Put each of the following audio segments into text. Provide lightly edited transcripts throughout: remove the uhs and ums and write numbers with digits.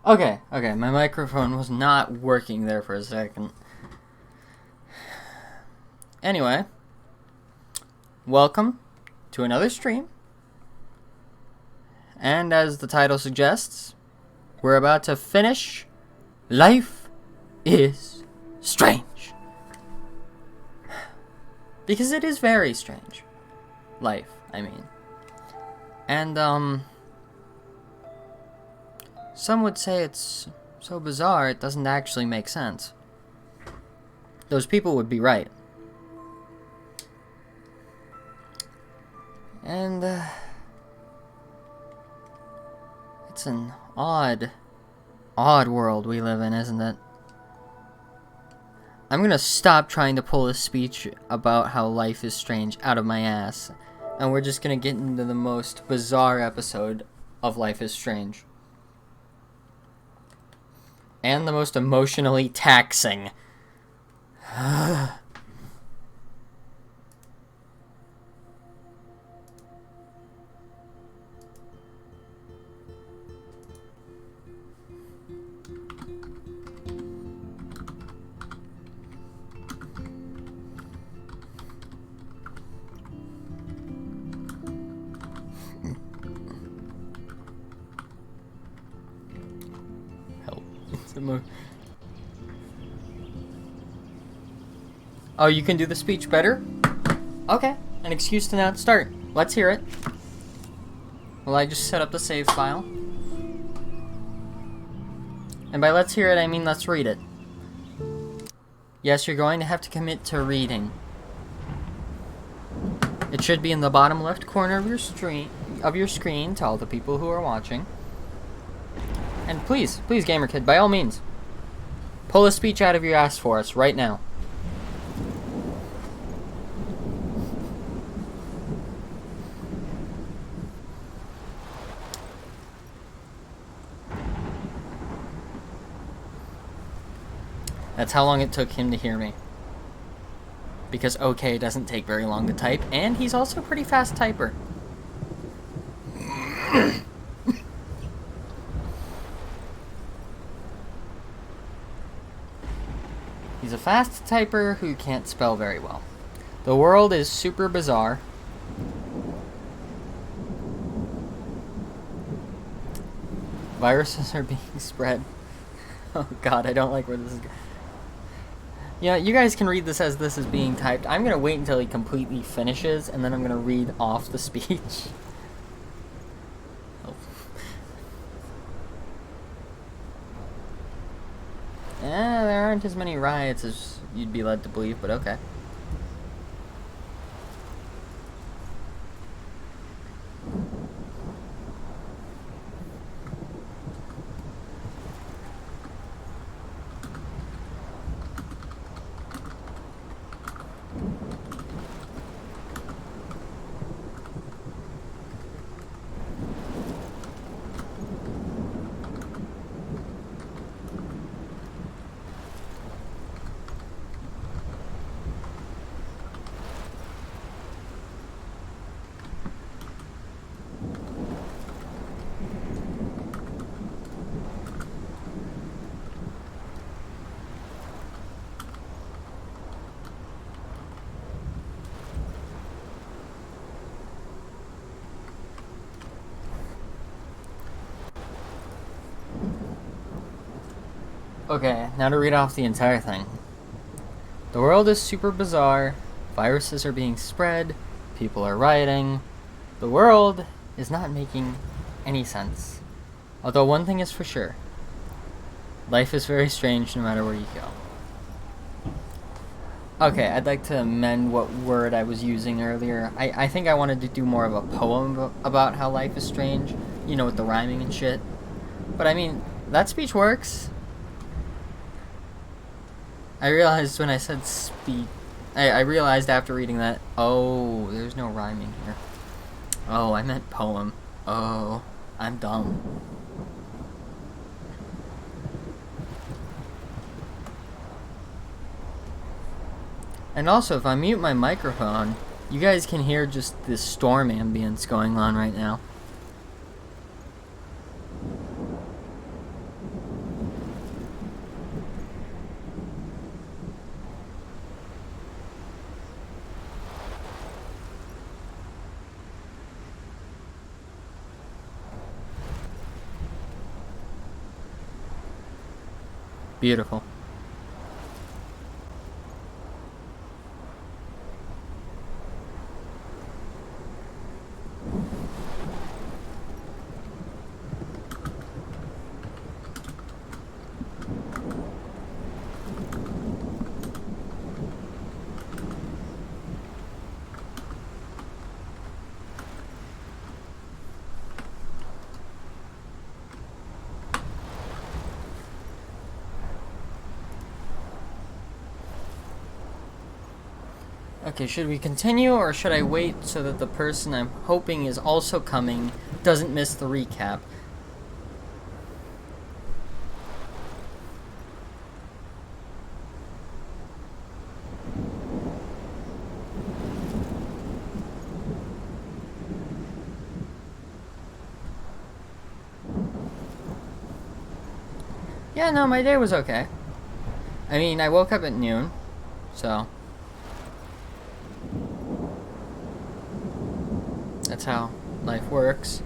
Okay, my microphone was not working there for a second. Anyway, welcome to another stream. And as the title suggests, we're about to finish Life is Strange. Because it is very strange. Life, I mean. And, some would say it's so bizarre it doesn't actually make sense. Those people would be right. And, it's an odd world we live in, isn't it? I'm gonna stop trying to pull a speech about how life is strange out of my ass, and we're just gonna get into the most bizarre episode of Life is Strange. And the most emotionally taxing. Oh, you can do the speech better? Okay, an excuse to not start. Let's hear it. Well, I just set up the save file. And by let's hear it, I mean let's read it. Yes, you're going to have to commit to reading. It should be in the bottom left corner of your screen to all the people who are watching. And please, Gamer Kid, by all means, pull a speech out of your ass for us right now. That's how long it took him to hear me. Because OK doesn't take very long to type, and he's also a pretty fast typer. He's a fast typer who can't spell very well. The world is super bizarre. Viruses are being spread. Oh god, I don't like where this is going. Yeah, you guys can read this as this is being typed. I'm going to wait until he completely finishes, and then I'm going to read off the speech. Oh. There aren't as many riots as you'd be led to believe, but okay. Okay, now to read off the entire thing. The world is super bizarre. Viruses are being spread. People are rioting. The world is not making any sense. Although one thing is for sure. Life is very strange no matter where you go. Okay, I'd like to amend what word I was using earlier. I think I wanted to do more of a poem about how life is strange. You know, with the rhyming and shit. But I mean, that speech works. I realized when I said speech... I realized after reading that, oh, there's no rhyming here. Oh, I meant poem. Oh, I'm dumb. And also, if I mute my microphone, you guys can hear just this storm ambience going on right now. Beautiful. Okay, should we continue or should I wait so that the person I'm hoping is also coming doesn't miss the recap? Yeah, no, my day was okay. I mean, I woke up at noon, so that's how life works.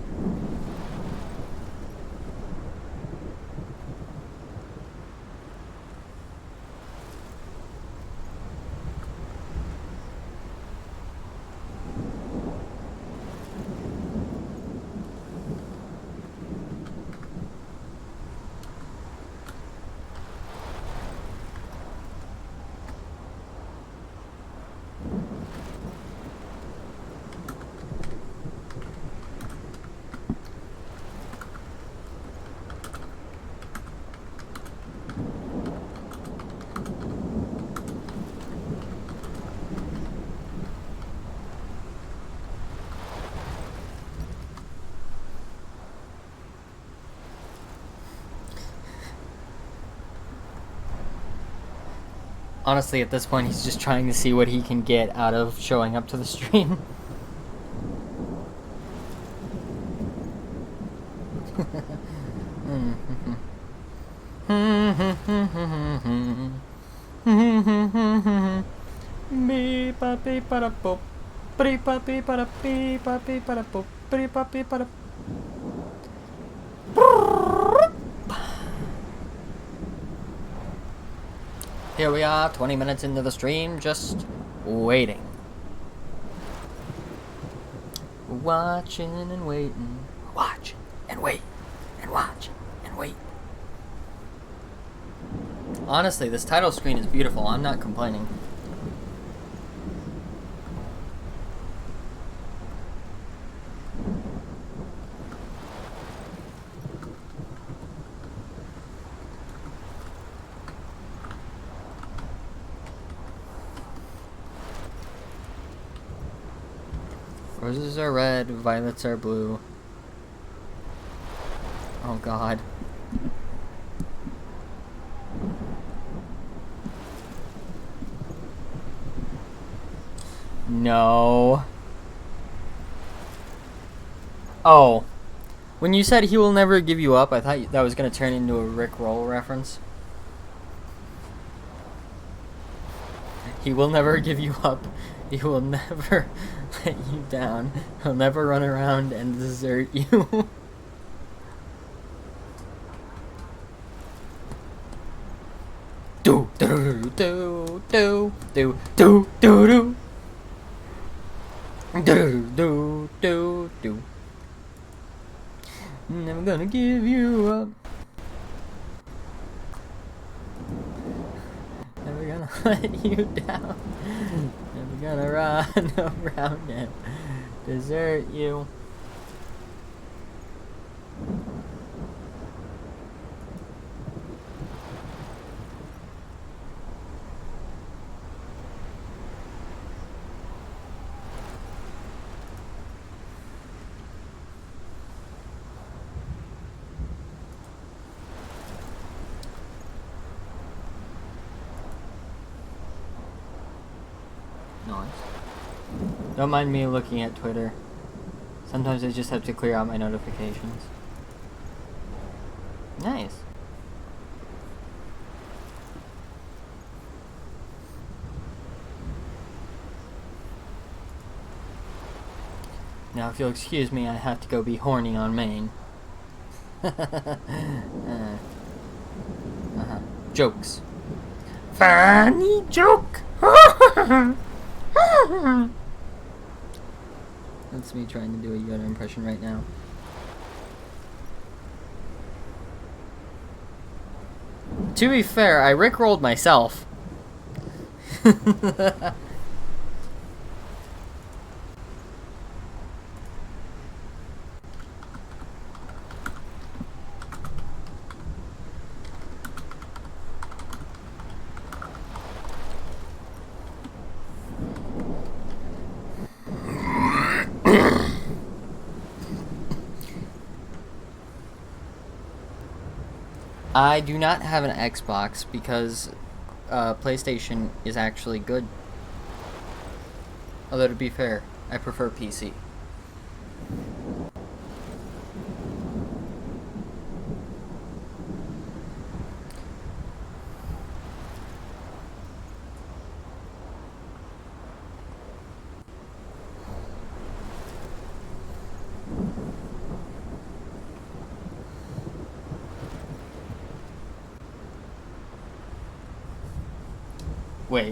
Honestly, at this point, he's just trying to see what he can get out of showing up to the stream. Here we are, 20 minutes into the stream, just waiting. Watching and waiting. Watch and wait and watch and wait. Honestly, this title screen is beautiful. I'm not complaining. Roses are red, violets are blue. Oh god. No. Oh. When you said he will never give you up, I thought that was going to turn into a Rick Roll reference. He will never give you up. He will never let you down. He'll never run around and desert you. Do do do do do do do do do do do do. Never gonna give you up. Never gonna let you down. Never gonna run around and desert you. Don't mind me looking at Twitter. Sometimes I just have to clear out my notifications. Nice. Now, if you'll excuse me, I have to go be horny on Maine. Jokes. Funny joke. That's me trying to do a Yoda impression right now. To be fair, I rickrolled myself. I do not have an Xbox because PlayStation is actually good. Although to be fair, I prefer PC.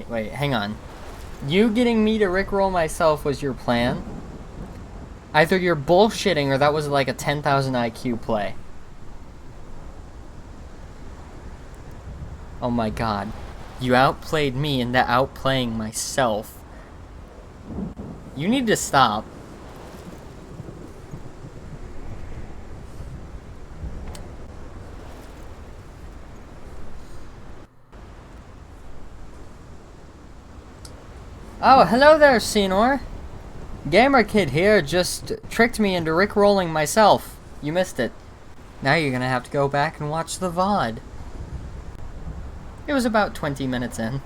Wait, hang on. You getting me to rickroll myself was your plan? Either you're bullshitting or that was like a 10,000 IQ play. Oh my god. You outplayed me into outplaying myself. You need to stop. Oh, hello there, Senor. Gamer Kid here just tricked me into rickrolling myself. You missed it. Now you're gonna have to go back and watch the VOD. It was about 20 minutes in.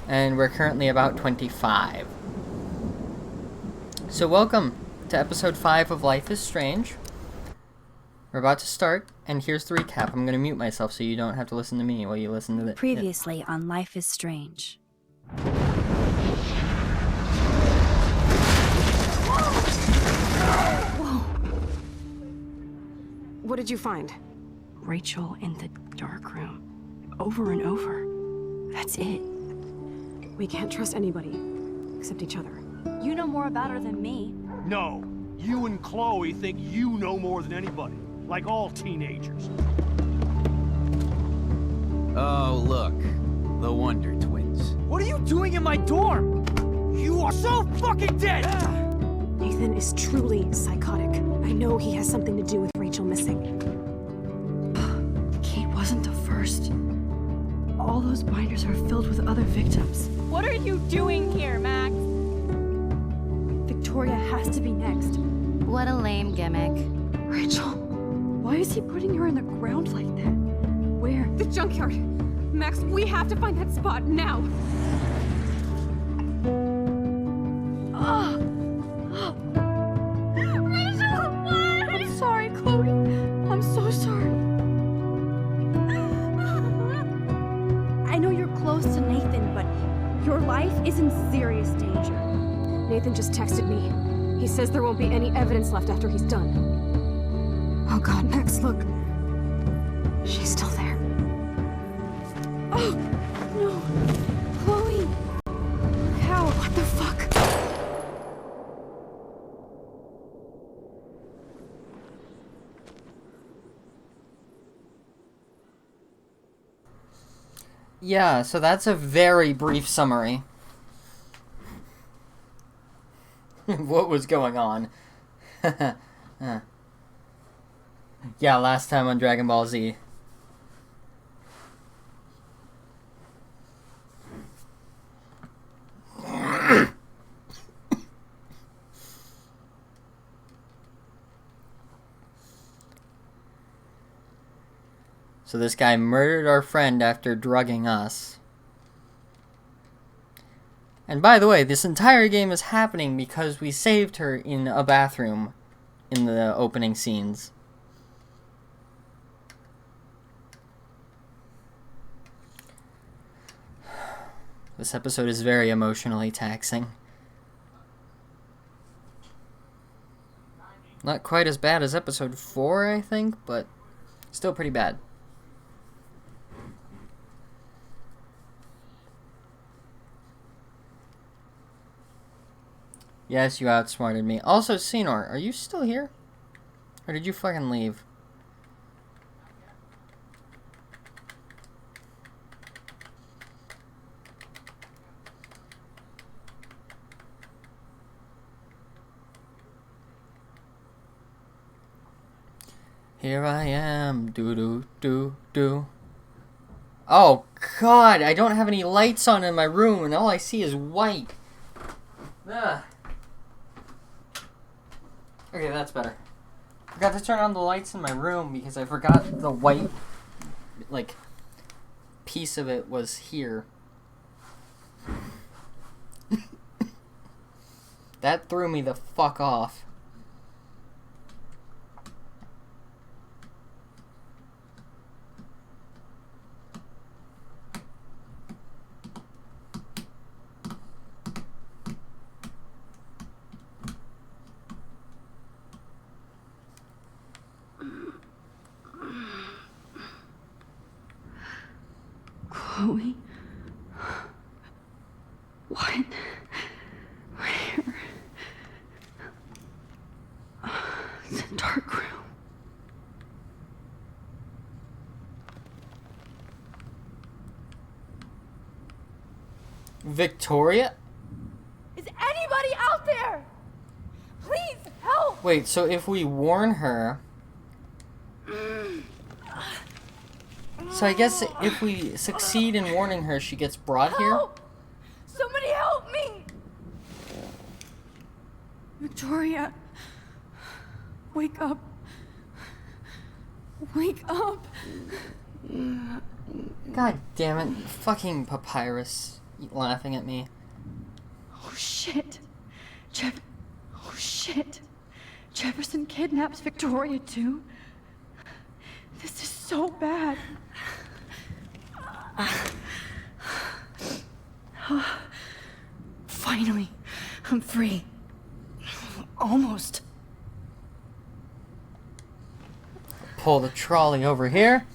And we're currently about 25. So welcome to episode 5 of Life is Strange. We're about to start, and here's the recap. I'm gonna mute myself so you don't have to listen to me while you listen to the... Previously on Life is Strange. Whoa! What did you find? Rachel in the dark room. Over and over. That's it. We can't trust anybody, except each other. You know more about her than me. No, you and Chloe think you know more than anybody, like all teenagers. Oh, look. The Wonder Twins. What are you doing in my dorm? You are so fucking dead! Nathan is truly psychotic. I know he has something to do with Rachel missing. Kate wasn't the first. All those binders are filled with other victims. What are you doing here, Max? Victoria has to be next. What a lame gimmick. Rachel, why is he putting her in the ground like that? Where? The junkyard! Max, we have to find that spot now! Rachel, what? I'm sorry, Chloe. I'm so sorry. I know you're close to Nathan, but your life is in serious danger. Nathan just texted me. He says there won't be any evidence left after he's done. Oh god, Max, look. She's still there. Oh, no. Chloe. How? What the fuck? Yeah, so that's a very brief summary. What was going on? Yeah, last time on Dragon Ball Z. So this guy murdered our friend after drugging us. And by the way, this entire game is happening because we saved her in a bathroom in the opening scenes. This episode is very emotionally taxing. Not quite as bad as episode 4, I think, but still pretty bad. Yes, you outsmarted me. Also, Senor, are you still here? Or did you fucking leave? Here I am, do. Oh god, I don't have any lights on in my room and all I see is white. Ugh. Okay, that's better. Forgot to turn on the lights in my room because I forgot the white, like, piece of it was here. That threw me the fuck off. Chloe? What? Where? It's a dark room. Victoria? Is anybody out there? Please help! Wait, so if we warn her... So I guess if we succeed in warning her, she gets brought here? Help! Somebody help me! Victoria, wake up. Wake up. God damn it. Fucking Papyrus laughing at me. Oh shit. Oh shit. Jefferson kidnaps Victoria too? This is so bad. Finally, I'm free. Almost. Pull the trolley over here.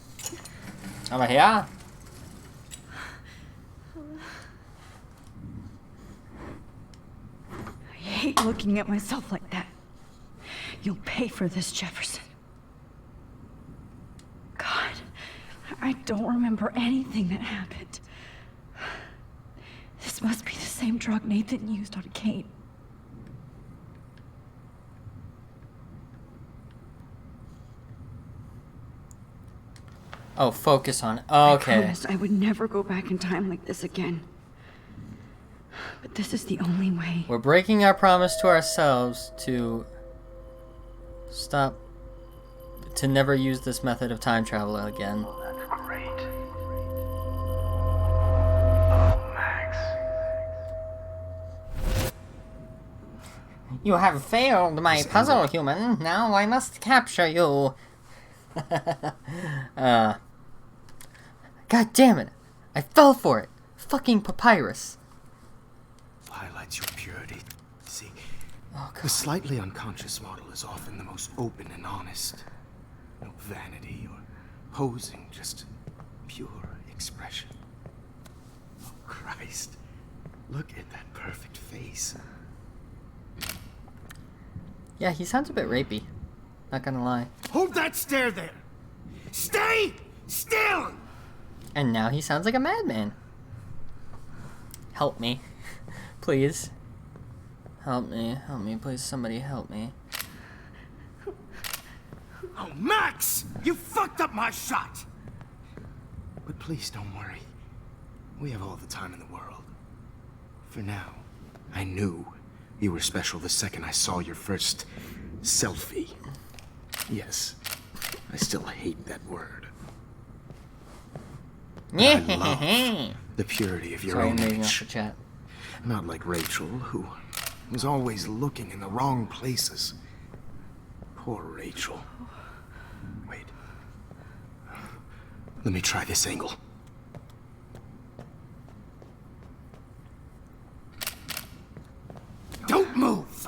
Over here. I hate looking at myself like that. You'll pay for this, Jefferson. God, I don't remember anything that happened. This must be the same drug Nathan used on Kate. Oh, focus on. I Okay. promised I would never go back in time like this again. But this is the only way. We're breaking our promise to ourselves to stop, to never use this method of time travel again. That's great. Oh, Max. You have failed my puzzle, human. Now I must capture you. God damn it. I fell for it. Fucking Papyrus. Highlights your purity. See, Oh, the God. slightly unconscious model is often the most open and honest. No vanity or posing, just pure expression. Oh, Christ. Look at that perfect face. Yeah, he sounds a bit rapey. Not gonna lie. Hold that stare there! Stay still! And now he sounds like a madman. Help me. Please. Help me, please, somebody help me. Oh, Max! You fucked up my shot! But please don't worry. We have all the time in the world. For now, I knew you were special the second I saw your first selfie. Yes, I still hate that word. I love the purity of your Sorry, I'm own reading off image. the chat. Not like Rachel, who was always looking in the wrong places. Poor Rachel. Wait. Let me try this angle. Don't move!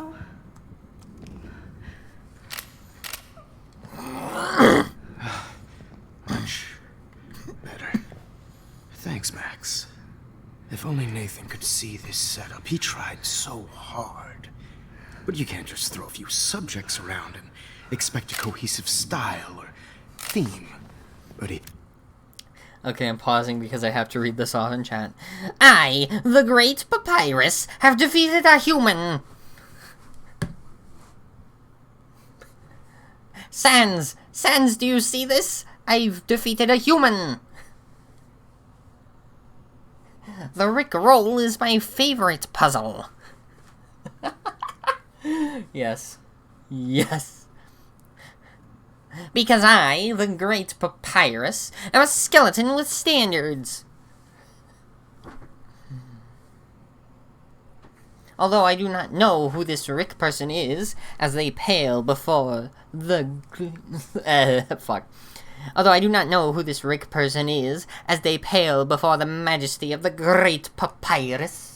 Much better. Thanks, Max. If only Nathan could see this setup. He tried so hard. But you can't just throw a few subjects around and expect a cohesive style or theme. But it... Okay, I'm pausing because I have to read this off in chat. I, the Great Papyrus, have defeated a human. Sans, do you see this? I've defeated a human. The Rick Roll is my favorite puzzle. Yes. Yes. Because I, the Great Papyrus, am a skeleton with standards. Although I do not know who this Rick person is, as they pale before the... fuck. Although I do not know who this Rick person is, as they pale before the majesty of the Great Papyrus.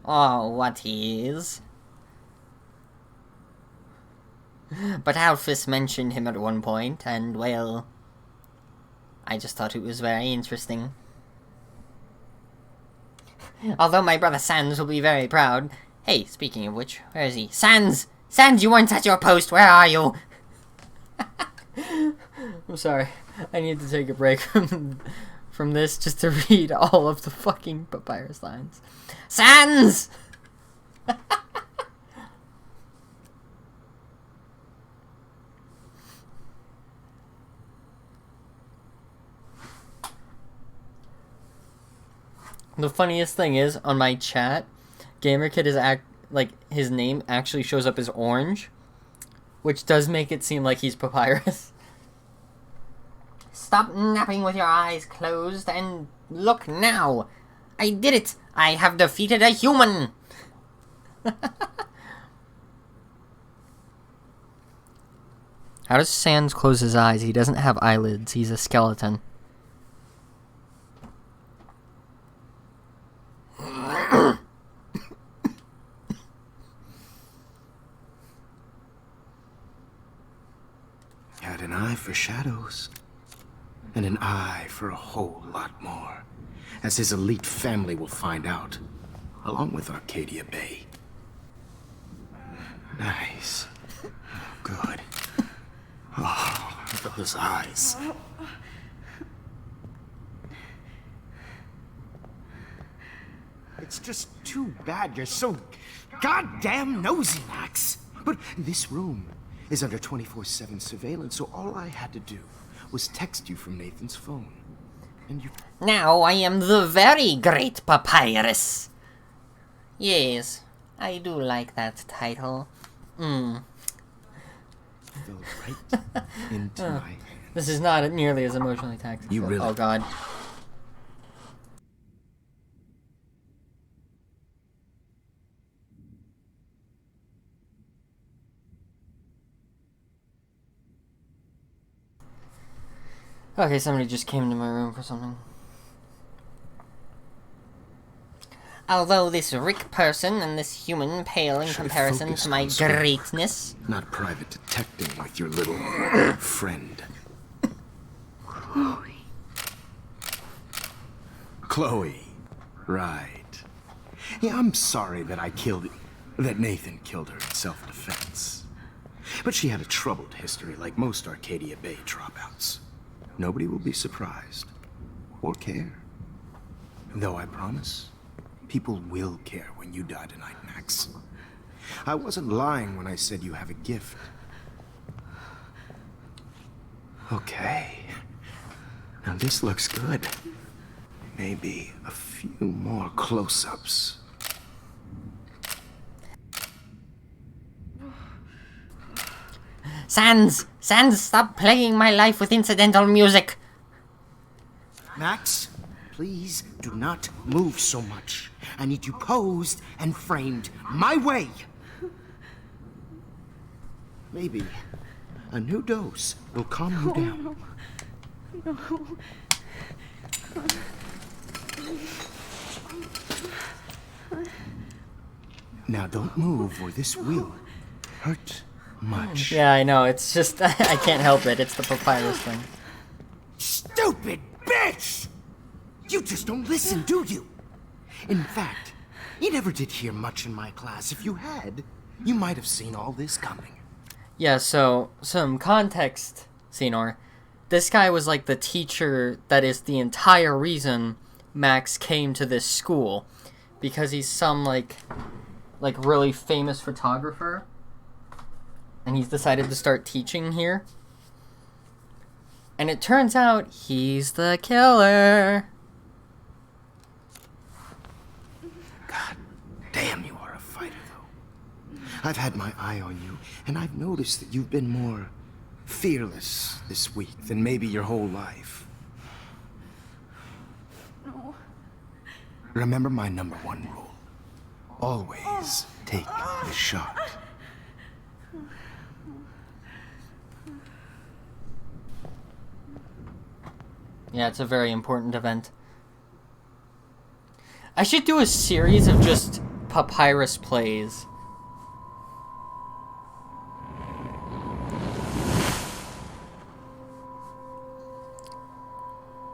Oh, what he is. But Alphys mentioned him at one point, and, well, I just thought it was very interesting. Although my brother Sans will be very proud. Hey, speaking of which, where is he? Sans! Sans, you weren't at your post, where are you? I'm sorry, I need to take a break from this just to read all of the fucking papyrus lines. Sans! The funniest thing is, on my chat, GamerKid is his name actually shows up as orange, which does make it seem like he's Papyrus. Stop napping with your eyes closed and look now! I did it! I have defeated a human! How does Sans close his eyes? He doesn't have eyelids. He's a skeleton. Had an eye for shadows. And an eye for a whole lot more. As his elite family will find out. Along with Arcadia Bay. Nice. Good. Oh, those eyes. It's just too bad you're so goddamn nosy, Max. But this room is under 24/7 surveillance, so all I had to do was text you from Nathan's phone. And you... Now I am the very Great Papyrus. Yes, I do like that title. fell right into my hands. This is not nearly as emotionally taxing. You really... Oh god. Okay, somebody just came into my room for something. Although this Rick person and this human pale in comparison to my greatness. Not private detecting with your little friend. Chloe. Right. Yeah, I'm sorry that that Nathan killed her in self-defense. But she had a troubled history like most Arcadia Bay dropouts. Nobody will be surprised. Or care. Though I promise, people will care when you die tonight, Max. I wasn't lying when I said you have a gift. Okay. Now this looks good. Maybe a few more close-ups. Sans! Sans, stop playing my life with incidental music! Max, please do not move so much. I need you posed and framed my way. Maybe a new dose will calm you down. No. Now don't move or this will hurt much. Yeah, I know. It's just I can't help it. It's the papyrus thing. Stupid bitch! You just don't listen, do you? In fact, you never did hear much in my class. If you had, you might have seen all this coming. Yeah, so some context, Senor. This guy was like the teacher that is the entire reason Max came to this school, because he's some like really famous photographer, and he's decided to start teaching here. And it turns out he's the killer. God damn, you are a fighter, though. I've had my eye on you, and I've noticed that you've been more fearless this week than maybe your whole life. No. Remember my #1 rule. Always take the shot. Yeah, it's a very important event. I should do a series of just papyrus plays.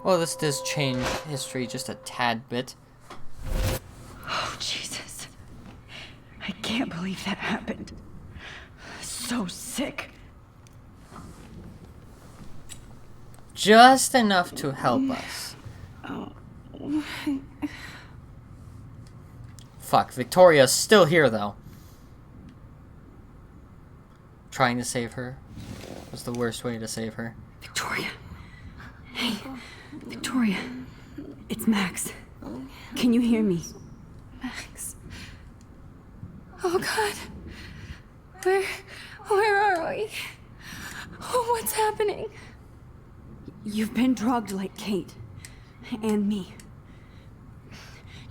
Well, this does change history just a tad bit. Oh, Jesus. I can't believe that happened. So sick. Just enough to help us. Fuck, Victoria's still here, though. Trying to save her was the worst way to save her. Victoria. Hey, Victoria. It's Max. Can you hear me? Max. Oh God. Where are we? Oh, what's happening? You've been drugged like Kate. And me.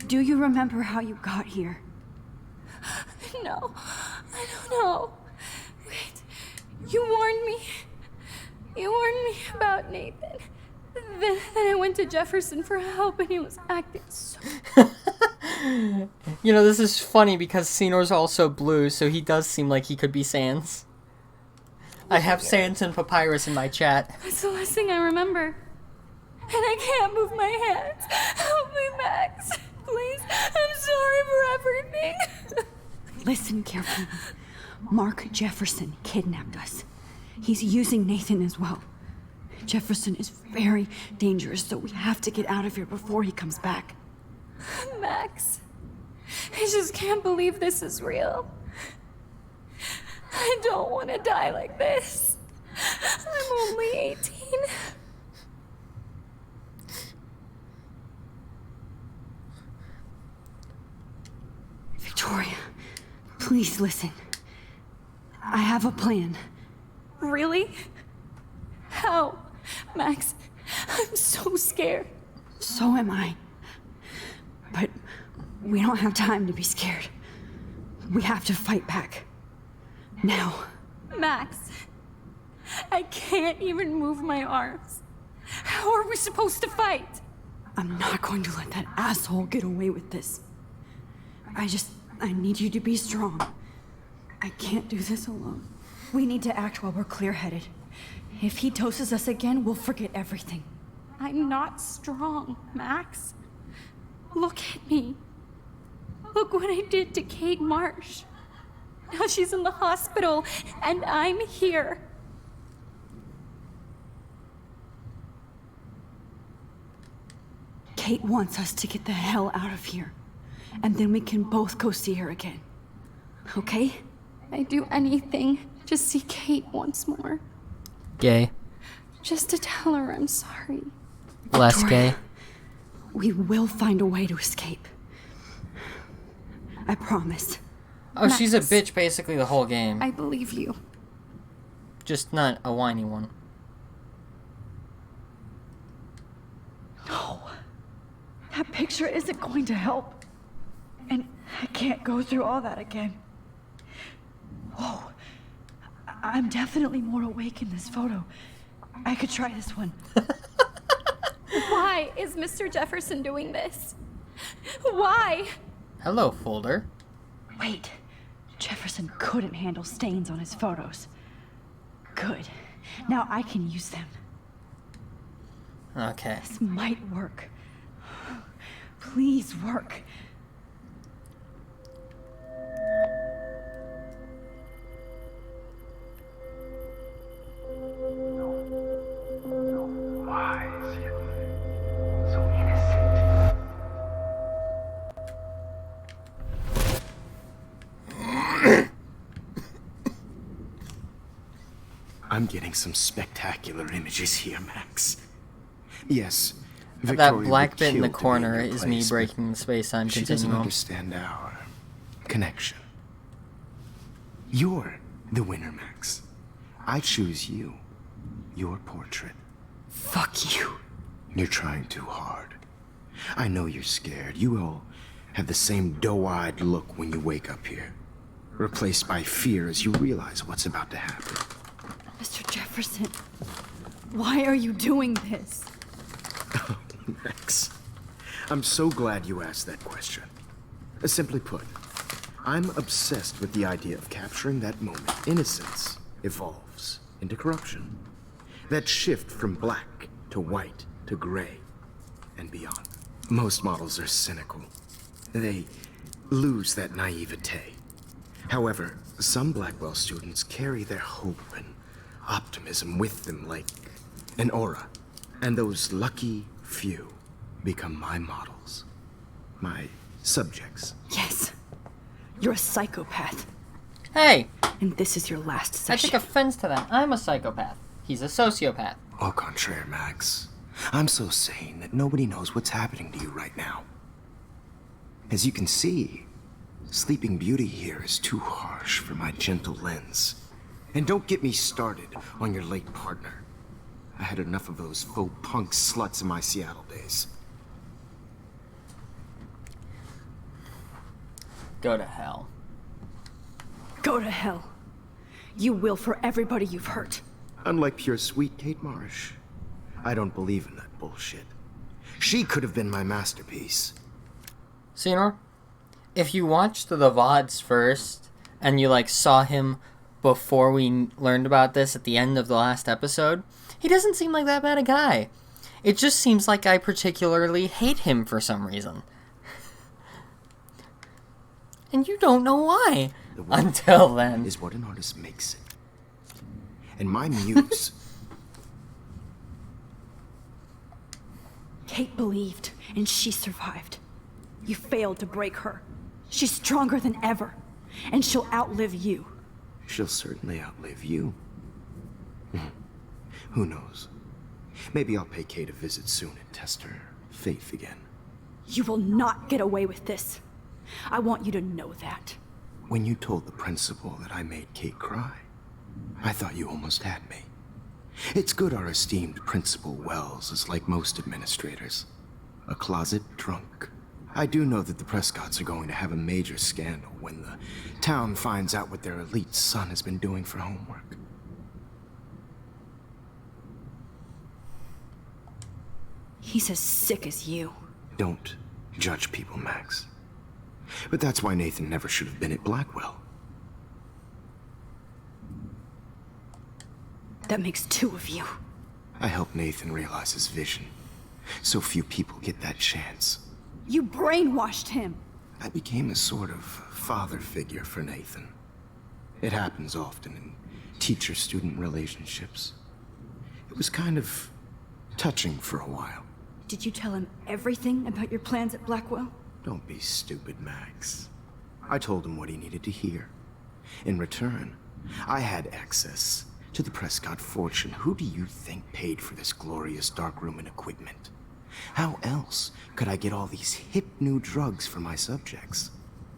Do you remember how you got here? No, I don't know. Wait, you warned me. You warned me about Nathan. Then I went to Jefferson for help and he was acting so... You know, this is funny because Senor's also blue, so he does seem like he could be Sans. I have Sans and Papyrus in my chat. That's the last thing I remember. And I can't move my hands. Help me, Max. Please. I'm sorry for everything. Listen carefully. Mark Jefferson kidnapped us. He's using Nathan as well. Jefferson is very dangerous, so we have to get out of here before he comes back. Max, I just can't believe this is real. I don't want to die like this. I'm only 18. Victoria, please listen. I have a plan. Really? How? Max, I'm so scared. So am I. But we don't have time to be scared. We have to fight back. Now. Max, I can't even move my arms. How are we supposed to fight? I'm not going to let that asshole get away with this. I need you to be strong. I can't do this alone. We need to act while we're clear-headed. If he doses us again, we'll forget everything. I'm not strong, Max. Look at me. Look what I did to Kate Marsh. Now she's in the hospital, and I'm here. Kate wants us to get the hell out of here. And then we can both go see her again. Okay? I'd do anything to see Kate once more. Gay. Just to tell her I'm sorry. Less Victoria, gay. We will find a way to escape. I promise. Oh, she's a Max. bitch basically the whole game. I believe you. Just not a whiny one. No. That picture isn't going to help. And I can't go through all that again. Whoa. I'm definitely more awake in this photo. I could try this one. Why is Mr. Jefferson doing this? Why? Hello, folder. Wait. Jefferson couldn't handle stains on his photos. Good. Now I can use them. Okay. This might work. Please work. Wise, yet so innocent. I'm getting some spectacular images here, Max. Yes, That Victoria black would bit in the kill to be corner your is me place, but breaking the space-time She doesn't continuum. understand our connection. You're the winner, Max. I choose you. Your portrait. Fuck you. You're trying too hard. I know you're scared. You all have the same doe-eyed look when you wake up here. Replaced by fear as you realize what's about to happen. Mr. Jefferson, why are you doing this? Max, I'm so glad you asked that question. Simply put, I'm obsessed with the idea of capturing that moment innocence evolves into corruption. That shift from black to white to gray and beyond. Most models are cynical. They lose that naivete. However, some Blackwell students carry their hope and optimism with them like an aura. And those lucky few become my models. My subjects. Yes. You're a psychopath. Hey! And this is your last I session. take offense to that. I'm a psychopath. He's a sociopath. Au contraire, Max. I'm so sane that nobody knows what's happening to you right now. As you can see, Sleeping Beauty here is too harsh for my gentle lens. And don't get me started on your late partner. I had enough of those faux punk sluts in my Seattle days. Go to hell. Go to hell. You will for everybody you've hurt. Unlike pure sweet Kate Marsh, I don't believe in that bullshit. She could have been my masterpiece. Senor, if you watched the VODs first, and you, saw him before we learned about this at the end of the last episode, he doesn't seem like that bad a guy. It just seems like I particularly hate him for some reason. And you don't know why. The work Until then. is what an artist makes it. And my muse... Kate believed, and she survived. You failed to break her. She's stronger than ever, and she'll outlive you. She'll certainly outlive you. Who knows? Maybe I'll pay Kate a visit soon and test her faith again. You will not get away with this. I want you to know that. When you told the principal that I made Kate cry, I thought you almost had me. It's good our esteemed Principal Wells is like most administrators. A closet drunk. I do know that the Prescotts are going to have a major scandal when the town finds out what their elite son has been doing for homework. He's as sick as you. Don't judge people, Max. But that's why Nathan never should have been at Blackwell. That makes two of you. I helped Nathan realize his vision. So few people get that chance. You brainwashed him. I became a sort of father figure for Nathan. It happens often in teacher-student relationships. It was kind of touching for a while. Did you tell him everything about your plans at Blackwell? Don't be stupid, Max. I told him what he needed to hear. In return, I had access to the Prescott fortune. Who do you think paid for this glorious darkroom and equipment? How else could I get all these hip new drugs for my subjects?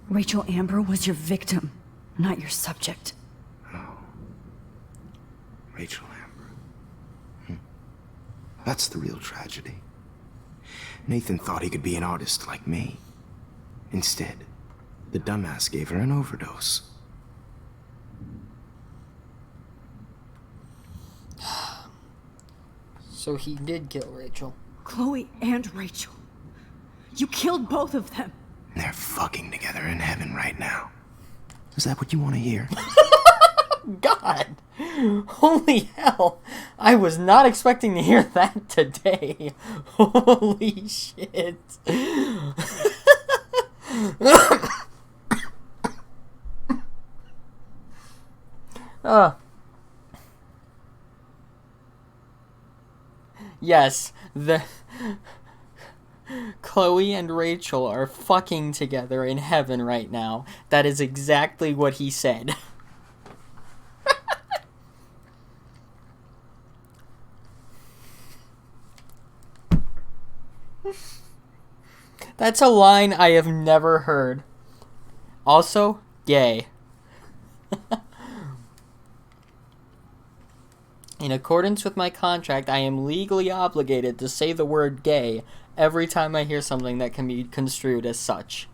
Rachel Amber was your victim, not your subject. Oh. Rachel Amber. That's the real tragedy. Nathan thought he could be an artist like me. Instead, the dumbass gave her an overdose. So he did kill Rachel. Chloe and Rachel. You killed both of them. They're fucking together in heaven right now. Is that what you want to hear? God! Holy hell! I was not expecting to hear that today. Holy shit. Yes, the Chloe and Rachel are fucking together in heaven right now. That is exactly what he said. That's a line I have never heard. Also, gay. In accordance with my contract, I am legally obligated to say the word gay every time I hear something that can be construed as such.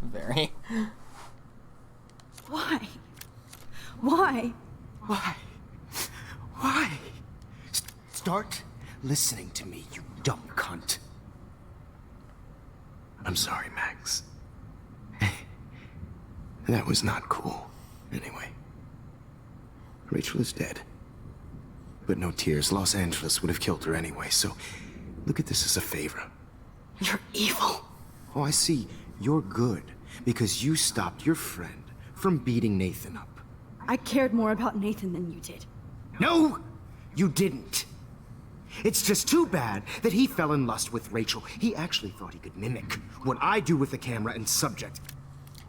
Very. Why? Why? Why? Why? Start listening to me, you dumb cunt. I'm sorry, Max. That was not cool. Anyway. Rachel is dead. But no tears. Los Angeles would have killed her anyway, so look at this as a favor. You're evil. Oh, I see. You're good because you stopped your friend from beating Nathan up. I cared more about Nathan than you did. No, you didn't. It's just too bad that he fell in lust with Rachel. He actually thought he could mimic what I do with the camera and subject.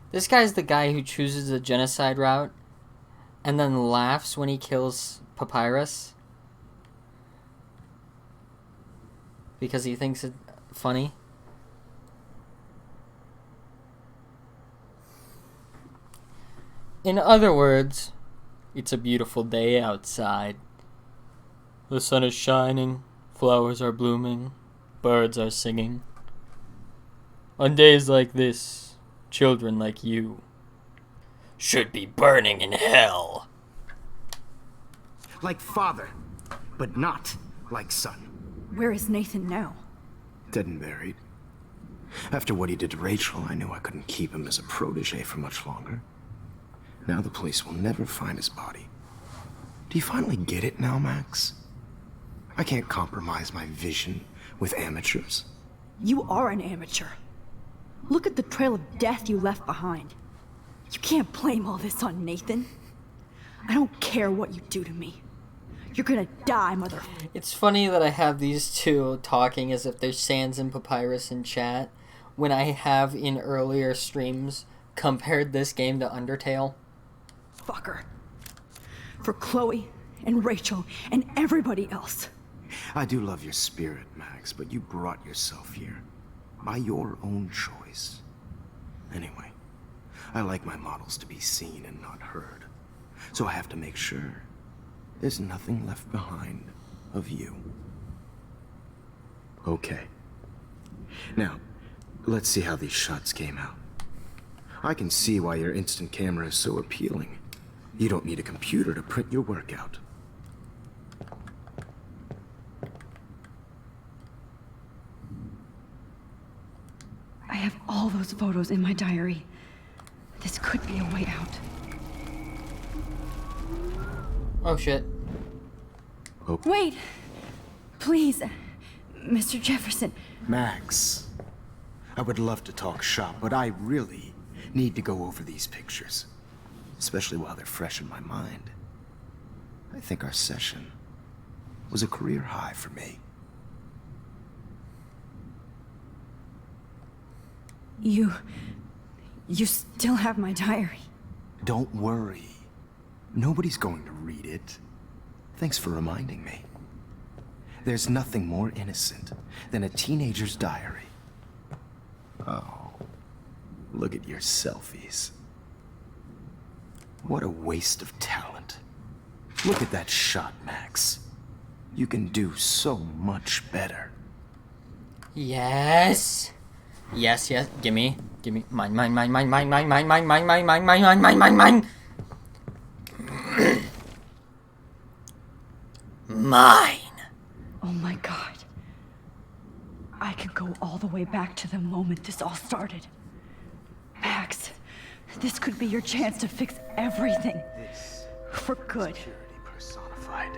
This guy's the guy who chooses the genocide route and then laughs when he kills Papyrus because he thinks it funny. In other words, it's a beautiful day outside. The sun is shining, flowers are blooming, birds are singing. On days like this, children like you should be burning in hell. Like father, but not like son. Where is Nathan now? Dead and buried. After what he did to Rachel, I knew I couldn't keep him as a protege for much longer. Now the police will never find his body. Do you finally get it now, Max? I can't compromise my vision with amateurs. You are an amateur. Look at the trail of death you left behind. You can't blame all this on Nathan. I don't care what you do to me. You're gonna die, mother... It's funny that I have these two talking as if they're Sans and Papyrus in chat, when I have in earlier streams compared this game to Undertale. Fucker. For Chloe and Rachel and everybody else. I do love your spirit, Max, but you brought yourself here. By your own choice. Anyway, I like my models to be seen and not heard. So I have to make sure there's nothing left behind of you. Okay. Now, let's see how these shots came out. I can see why your instant camera is so appealing. You don't need a computer to print your work out. I have all those photos in my diary. This could be a way out. Oh shit. Oh. Wait! Please, Mr. Jefferson. Max, I would love to talk shop, but I really need to go over these pictures. Especially while they're fresh in my mind. I think our session was a career high for me. You still have my diary. Don't worry. Nobody's going to read it. Thanks for reminding me. There's nothing more innocent than a teenager's diary. Oh, look at your selfies. What a waste of talent. Look at that shot, Max. You can do so much better. Yes. Yes, yes. Gimme. Gimme. Mine, mine, mine, mine, mine, mine, mine, mine, mine, mine, mine, mine, mine, mine, mine, mine. Mine. Oh my god. I can go all the way back to the moment this all started. Max, this could be your chance to fix everything. For good. Security personified.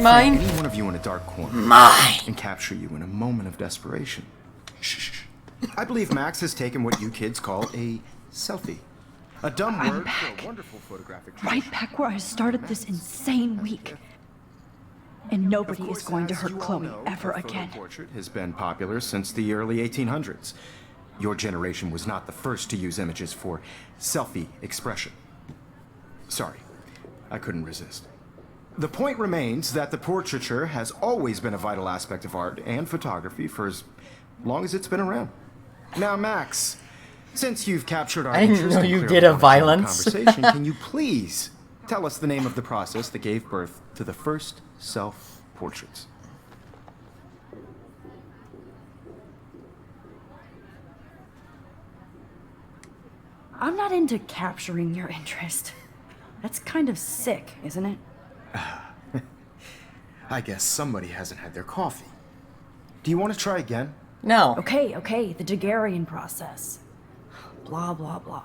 Mine. Any one of you in a dark corner Mine. and capture you in a moment of desperation. Shh. I believe Max has taken what you kids call a selfie. A dumb I'm word back. for a wonderful photographic Right back where I started this insane week. And nobody is going to as hurt you all Chloe know, ever the photo again. portrait has been popular since the early 1800s. Your generation was not the first to use images for selfie expression. Sorry, I couldn't resist. The point remains that the portraiture has always been a vital aspect of art and photography for as long as it's been around. Now, Max, since you've captured our I didn't interest know and you clearly did a want to have violence. conversation, can you please tell us the name of the process that gave birth to the first self-portraits? I'm not into capturing your interest. That's kind of sick, isn't it? I guess somebody hasn't had their coffee. Do you want to try again? No. Okay, the Daguerrean process. Blah, blah, blah.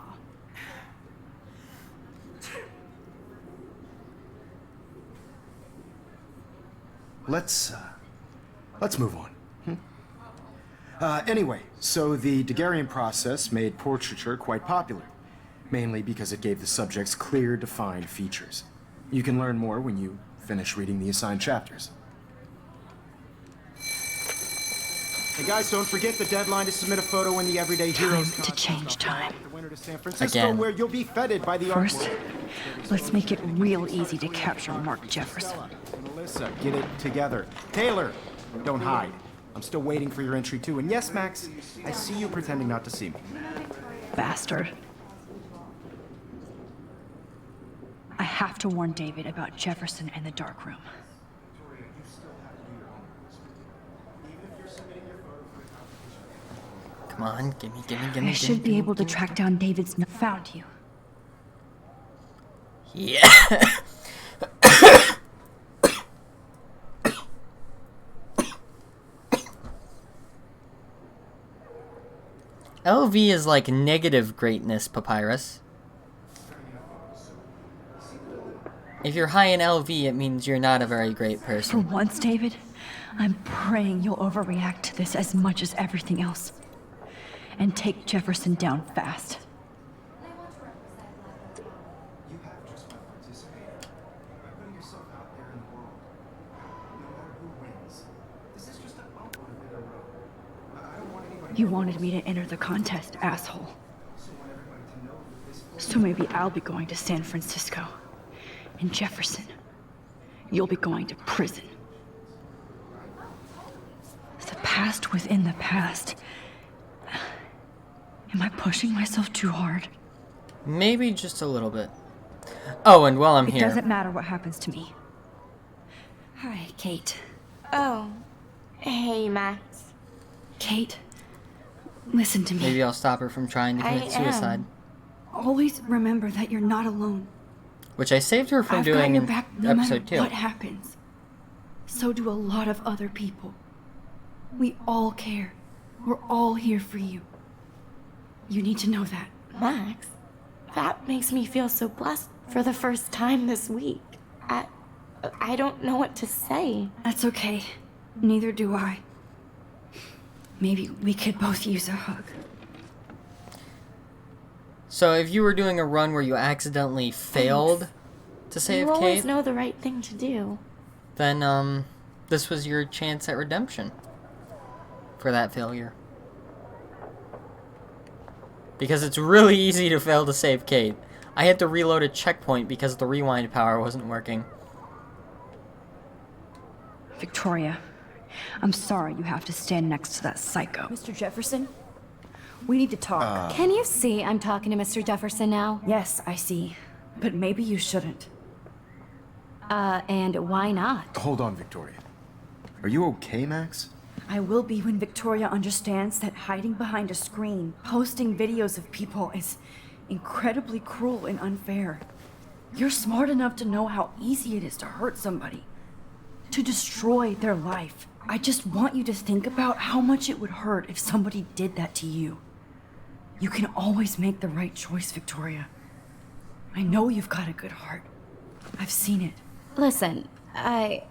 Let's move on. Anyway, so the Daguerrean process made portraiture quite popular, mainly because it gave the subjects clear, defined features. You can learn more when you finish reading the assigned chapters. Hey guys, don't forget the deadline to submit a photo in the Everyday Heroes Time to change time. The winter to San Francisco, Again. where you'll be feted by the art First, world. let's make it real easy to capture Mark Jefferson. And Alyssa, get it together. Taylor, don't hide. I'm still waiting for your entry too. And yes, Max, I see you pretending not to see me. Bastard. I have to warn David about Jefferson and the dark room. Come on, gimme. I should be able to track down David's found you. Yeah. LV is like negative greatness, Papyrus. If you're high in LV, it means you're not a very great For person. once, David, I'm praying you'll overreact to this as much as everything else. And take Jefferson down fast. You wanted me to enter the contest, asshole. So maybe I'll be going to San Francisco. And Jefferson, you'll be going to prison. The past within the past. Am I pushing myself too hard? Maybe just a little bit. Oh, and while I'm It here, doesn't matter what happens to me. Hi, Kate. Oh. Hey, Max. Kate, listen to me. maybe I'll stop her from trying to commit suicide. Always remember that you're not alone. Which I saved her from I've got doing your in back no matter episode 2. what happens. So do a lot of other people. We all care. We're all here for you. You need to know that. Max, that makes me feel so blessed for the first time this week. I don't know what to say. That's okay. Neither do I. Maybe we could both use a hug. So if you were doing a run where you accidentally failed to save You always Kate, know the right thing to do. then this was your chance at redemption for that failure. Because it's really easy to fail to save Kate. I had to reload a checkpoint because the rewind power wasn't working. Victoria, I'm sorry you have to stand next to that psycho. Mr. Jefferson, we need to talk. Can you see I'm talking to Mr. Jefferson now? Yes, I see. But maybe you shouldn't. And why not? Hold on, Victoria. Are you okay, Max? I will be when Victoria understands that hiding behind a screen, posting videos of people is incredibly cruel and unfair. You're smart enough to know how easy it is to hurt somebody, to destroy their life. I just want you to think about how much it would hurt if somebody did that to you. You can always make the right choice, Victoria. I know you've got a good heart. I've seen it. Listen, I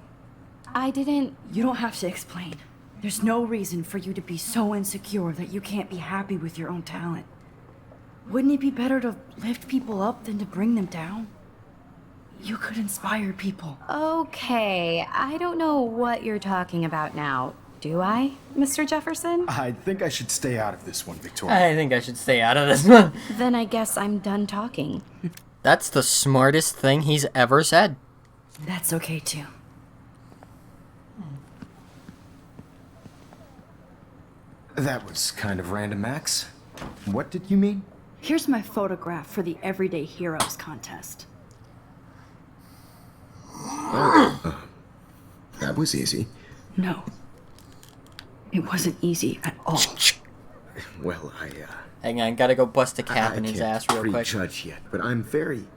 didn't... You don't have to explain. There's no reason for you to be so insecure that you can't be happy with your own talent. Wouldn't it be better to lift people up than to bring them down? You could inspire people. Okay, I don't know what you're talking about now. Do I, Mr. Jefferson? I think I should stay out of this one, Victoria. I think I should stay out of this one. Then I guess I'm done talking. That's the smartest thing he's ever said. That's okay too. That was kind of random, Max. What did you mean? Here's my photograph for the Everyday Heroes contest. That was easy. No. It wasn't easy at all. Well, Hang on, gotta go bust a cap in his can't ass real quick. prejudge yet, but I'm very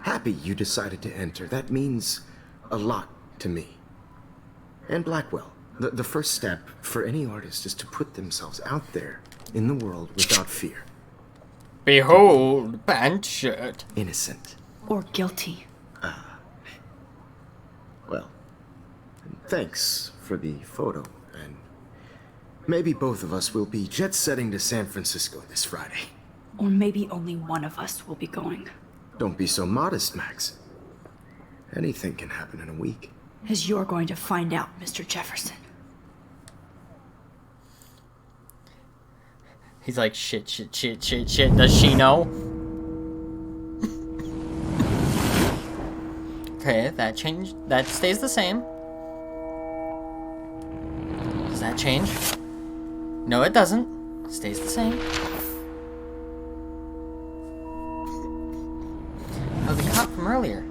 happy you decided to enter. That means a lot to me. And Blackwell. The first step for any artist is to put themselves out there in the world without fear. Behold, pant shirt. Innocent. Or guilty. Well, thanks for the photo, and maybe both of us will be jet-setting to San Francisco this Friday. Or maybe only one of us will be going. Don't be so modest, Max. Anything can happen in a week. As you're going to find out, Mr. Jefferson. He's like, shit. Does she know? Okay, that changed. That stays the same. Does that change? No, it doesn't. Stays the same. Oh, the cop from earlier.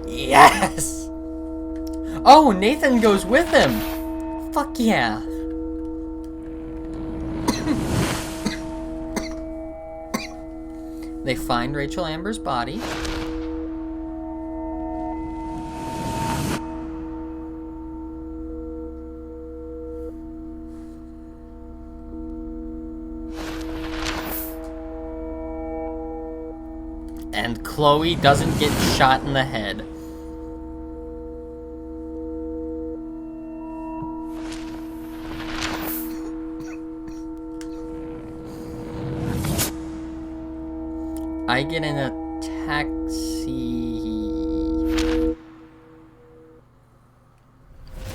Yes! Oh, Nathan goes with him! Fuck yeah! They find Rachel Amber's body. And Chloe doesn't get shot in the head. I get in a taxi.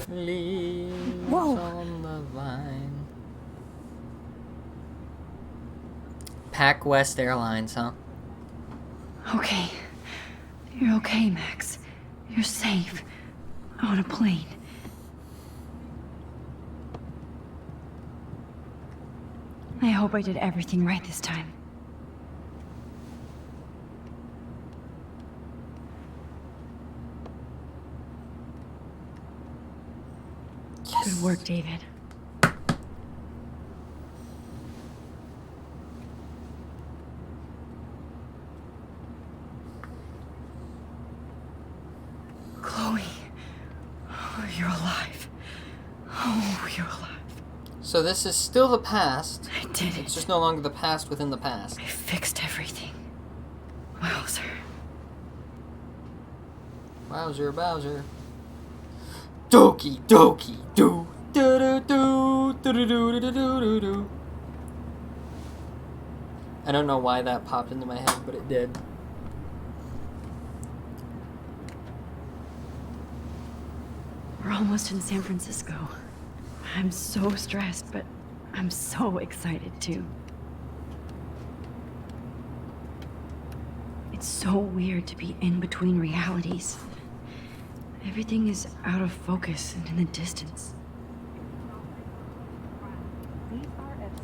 Leaves on the vine. Pac West Airlines, huh? Okay. You're okay, Max. You're safe. On a plane. I hope I did everything right this time. Good work, David. Chloe. Oh, you're alive. Oh, you're alive. So this is still the past. I did it. It's just no longer the past within the past. I fixed everything. Wowzer. Wowzer, Bowser. Doki, doki, do. Do do do do do do do do do. I don't know why that popped into my head, but it did. We're almost in San Francisco. I'm so stressed, but I'm so excited too. It's so weird to be in between realities. Everything is out of focus and in the distance.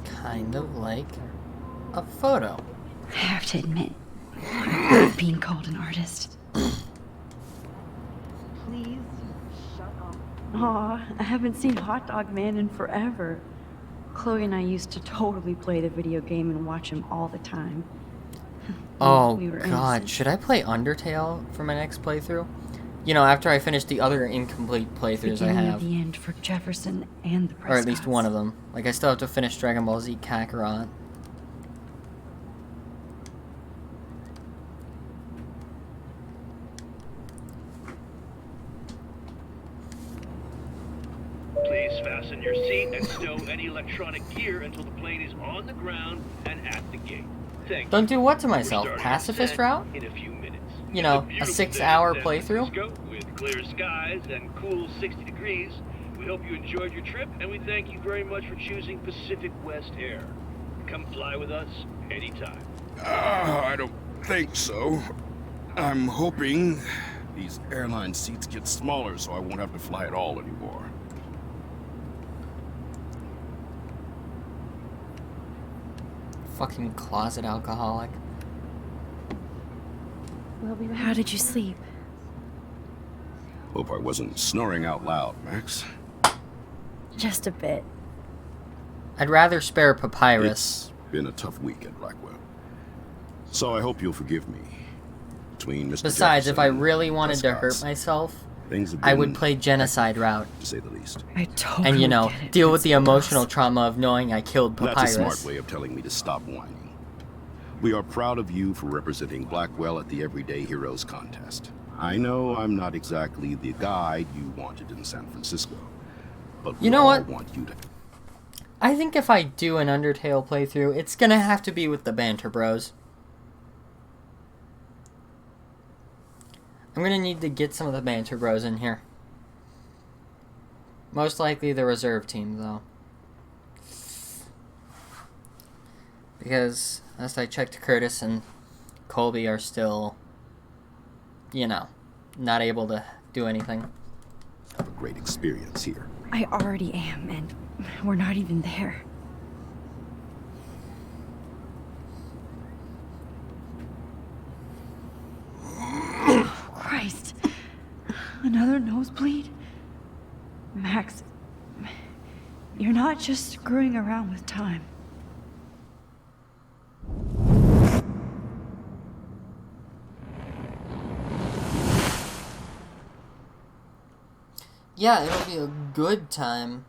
Kind of like a photo. I have to admit, of being called an artist. Please, shut up. Aw, I haven't seen Hot Dog Man in forever. Chloe and I used to totally play the video game and watch him all the time. Oh We were god, innocent. should I play Undertale for my next playthrough? You know, after I finish the other incomplete playthroughs I Beginning have. of the end for Jefferson and the Or at least Prescotts. one of them. Like, I still have to finish Dragon Ball Z Kakarot. Please fasten your seat and stow any electronic gear until the plane is on the ground and at the gate. Thank you. Don't do what to We're myself? starting Pacifist set route? in a few minutes. You know, It's a beautiful 6-hour day in San playthrough? Francisco with clear skies and cool 60 degrees. We hope you enjoyed your trip, and we thank you very much for choosing Pacific West Air. Come fly with us anytime. I don't think so. I'm hoping these airline seats get smaller so I won't have to fly at all anymore. Fucking closet alcoholic. How did you sleep? Hope I wasn't snoring out loud, Max. Just a bit. I'd rather spare Papyrus. It's been a tough week at Blackwell. So I hope you'll forgive me. Between Mr. Besides, if I Jefferson really and wanted to hurt Prescott's, myself, things have I would been play genocide route. to say the least. I totally And, you know, get it, deal with the Principal emotional Boss. trauma of knowing I killed That's a Papyrus. smart way of telling me to stop whining. We are proud of you for representing Blackwell at the Everyday Heroes contest. I know I'm not exactly the guy you wanted in San Francisco, but we You know all what? want you to. I think if I do an Undertale playthrough, it's gonna have to be with the Banter Bros. I'm gonna need to get some of the Banter Bros in here. Most likely the reserve team, though. Because, last I checked, Curtis and Colby are still, you know, not able to do anything. Have a great experience here. I already am, and we're not even there. Oh, Christ. Another nosebleed? Max, you're not just screwing around with time. Yeah, it'll be a good time.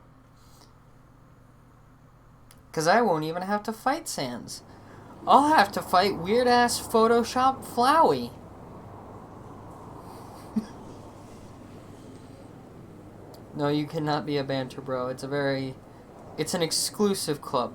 Because I won't even have to fight Sans. I'll have to fight weird-ass Photoshop Flowey. No, you cannot be a Banter Bro. It's an exclusive club.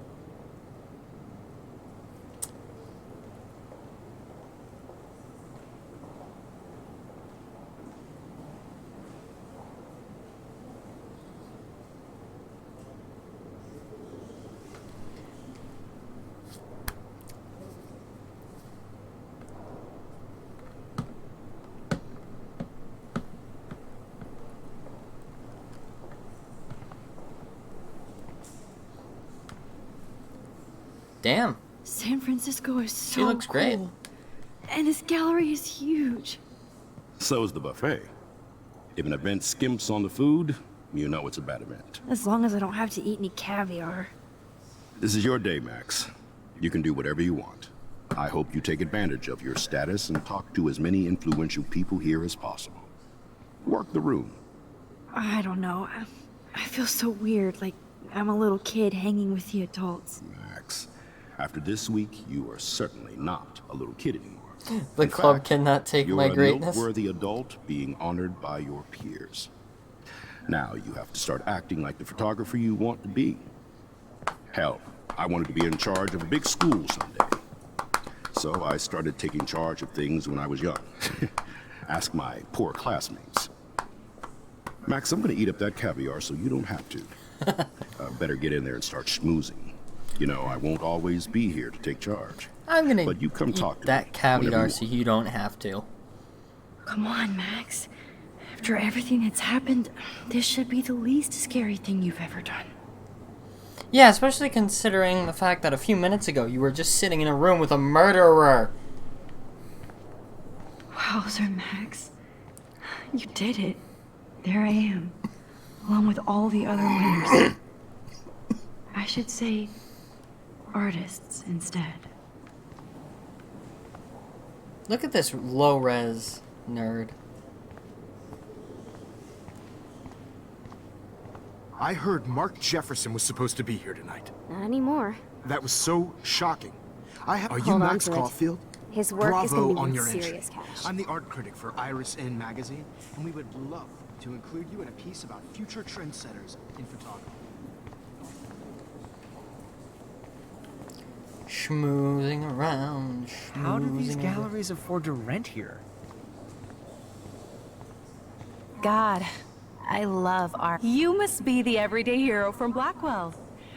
Damn. San Francisco is so She looks great. cool. And this gallery is huge. So is the buffet. If an event skimps on the food, you know it's a bad event. As long as I don't have to eat any caviar. This is your day, Max. You can do whatever you want. I hope you take advantage of your status and talk to as many influential people here as possible. Work the room. I don't know. I feel so weird, like I'm a little kid hanging with the adults. Max, after this week, you are certainly not a little kid anymore. The In club fact, cannot take you're my a greatness. noteworthy adult being honored by your peers. Now you have to start acting like the photographer you want to be. Hell, I wanted to be in charge of a big school someday. So I started taking charge of things when I was young. Ask my poor classmates. Max, I'm gonna eat up that caviar so you don't have to. Better get in there and start schmoozing. You know, I won't always be here to take charge. I'm gonna But you come eat talk to that me caviar whenever you so you don't have to. Come on, Max. After everything that's happened, this should be the least scary thing you've ever done. Yeah, especially considering the fact that a few minutes ago you were just sitting in a room with a murderer. Bowser, Max. You did it. There I am, along with all the other winners. I should say artists instead. Look at this low-res nerd. I heard Mark Jefferson was supposed to be here tonight. Not anymore. That was so shocking. Are you Hold on Max to it. Caulfield? His work is Bravo going to on be your worth entry. serious cash. I'm the art critic for Iris N magazine, and we would love to include you in a piece about future trendsetters in photography. Schmoozing around. How do these schmoozing galleries afford to rent here? God, I love art. You must be the everyday hero from Blackwell.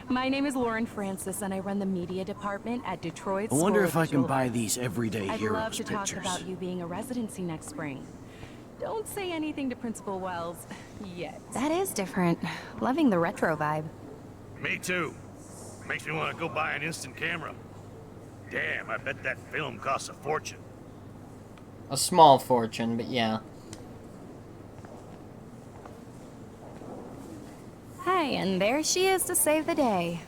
My name is Lauren Francis, and I run the media department at Detroit's I wonder School if of I can Visual buy Arts. these everyday I'd heroes love to pictures. talk about you being a residency next spring. Don't say anything to Principal Wells yet. That is different. Loving the retro vibe. Me too. Makes me want to go buy an instant camera. Damn, I bet that film costs a fortune. A small fortune, but yeah. Hey, and there she is to save the day.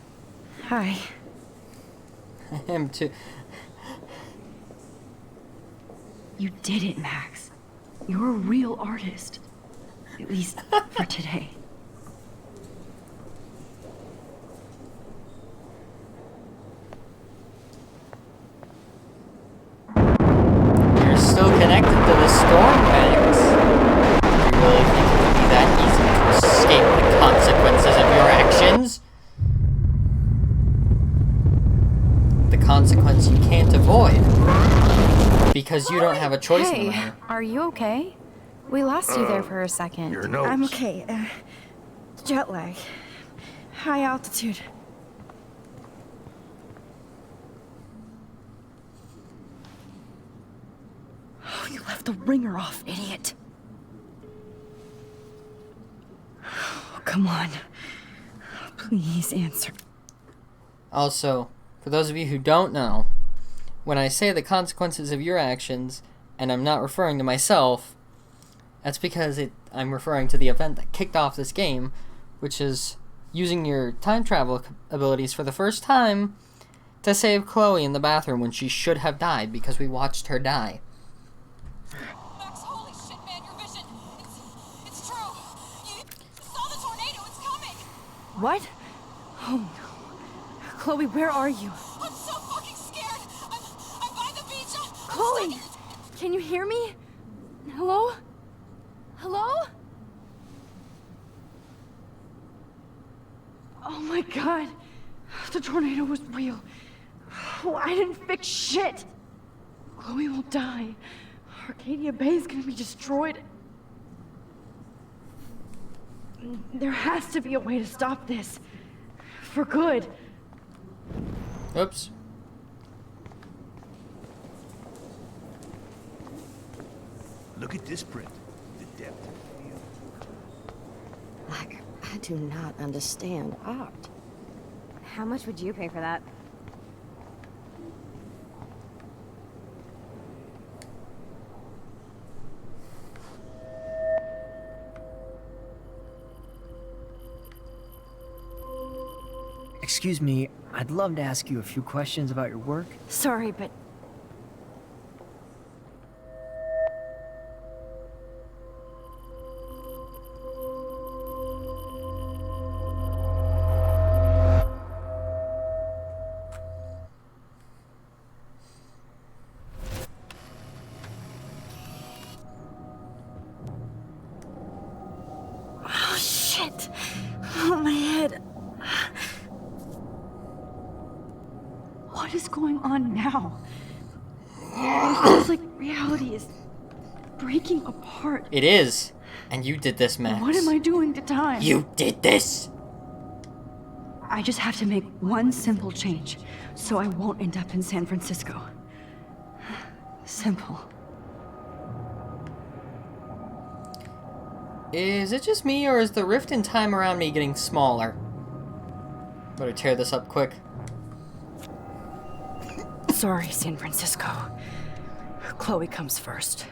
Hi. Him too. You did it, Max. You're a real artist. At least for today. You're still connected to the storm banks. Do you really think it would be that easy to escape the consequences of your actions? The consequence you can't avoid. Because you don't have a choice in the Hey, matter. are you okay? We lost you there for a second. Your nose. I'm okay. Jet lag. High altitude. Oh, you left the ringer off, idiot. Oh, come on. Please answer. Also, for those of you who don't know, when I say the consequences of your actions, and I'm not referring to myself, that's because I'm referring to the event that kicked off this game, which is using your time travel abilities for the first time to save Chloe in the bathroom when she should have died because we watched her die. Max, holy shit, man, your vision. It's true. You saw the tornado. It's coming. What? Oh no. Chloe, where are you? I'm so fucking scared. I'm by the beach. Chloe! Can you hear me? Hello? Hello? Oh my god. The tornado was real. Oh, I didn't fix shit. Chloe will die. Arcadia Bay is gonna be destroyed. There has to be a way to stop this. For good. Oops. Look at this print. The depth of field. Like, I do not understand art. How much would you pay for that? Excuse me, I'd love to ask you a few questions about your work. Sorry, but oh shit. Oh, my head. What is going on now? It feels like reality is breaking apart. It is. And you did this, Max. What am I doing to time? You did this! I just have to make one simple change, so I won't end up in San Francisco. Simple. Is it just me, or is the rift in time around me getting smaller? Better tear this up quick. Sorry, San Francisco. Chloe comes first.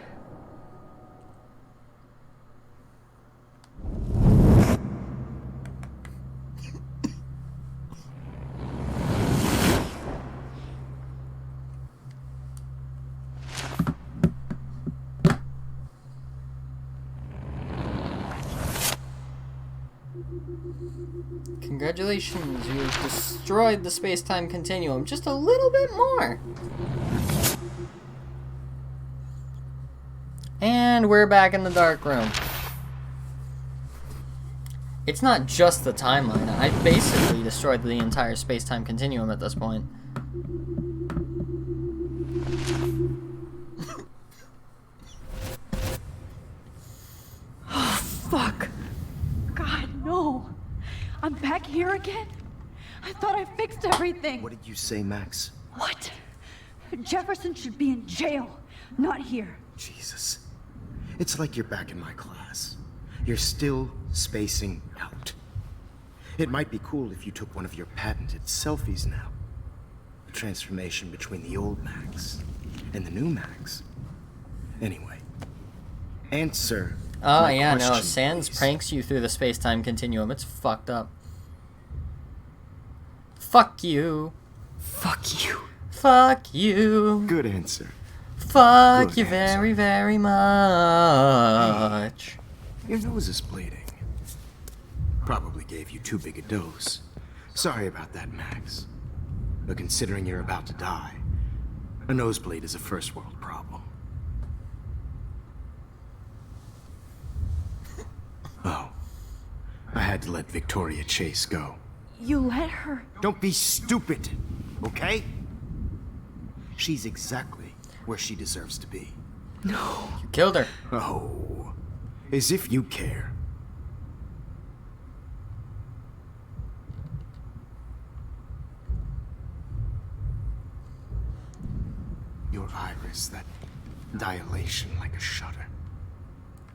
Congratulations, you have destroyed the space-time continuum just a little bit more. And we're back in the dark room. It's not just the timeline. I basically destroyed the entire space-time continuum at this point. Oh, fuck. God, no. I'm back here again? I thought I fixed everything. What did you say, Max? What? Jefferson should be in jail, not here. Jesus. It's like you're back in my class. You're still spacing out. It might be cool if you took one of your patented selfies now. The transformation between the old Max and the new Max. Anyway, answer Oh my yeah, no, question, Sans please. pranks you through the space-time continuum. It's fucked up. Fuck you. Fuck you. Fuck you. Good answer. Fuck Good you answer. very, very much. Your nose is bleeding. Probably gave you too big a dose. Sorry about that, Max. But considering you're about to die, a nosebleed is a first world problem. Oh, I had to let Victoria Chase go. You let her? Don't be stupid, okay? She's exactly where she deserves to be. No. You killed her. Oh, as if you care. Your iris, that dilation like a shutter.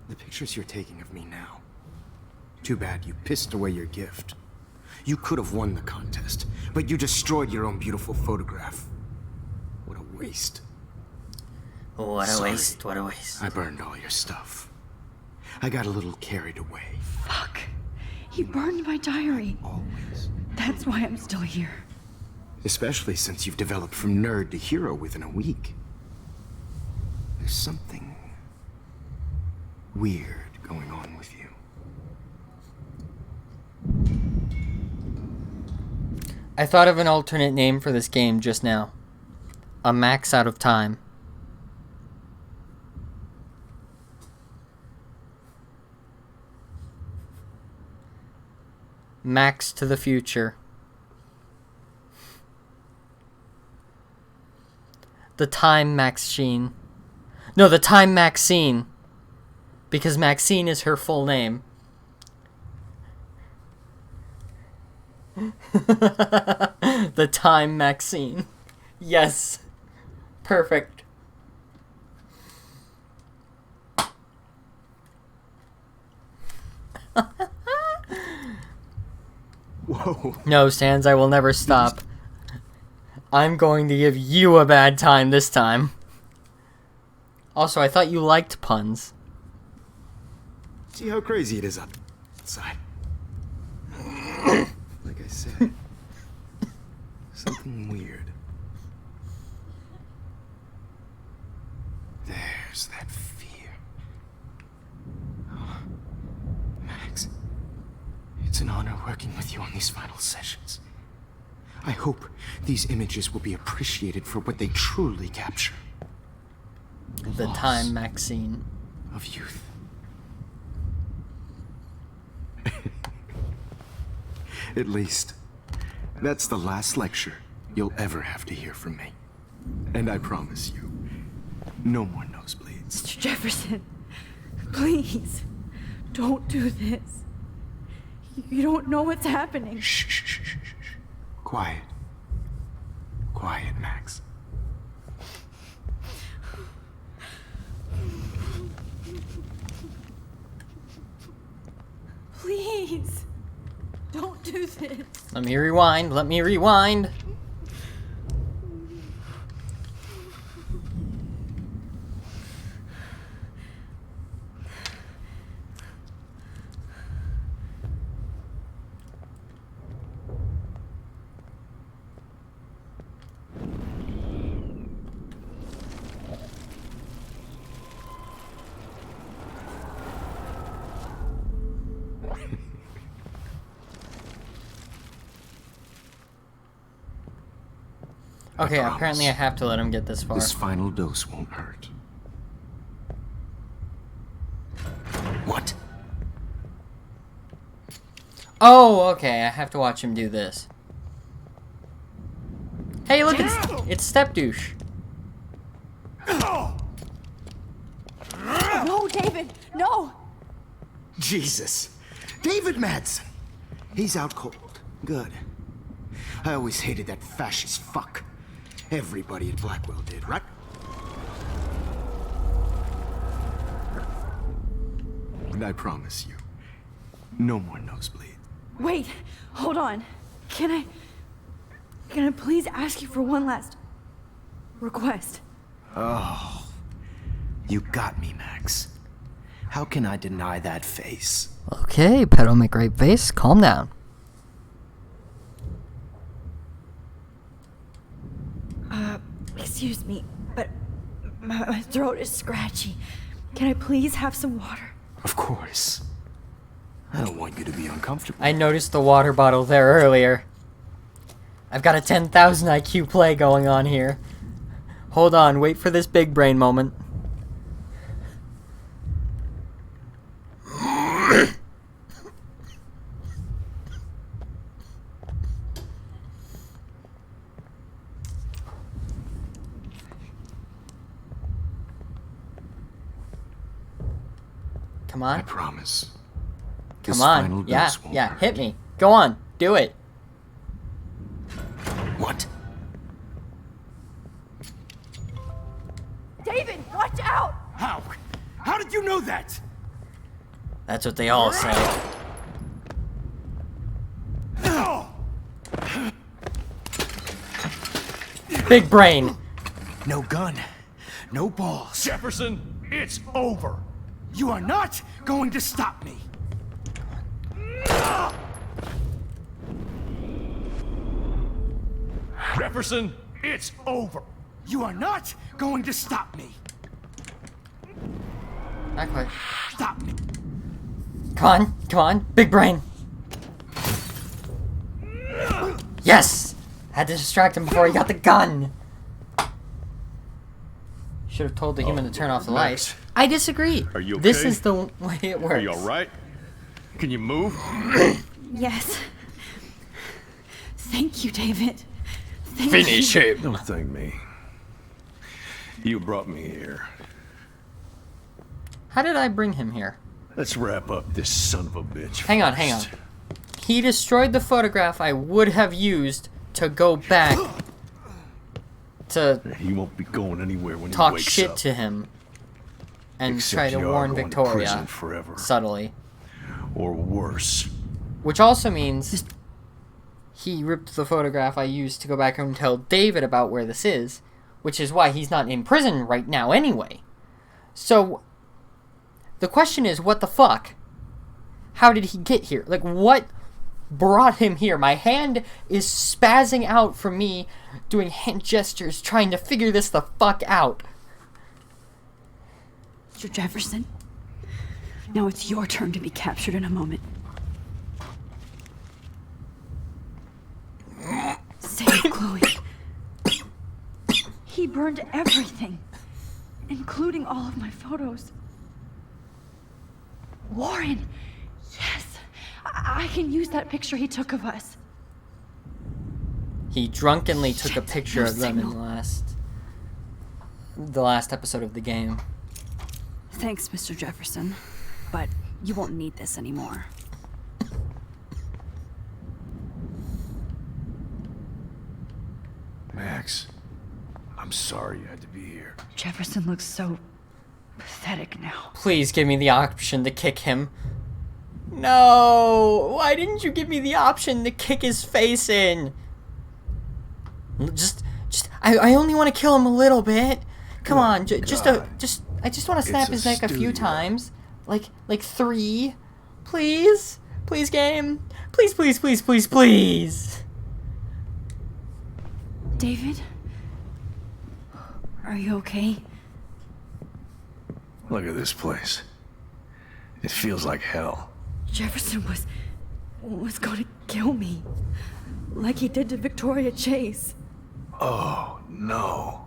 The pictures you're taking of me now. Too bad you pissed away your gift. You could have won the contest, but you destroyed your own beautiful photograph. What a waste. What a Sorry. waste, what a waste. I burned all your stuff. I got a little carried away. Fuck. He burned my diary. Always. That's why I'm still here. Especially since you've developed from nerd to hero within a week. There's something weird going on with you. I thought of an alternate name for this game just now. A Max Out of Time. Max to the future. The Time Maxine. No, the Time Maxine. Because Maxine is her full name. The Time Maxine. Yes. Perfect. Whoa. No, Sans, I will never stop. I'm going to give you a bad time this time. Also, I thought you liked puns. See how crazy it is outside. Like I said, something weird. There's that fear. Oh, Max, it's an honor working with you on these final sessions. I hope these images will be appreciated for what they truly capture. The Loss Time Maxine. of youth. At least, that's the last lecture you'll ever have to hear from me. And I promise you, no more nosebleeds. Mr. Jefferson, please, don't do this. You don't know what's happening. Shh, shh, shh, shh, shh. Quiet. Quiet, Max. Please, don't do this. Let me rewind. Let me rewind. Okay, apparently I have to let him get this far. This final dose won't hurt. What? Oh, okay, I have to watch him do this. Hey, look, it's Step Douche. No, David, no! Jesus. David Madsen. He's out cold. Good. I always hated that fascist fuck. Everybody at Blackwell did, right? And I promise you, no more nosebleed. Wait, hold on. Can I please ask you for one last request? Oh, you got me, Max. How can I deny that face? Okay, Pedo McGrapeface, calm down. Excuse me, but my throat is scratchy. Can I please have some water? Of course. I don't want you to be uncomfortable. I noticed the water bottle there earlier. I've got a 10,000 IQ play going on here. Hold on, wait for this big brain moment. Come on. I promise. Come on. Yeah, hit me. Go on, do it. What? David, watch out! How? How did you know that? That's what they all say. Big brain. No gun. No balls. Jefferson, it's over. You are not going to stop me. Jefferson, it's over. You are not going to stop me. Not quite. Stop me. Come on, big brain. Yes! Had to distract him before he got the gun. Should have told the human to turn off the lights. I disagree. Are you okay? This is the way it works. Are you alright? Can you move? Yes. Thank you, David. Finish him. Don't thank me. You brought me here. How did I bring him here? Let's wrap up this son of a bitch. Hang on. He destroyed the photograph I would have used to go back to He won't be going anywhere when he talk wakes shit up. to him and Except try to you are warn going to Victoria prison forever. subtly. Or worse. Which also means he ripped the photograph I used to go back home and tell David about where this is, which is why he's not in prison right now anyway. So, the question is, what the fuck? How did he get here? Like, what brought him here? My hand is spazzing out from me doing hand gestures trying to figure this the fuck out. Mr. Jefferson, now it's your turn to be captured in a moment. Save Chloe. He burned everything, including all of my photos. Warren, yes, I can use that picture he took of us. He drunkenly took a picture no of them in signal. the last episode of the game. Thanks, Mr. Jefferson, but you won't need this anymore. Max, I'm sorry you had to be here. Jefferson looks so pathetic now. Please give me the option to kick him. No! Why didn't you give me the option to kick his face in? I only want to kill him a little bit. Come on, I just want to snap his neck a few times. Like 3. Please? Please, game? Please, please, please, please, please. David? Are you okay? Look at this place. It feels like hell. Jefferson was going to kill me. Like he did to Victoria Chase. Oh, no.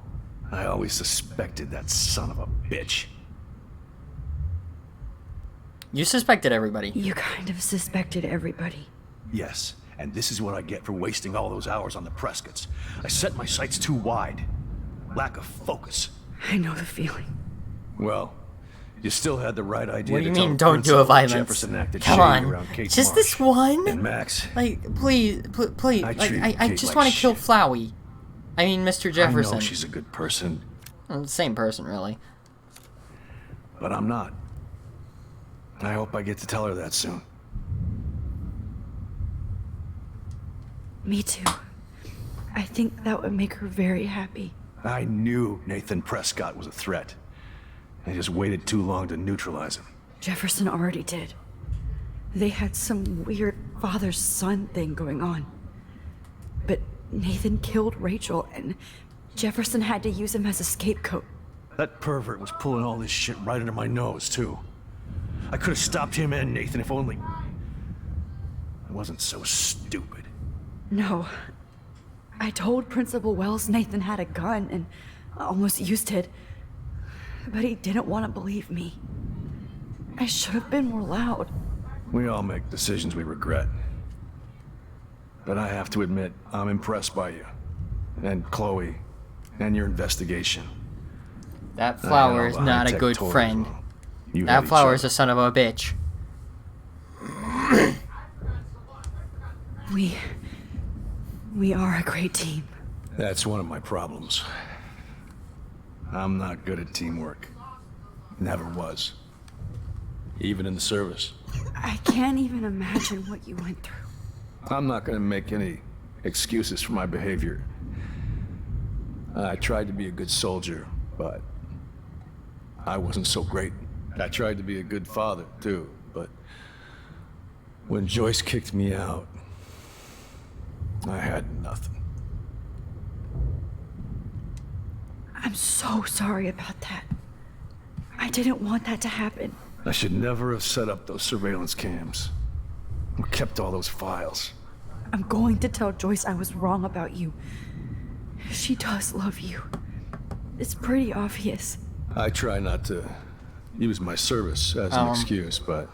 I always suspected that son of a bitch. You suspected everybody. You kind of suspected everybody. Yes, and this is what I get for wasting all those hours on the Prescotts. I set my sights too wide. Lack of focus. I know the feeling. Well, you still had the right idea. What do you to tell mean, the don't do a principal violence? Jefferson acted Come shady on, around Kate just Marsh. this one? And Max. Like, please, please. I Like, treated I Kate just like want to kill shit. Flowey. I mean, Mr. Jefferson. I know she's a good person, Well, same person, really. but I'm not. I hope I get to tell her that soon. Me too. I think that would make her very happy. I knew Nathan Prescott was a threat. I just waited too long to neutralize him. Jefferson already did. They had some weird father-son thing going on. But Nathan killed Rachel, and Jefferson had to use him as a scapegoat. That pervert was pulling all this shit right under my nose, too. I could have stopped him and Nathan if only I wasn't so stupid. No. I told Principal Wells Nathan had a gun and almost used it. But he didn't want to believe me. I should have been more loud. We all make decisions we regret. But I have to admit, I'm impressed by you. And Chloe. And your investigation. That flower is not a good friend. That flower is a son of a bitch. We are a great team. That's one of my problems. I'm not good at teamwork. Never was. Even in the service. I can't even imagine what you went through. I'm not gonna make any excuses for my behavior. I tried to be a good soldier, but I wasn't so great. I tried to be a good father, too, but when Joyce kicked me out, I had nothing. I'm so sorry about that. I didn't want that to happen. I should never have set up those surveillance cams. Or kept all those files. I'm going to tell Joyce I was wrong about you. She does love you. It's pretty obvious. I try not to use my service as an excuse, but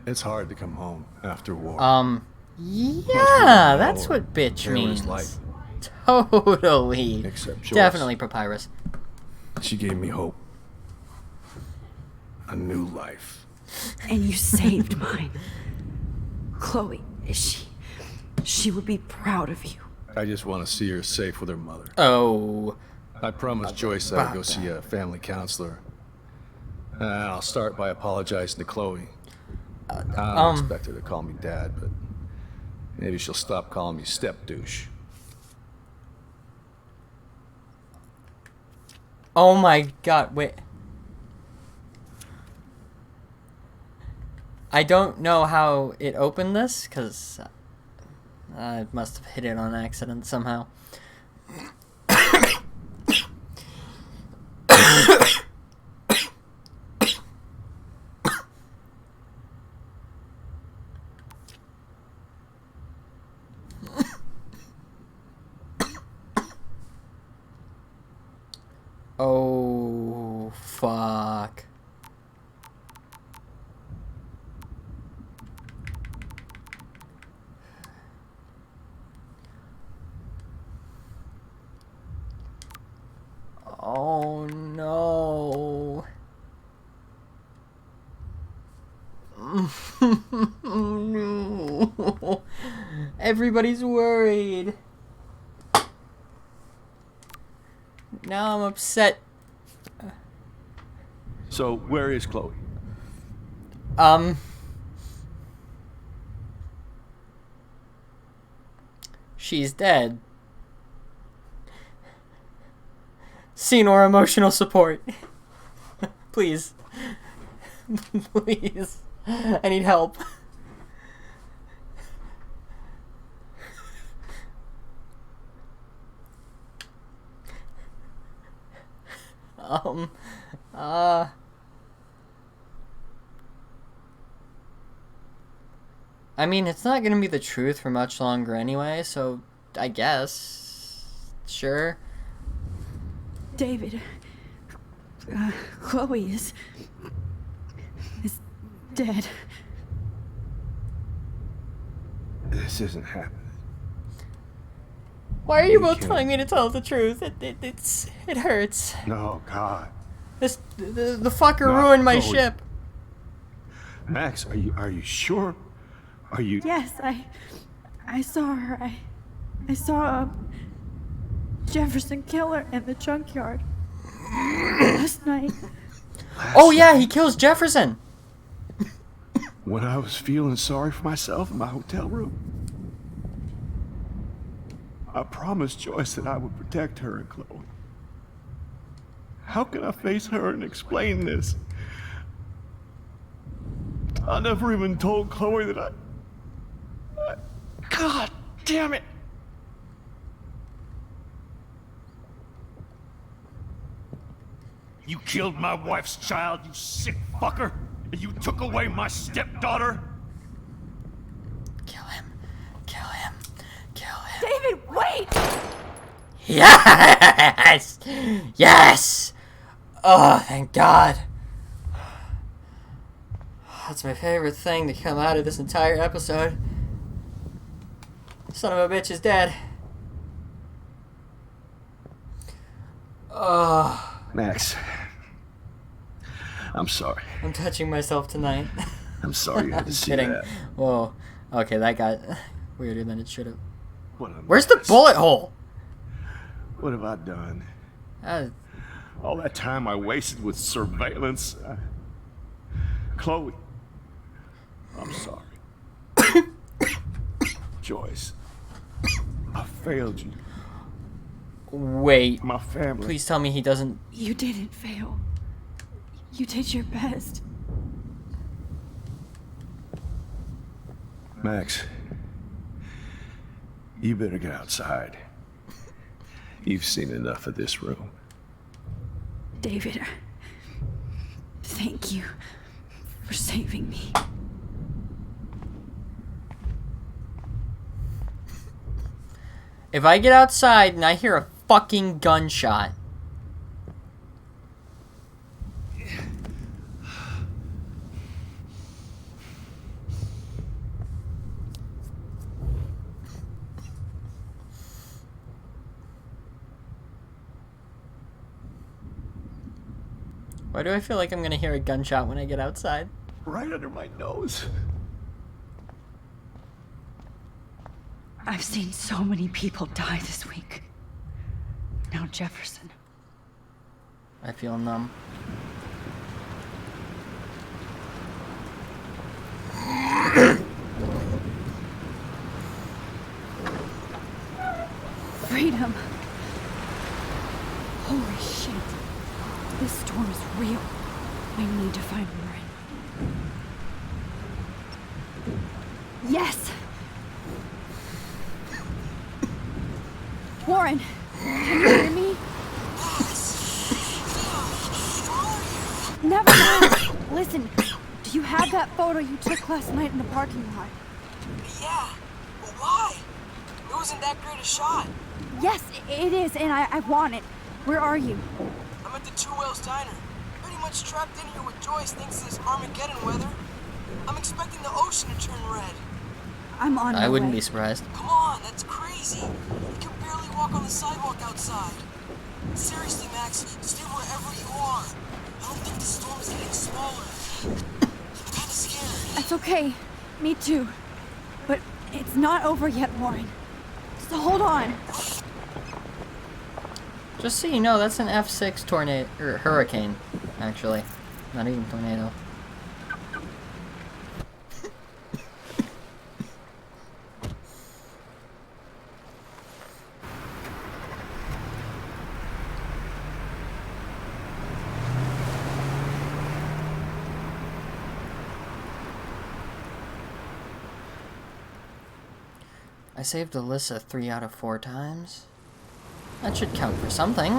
it's hard to come home after war. Yeah, that's what bitch means. Totally. Except Joyce. Definitely Papyrus. She gave me hope. A new life. And you saved mine. Chloe, she would be proud of you. I just want to see her safe with her mother. Oh. I promised Joyce I'd go see a family counselor. I'll start by apologizing to Chloe. I don't expect her to call me dad, but maybe she'll stop calling me step douche. Oh my god, wait. I don't know how it opened this, because I must have hit it on accident somehow. Oh, fuck. Oh no. Oh no. Everybody's worried. Now I'm upset. So, where is Chloe? She's dead. Senor emotional support. Please. Please. I need help. I mean, it's not gonna be the truth for much longer anyway, so I guess. Sure. David, Chloe is dead. This isn't happening. Why are you both telling me to tell the truth? It hurts. No, God. The fucker Not ruined my Chloe. ship. Max, are you sure? Are you? Yes, I saw her. I saw Jefferson kill her in the junkyard last night. Oh yeah, he kills Jefferson. When I was feeling sorry for myself in my hotel room, I promised Joyce that I would protect her and Chloe. How can I face her and explain this? I never even told Chloe that I... God damn it! You killed my wife's child, you sick fucker! And you took away my stepdaughter? Kill him. Kill him. Kill him. David, wait! Yes! Yes! Oh, thank God. That's my favorite thing to come out of this entire episode. Son of a bitch is dead. Oh. Max, I'm sorry. I'm touching myself tonight. I'm sorry you had to I'm see kidding. that. Whoa. Okay, that got weirder than it should have. What a Where's the mess. bullet hole? What have I done? Uh, All that time I wasted with surveillance. Chloe, I'm sorry. Joyce, I failed you. Wait. My family. Please tell me he doesn't. You didn't fail. You did your best. Max, you better get outside. You've seen enough of this room. David, thank you for saving me. If I get outside and I hear a fucking gunshot. Why do I feel like I'm gonna hear a gunshot when I get outside? Right under my nose. I've seen so many people die this week. Now Jefferson. I feel numb. Freedom. Holy shit. This storm is real. I need to find Warren. Yes! Warren, can you hear me? Never mind. Listen, do you have that photo you took last night in the parking lot? Yeah, but why? It wasn't that great a shot. Yes, it is, and I want it. Where are you? I'm at the Two Whales Diner. Pretty much trapped in here with Joyce thanks to this Armageddon weather. I'm expecting the ocean to turn red. I'm on my I wouldn't way. be surprised. Come on, that's crazy. You can barely walk on the sidewalk outside. Seriously, Max, stay wherever you are. I don't think the storm is getting smaller. I'm kinda scared. It's okay. Me too. But it's not over yet, Warren. So hold on. Just so you know, that's an F6 tornado or hurricane, actually. Not even tornado. I saved Alyssa 3 out of 4 times. That should count for something.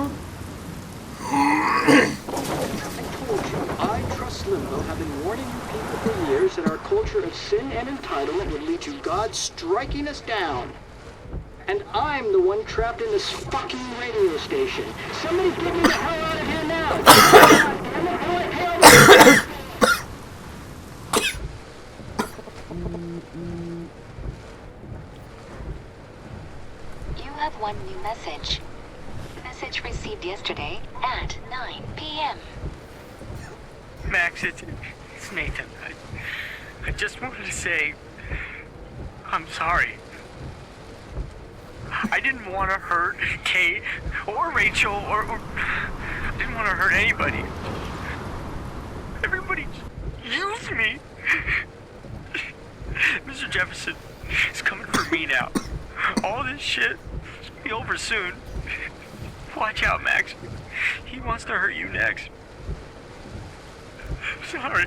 I Trust Limbo have been warning you people for years that our culture of sin and entitlement would lead to God striking us down. And I'm the one trapped in this fucking radio station. Somebody get me the hell out of here now! God damn it, who the hell- You have one new message. Message received yesterday at 9 p.m. Max, it's Nathan. I just wanted to say I'm sorry. I didn't want to hurt Kate or Rachel or I didn't want to hurt anybody. Everybody used me. Mr. Jefferson is coming for me now. All this shit will be over soon. Watch out, Max. He wants to hurt you next. Sorry.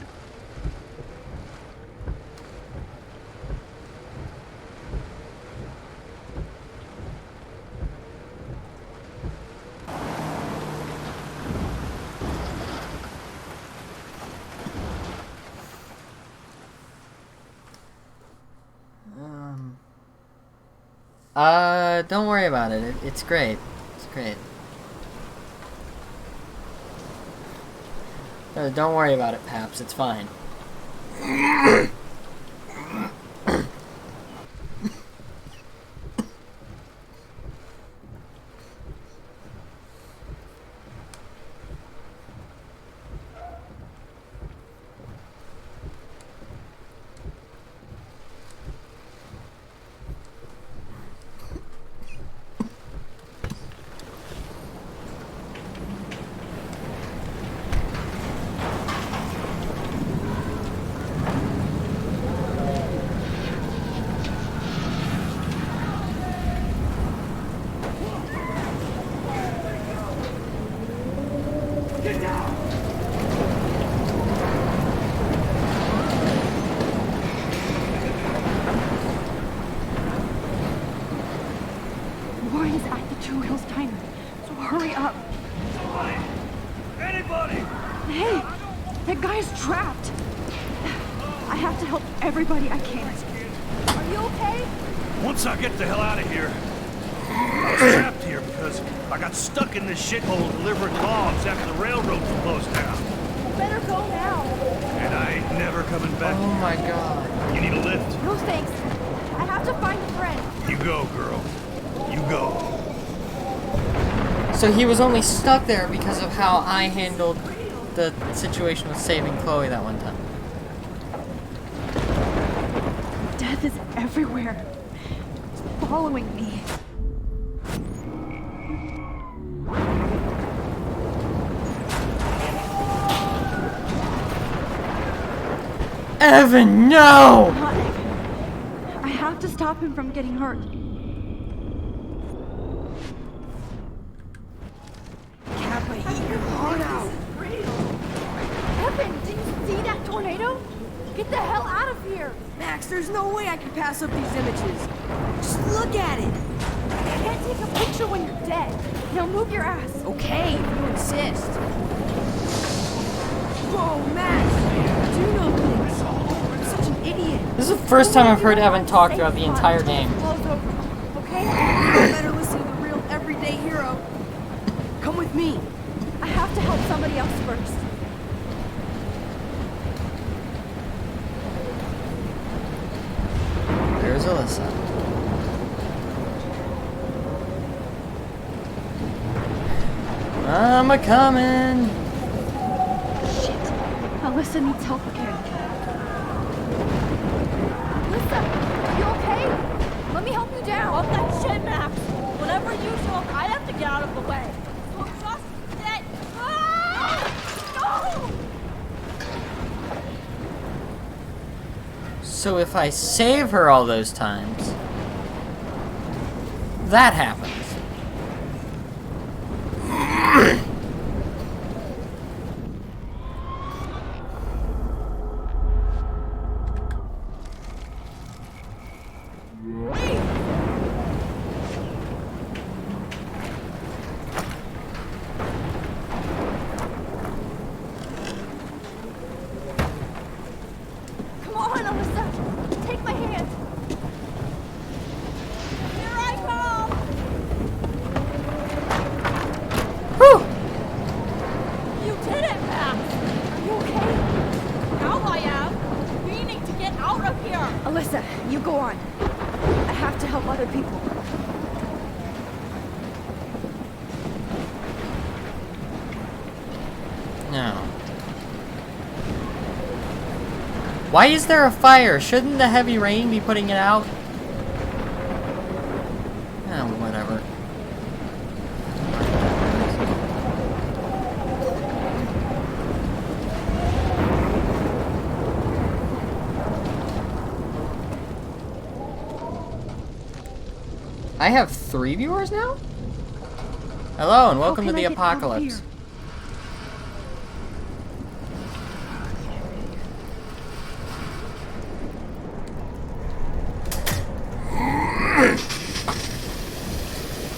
Don't worry about it. It's great. It's great. Don't worry about it, Paps. It's fine. Warren's at the Two Hills Diner, so hurry up. Anybody! Hey, that guy's trapped. I have to help everybody I can. Are you okay? Once I get the hell out of here, I was trapped here because I got stuck in this shithole delivering logs after the railroads were closed down. You better go now. And I ain't never coming back. Oh my god. You need a lift? No thanks. I have to find a friend. You go, girl. You go. So he was only stuck there because of how I handled the situation with saving Chloe that one time. Death is everywhere. It's following me. Evan, no! I have to stop him from getting hurt. Kappa, eat your heart out. Evan, did you see that tornado? Get the hell out of here! Max, there's no way I can pass up these images. Just look at it. You can't take a picture when you're dead. Now move your ass. Okay, if you insist. Whoa, Max, do know things. I'm such an idiot. This is the first time I've heard Evan talk throughout the entire game. Okay? You better listen to the real everyday hero. Come with me. I have to help somebody else first. There's Alyssa. I'm a-comin'. Shit. Alyssa needs help again. Alyssa, you okay? Let me help you down. Fuck that shit, Max. Whenever you show up, I have to get out of the way. So I'm just dead. Ah! No! So if I save her all those times, that happens. Come on, Alyssa. Take my hand. Here I come! go on. I have to help other people. No. Why is there a fire? Shouldn't the heavy rain be putting it out? Oh, whatever. I have 3 viewers now? Hello and welcome to the apocalypse.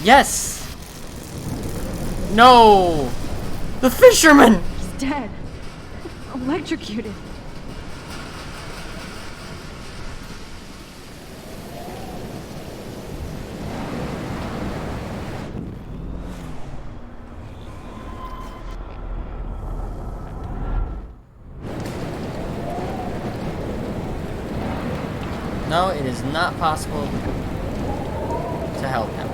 Yes! No! The fisherman! He's dead. Electrocuted. No, it is not possible to help him.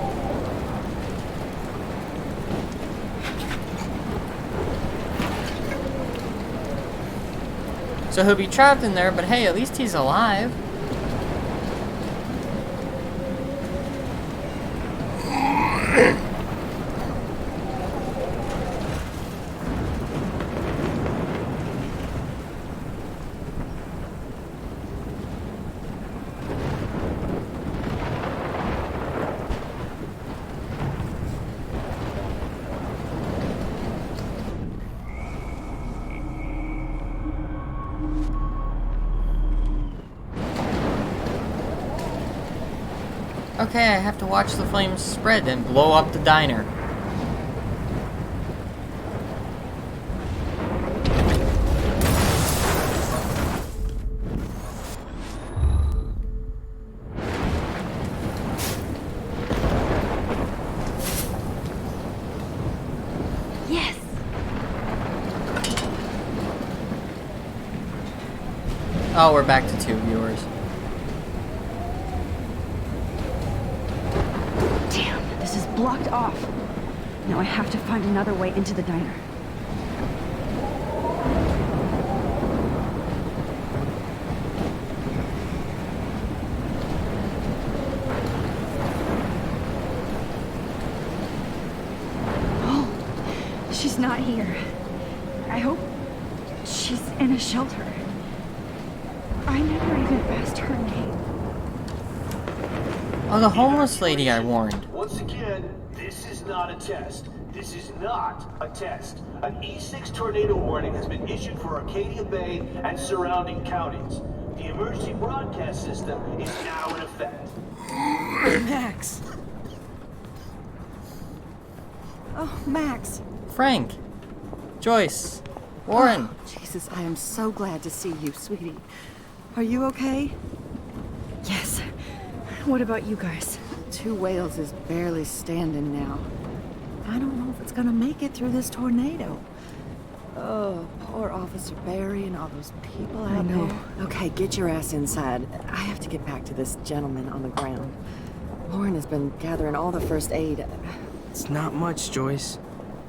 So he'll be trapped in there, but hey, at least he's alive. Okay, I have to watch the flames spread and blow up the diner. Yes. Oh, we're back to 2 viewers. This is blocked off. Now I have to find another way into the diner. Oh, she's not here. I hope she's in a shelter. I never even asked her name. Oh, the homeless lady I warned. Once again, this is not a test. This is not a test. An E6 tornado warning has been issued for Arcadia Bay and surrounding counties. The emergency broadcast system is now in effect. Max. Oh, Max. Frank. Joyce. Warren. Oh, Jesus, I am so glad to see you, sweetie. Are you okay? Yes. What about you guys? 2 Whales is barely standing now. I don't know if it's gonna make it through this tornado. Oh, poor Officer Barry and all those people out there. Okay, get your ass inside. I have to get back to this gentleman on the ground. Lauren has been gathering all the first aid. It's not much, Joyce,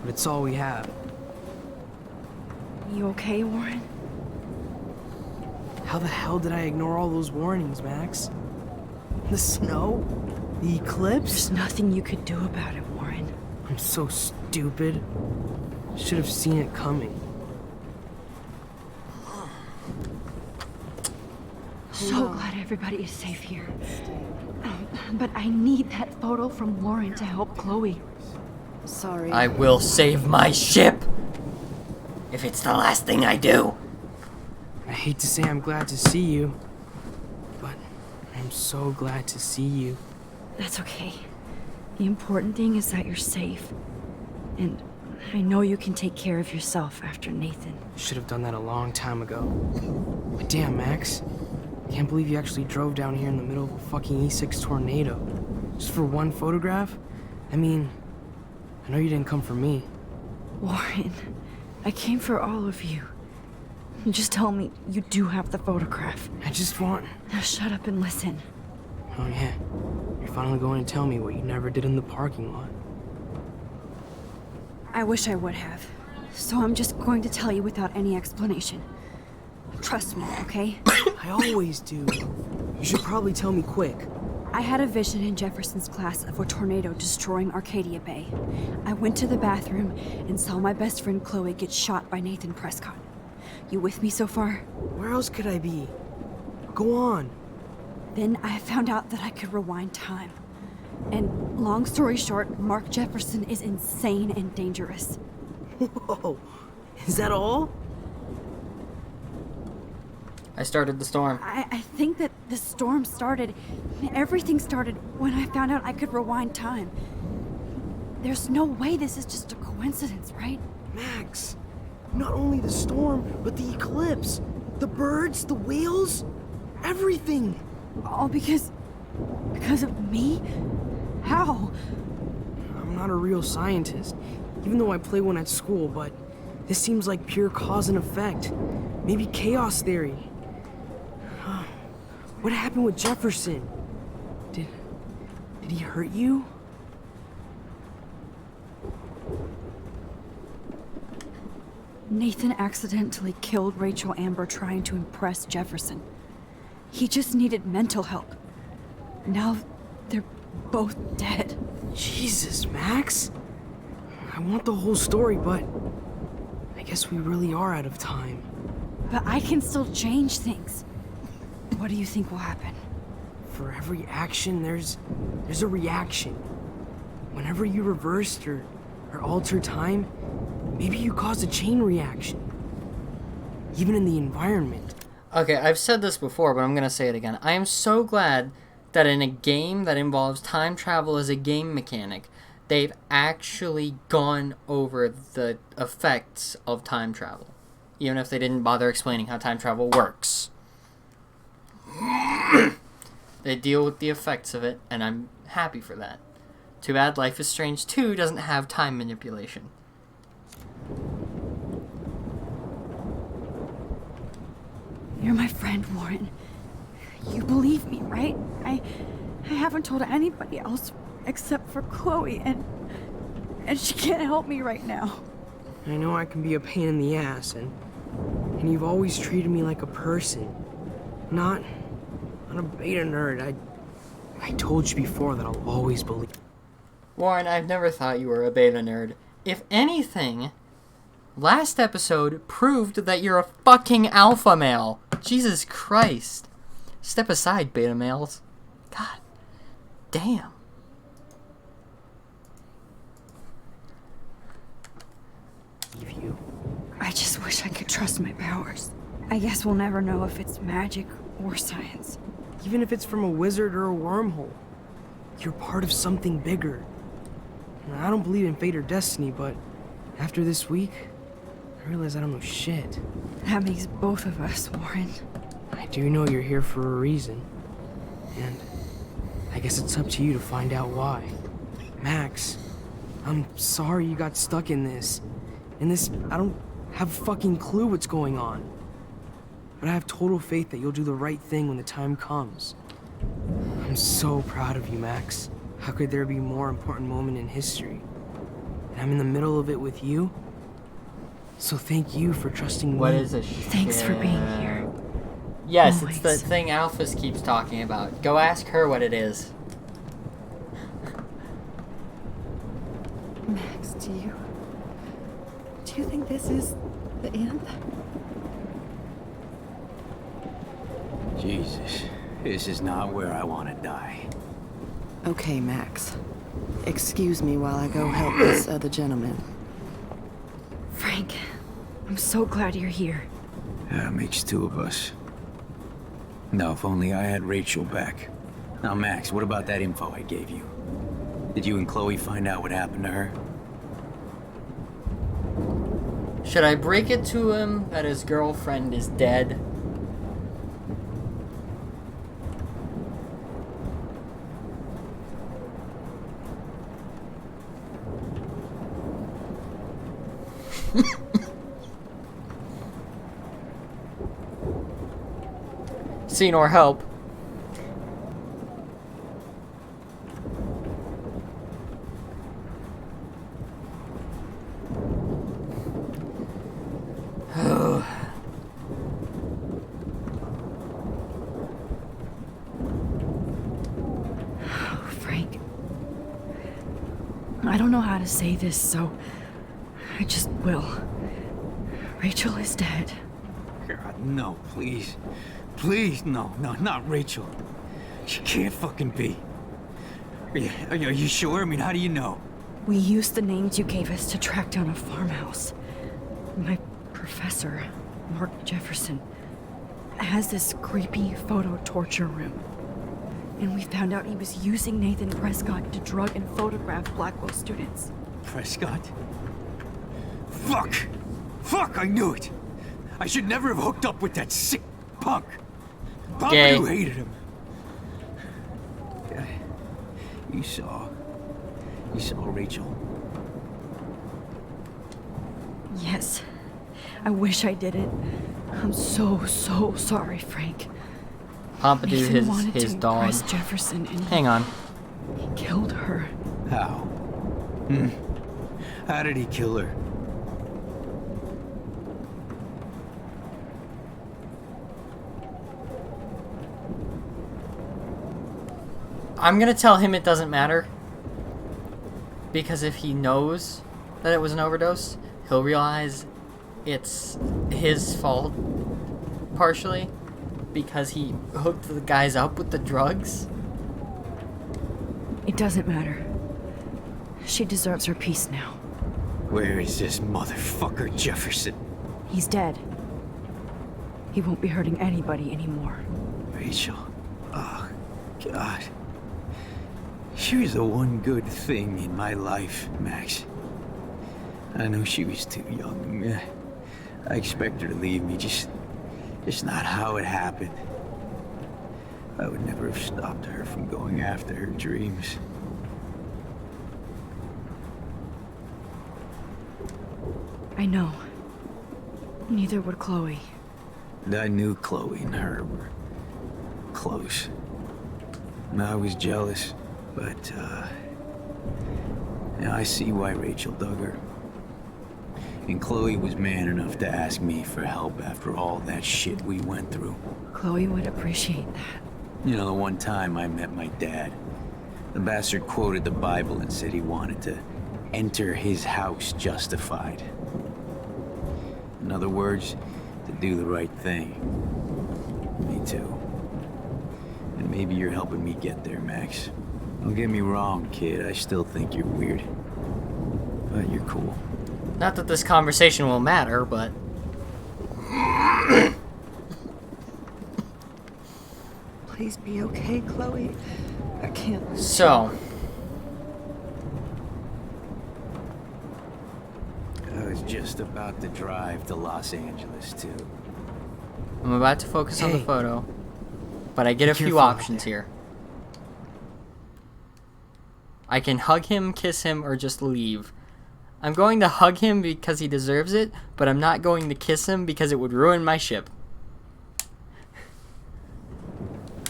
but it's all we have. You okay, Warren? How the hell did I ignore all those warnings, Max? The snow? The eclipse? There's nothing you could do about it, Warren. I'm so stupid. Should have seen it coming. So glad everybody is safe here. But I need that photo from Lauren to help Chloe. Sorry. I will save my ship! If it's the last thing I do. I hate to say I'm glad to see you, but I'm so glad to see you. That's okay. The important thing is that you're safe. And I know you can take care of yourself after Nathan. Should have done that a long time ago. But damn, Max. Can't believe you actually drove down here in the middle of a fucking E6 tornado. Just for one photograph? I mean, I know you didn't come for me. Warren, I came for all of you. Just tell me you do have the photograph. I just want... Now shut up and listen. Oh yeah, you're finally going to tell me what you never did in the parking lot. I wish I would have. So I'm just going to tell you without any explanation. Trust me, okay? I always do. You should probably tell me quick. I had a vision in Jefferson's class of a tornado destroying Arcadia Bay. I went to the bathroom and saw my best friend Chloe get shot by Nathan Prescott. You with me so far? Where else could I be? Go on. Then I found out that I could rewind time. And long story short, Mark Jefferson is insane and dangerous. Whoa, is that all? I started the storm. I think that the storm started, everything started when I found out I could rewind time. There's no way this is just a coincidence, right? Max, not only the storm, but the eclipse, the birds, the whales, everything. All because of me? How? I'm not a real scientist, even though I play one at school, but this seems like pure cause and effect. Maybe chaos theory. What happened with Jefferson? Did he hurt you? Nathan accidentally killed Rachel Amber trying to impress Jefferson. He just needed mental help. Now they're both dead. Jesus, Max. I want the whole story, but I guess we really are out of time. But I can still change things. What do you think will happen? For every action, there's a reaction. Whenever you reversed or alter time, maybe you cause a chain reaction. Even in the environment. Okay, I've said this before, but I'm gonna say it again. I am so glad that in a game that involves time travel as a game mechanic, they've actually gone over the effects of time travel. Even if they didn't bother explaining how time travel works. They deal with the effects of it, and I'm happy for that. Too bad Life is Strange 2 doesn't have time manipulation. You're my friend, Warren. You believe me, right? I haven't told anybody else except for Chloe, and she can't help me right now. I know I can be a pain in the ass, and you've always treated me like a person. Not a beta nerd. I told you before that I'll always believe. Warren, I've never thought you were a beta nerd. If anything, last episode proved that you're a fucking alpha male. Jesus Christ. Step aside, beta males. God damn. You. I just wish I could trust my powers. I guess we'll never know if it's magic or science. Even if it's from a wizard or a wormhole, you're part of something bigger. I don't believe in fate or destiny, but after this week, I realize I don't know shit. That makes both of us, Warren. I do know you're here for a reason. And I guess it's up to you to find out why. Max, I'm sorry you got stuck in this. I don't have a fucking clue what's going on. But I have total faith that you'll do the right thing when the time comes. I'm so proud of you, Max. How could there be a more important moment in history? And I'm in the middle of it with you. So thank you for trusting me. What is a Thanks for being here. Yes, Always. It's the thing Alphys keeps talking about. Go ask her what it is. Max, do you think this is the end? Jesus, this is not where I want to die. Okay, Max. Excuse me while I go help this other gentleman. Frank, I'm so glad you're here. That makes two of us. Now, if only I had Rachel back. Now, Max, what about that info I gave you? Did you and Chloe find out what happened to her? Should I break it to him that his girlfriend is dead? See nor help. I don't know how to say this, so I just will. Rachel is dead. God, no, please. Please, no, not Rachel. She can't fucking be. Are you sure? I mean, how do you know? We used the names you gave us to track down a farmhouse. My professor, Mark Jefferson, has this creepy photo torture room. And we found out he was using Nathan Prescott to drug and photograph Blackwell students. Prescott? Fuck! Fuck, I knew it! I should never have hooked up with that sick punk! Papa Gay. who hated him. Yeah. You saw Rachel. Yes. I wish I did it. I'm so sorry, Frank. Pompidou, Nathan wanted his to dog. impress Jefferson and Hang on. he killed her. How? How did he kill her? I'm gonna tell him it doesn't matter. Because if he knows that it was an overdose, he'll realize it's his fault, partially, because he hooked the guys up with the drugs. It doesn't matter. She deserves her peace now. Where is this motherfucker Jefferson? He's dead. He won't be hurting anybody anymore. Rachel. Oh, God. She was the one good thing in my life, Max. I know she was too young. I expect her to leave me, just not how it happened. I would never have stopped her from going after her dreams. I know. Neither would Chloe. I knew Chloe and her were close. And I was jealous, but, I see why Rachel dug her. And Chloe was man enough to ask me for help after all that shit we went through. Chloe would appreciate that. You know, the one time I met my dad, the bastard quoted the Bible and said he wanted to enter his house justified. In other words, to do the right thing. Me too. And maybe you're helping me get there, Max. Don't get me wrong, kid. I still think you're weird. But you're cool. Not that this conversation will matter, but... Please be okay, Chloe. I can't. So... I was just about to drive to Los Angeles, too. I'm about to focus on the Hey. photo, but I get a few careful out options here. I can hug him, kiss him, or just leave. I'm going to hug him because he deserves it, but I'm not going to kiss him because it would ruin my ship.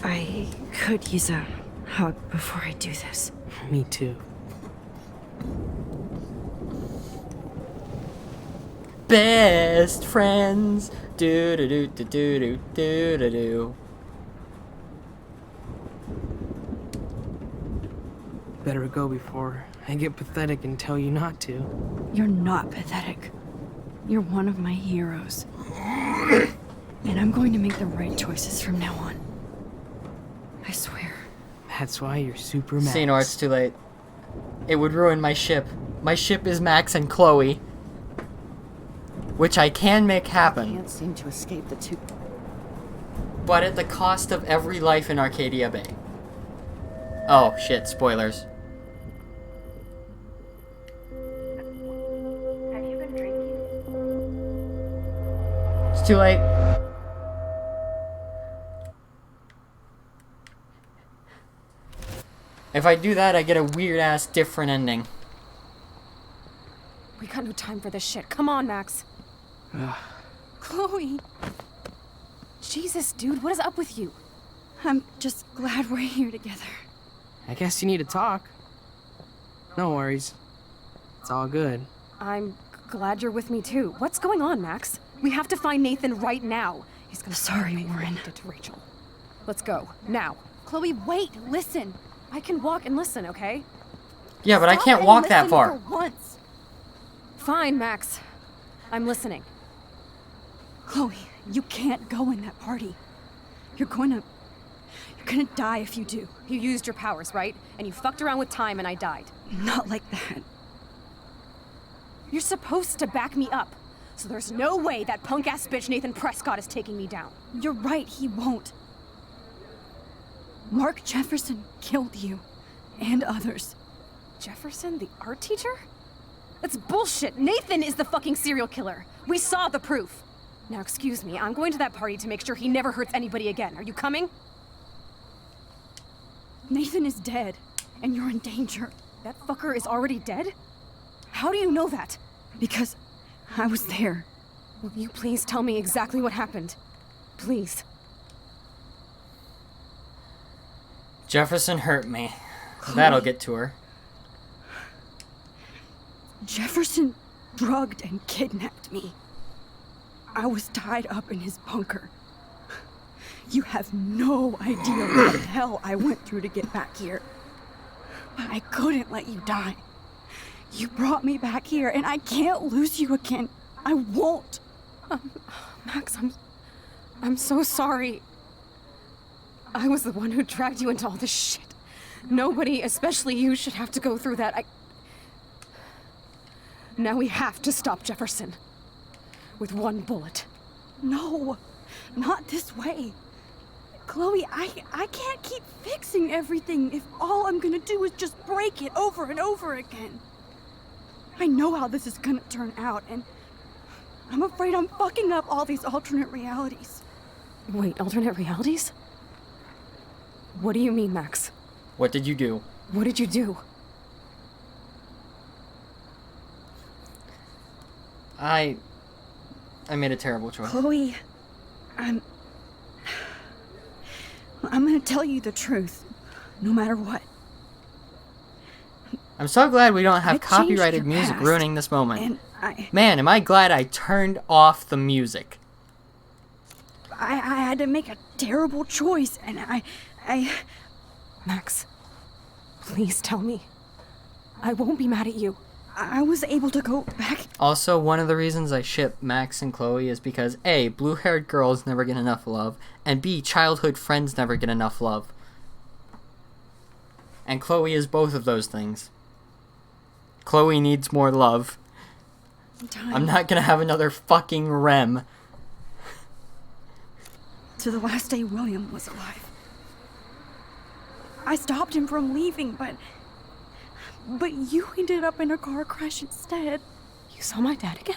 I could use a hug before I do this. Me too. Best friends. Do do do do do do do do do. Better go before I get pathetic and tell you not to. You're not pathetic. You're one of my heroes. And I'm going to make the right choices from now on. I swear. That's why you're super Max. Senor, it's too late. It would ruin my ship. My ship is Max and Chloe. Which I can make happen. Can't seem to escape the two. But at the cost of every life in Arcadia Bay. Oh, shit, spoilers. Have you been drinking? It's too late. If I do that, I get a weird-ass different ending. We got no time for this shit. Come on, Max. Chloe. Jesus, dude, what is up with you? I'm just glad we're here together. I guess you need to talk. No worries. It's all good. I'm glad you're with me too. What's going on, Max? We have to find Nathan right now. He's gonna Sorry, Warren. did to Rachel. Let's go now. Chloe, wait, listen. I can walk and listen, okay? Yeah, but I Stop can't and walk that listen far. for once. Fine, Max. I'm listening. Chloe, you can't go in that party. You're gonna die if you do. You used your powers, right? And you fucked around with time and I died. Not like that. You're supposed to back me up. So there's no way that punk-ass bitch Nathan Prescott is taking me down. You're right, he won't. Mark Jefferson killed you. And others. Jefferson, the art teacher? That's bullshit. Nathan is the fucking serial killer. We saw the proof. Now, excuse me, I'm going to that party to make sure he never hurts anybody again. Are you coming? Nathan is dead, and you're in danger. That fucker is already dead? How do you know that? Because I was there. Will you please tell me exactly what happened? Please. Jefferson hurt me. That'll get to her. Jefferson drugged and kidnapped me. I was tied up in his bunker. You have no idea what the hell I went through to get back here. But I couldn't let you die. You brought me back here, and I can't lose you again. I won't. Max, I'm so sorry. I was the one who dragged you into all this shit. Nobody, especially you, should have to go through that. Now we have to stop Jefferson. With one bullet. No, not this way. Chloe, I can't keep fixing everything if all I'm gonna do is just break it over and over again. I know how this is gonna turn out, and I'm afraid I'm fucking up all these alternate realities. Wait, alternate realities? What do you mean, Max? What did you do? What did you do? I made a terrible choice. Chloe, I'm gonna tell you the truth, no matter what. I'm so glad we don't have I changed copyrighted your music past, ruining this moment. and I Man, am I glad I turned off the music. I had to make a terrible choice, and I... Max, please tell me. I won't be mad at you. I was able to go back. Also, one of the reasons I ship Max and Chloe is because A, blue-haired girls never get enough love, and B, childhood friends never get enough love. And Chloe is both of those things. Chloe needs more love. I'm not gonna have another fucking Rem. To the last day William was alive. I stopped him from leaving, but you ended up in a car crash instead. You saw my dad again?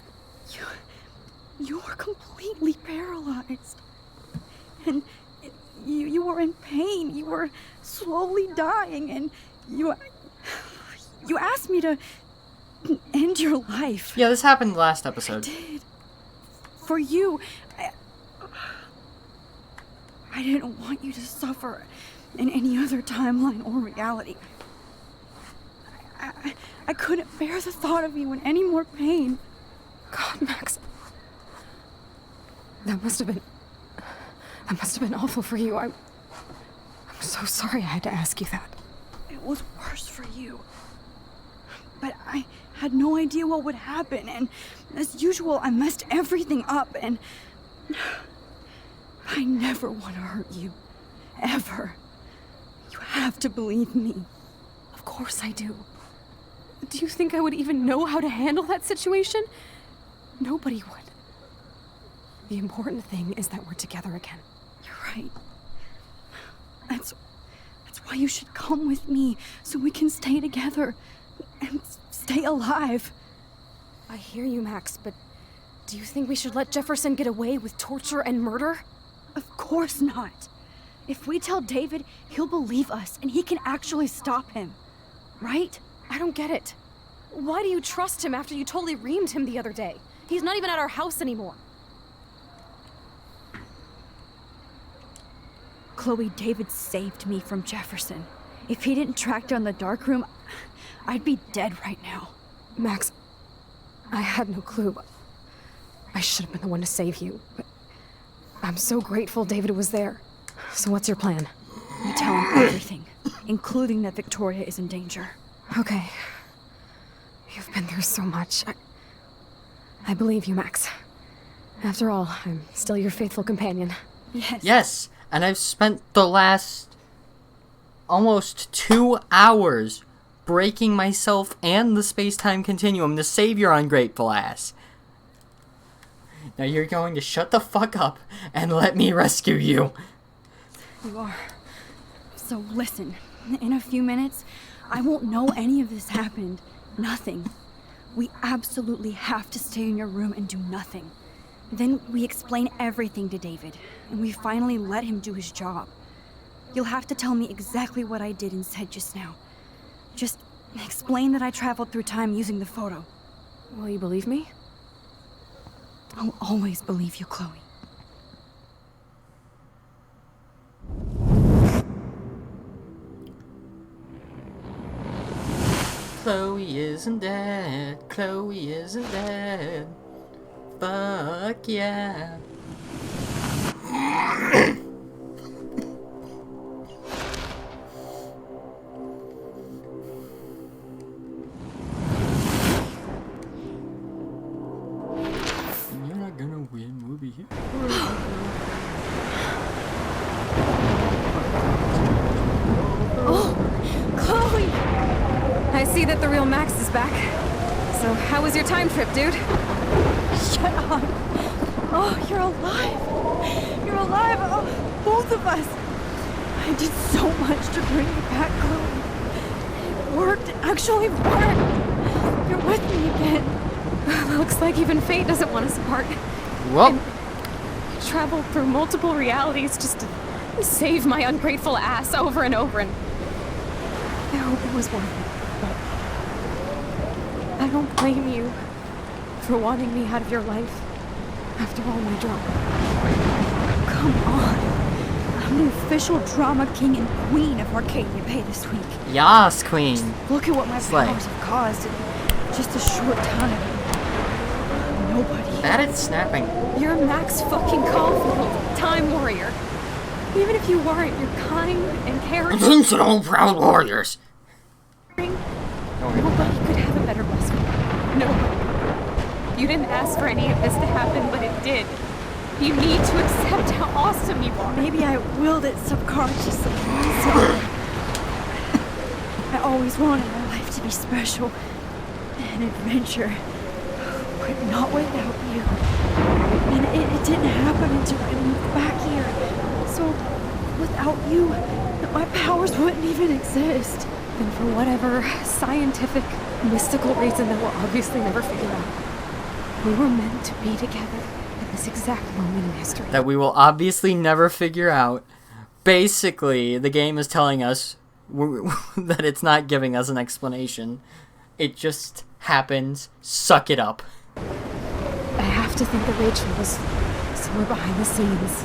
You were completely paralyzed. And you were in pain. You were slowly dying, and you asked me to end your life. Yeah, this happened last episode. I did. For you. I didn't want you to suffer in any other timeline or reality. I couldn't bear the thought of you in any more pain. God, Max. That must have been awful for you. I'm so sorry I had to ask you that. It was worse for you. But I had no idea what would happen, and as usual, I messed everything up, and I never want to hurt you. Ever. You have to believe me. Of course I do. Do you think I would even know how to handle that situation? Nobody would. The important thing is that we're together again. You're right. That's why you should come with me, so we can stay together and stay alive. I hear you, Max, but do you think we should let Jefferson get away with torture and murder? Of course not. If we tell David, he'll believe us, and he can actually stop him. Right? I don't get it. Why do you trust him after you totally reamed him the other day? He's not even at our house anymore. Chloe, David saved me from Jefferson. If he didn't track down the dark room, I'd be dead right now. Max, I had no clue. I should have been the one to save you, but I'm so grateful David was there. So what's your plan? We tell him everything, including that Victoria is in danger. Okay. You've been through so much. I believe you, Max. After all, I'm still your faithful companion. Yes. Yes, and I've spent the last almost 2 hours breaking myself and the space-time continuum to save your ungrateful ass. Now you're going to shut the fuck up and let me rescue you. You are. So listen, in a few minutes, I won't know any of this happened. Nothing. We absolutely have to stay in your room and do nothing. Then we explain everything to David, and we finally let him do his job. You'll have to tell me exactly what I did and said just now. Just explain that I traveled through time using the photo. Will you believe me? I'll always believe you, Chloe. Chloe isn't dead. Chloe isn't dead. Fuck yeah. You're not gonna win, we'll be here. Oh, Chloe! I see that the real Max is back. So, how was your time trip, dude? Shut up! Oh, you're alive! You're alive! Oh, both of us! I did so much to bring you back, Chloe. It worked. It actually worked. You're with me again. Looks like even fate doesn't want us apart. Well, I traveled through multiple realities just to save my ungrateful ass over and over, and I hope it was worth it. But I don't blame you for wanting me out of your life after all my drama. Come on. I'm the official drama king and queen of Arcadia Bay this week. Yas, queen. Look at what my Slay. powers have caused in just a short time. Nobody. That is snapping. You're Max fucking Caulfield, Time Warrior. Even if you weren't, you're kind and caring. Attention, all proud warriors. Nobody could have a better best friend. Nobody. You didn't ask for any of this to happen, but it did. You need to accept how awesome you are. Maybe I willed it subconsciously. I always wanted my life to be special. An adventure. But not without you. And it didn't happen until I moved back here. So, without you, my powers wouldn't even exist. And for whatever scientific, mystical reason that we'll obviously never figure out, we were meant to be together at this exact moment in history. That we will obviously never figure out. Basically, the game is telling us that it's not giving us an explanation. It just happens. Suck it up. I have to think that Rachel was somewhere behind the scenes,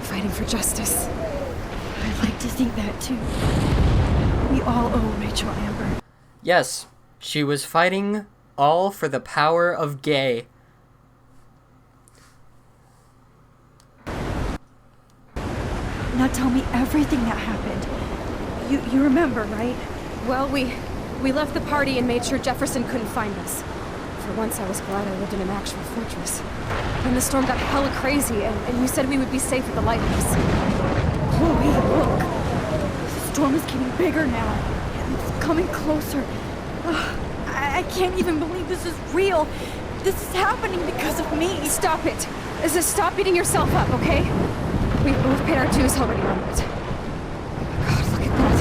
fighting for justice. I'd like to think that too. We all owe Rachel Amber. Yes, she was fighting all for the power of gay. Now tell me everything that happened. You remember, right? Well, we left the party and made sure Jefferson couldn't find us. For once, I was glad I lived in an actual fortress. Then the storm got hella crazy, and you said we would be safe at the lighthouse. Chloe, look. The storm is getting bigger now. It's coming closer. Ugh, I can't even believe this is real. This is happening because of me. Stop it. Stop beating yourself up, okay? We've both paid our dues already on it. God, look at that.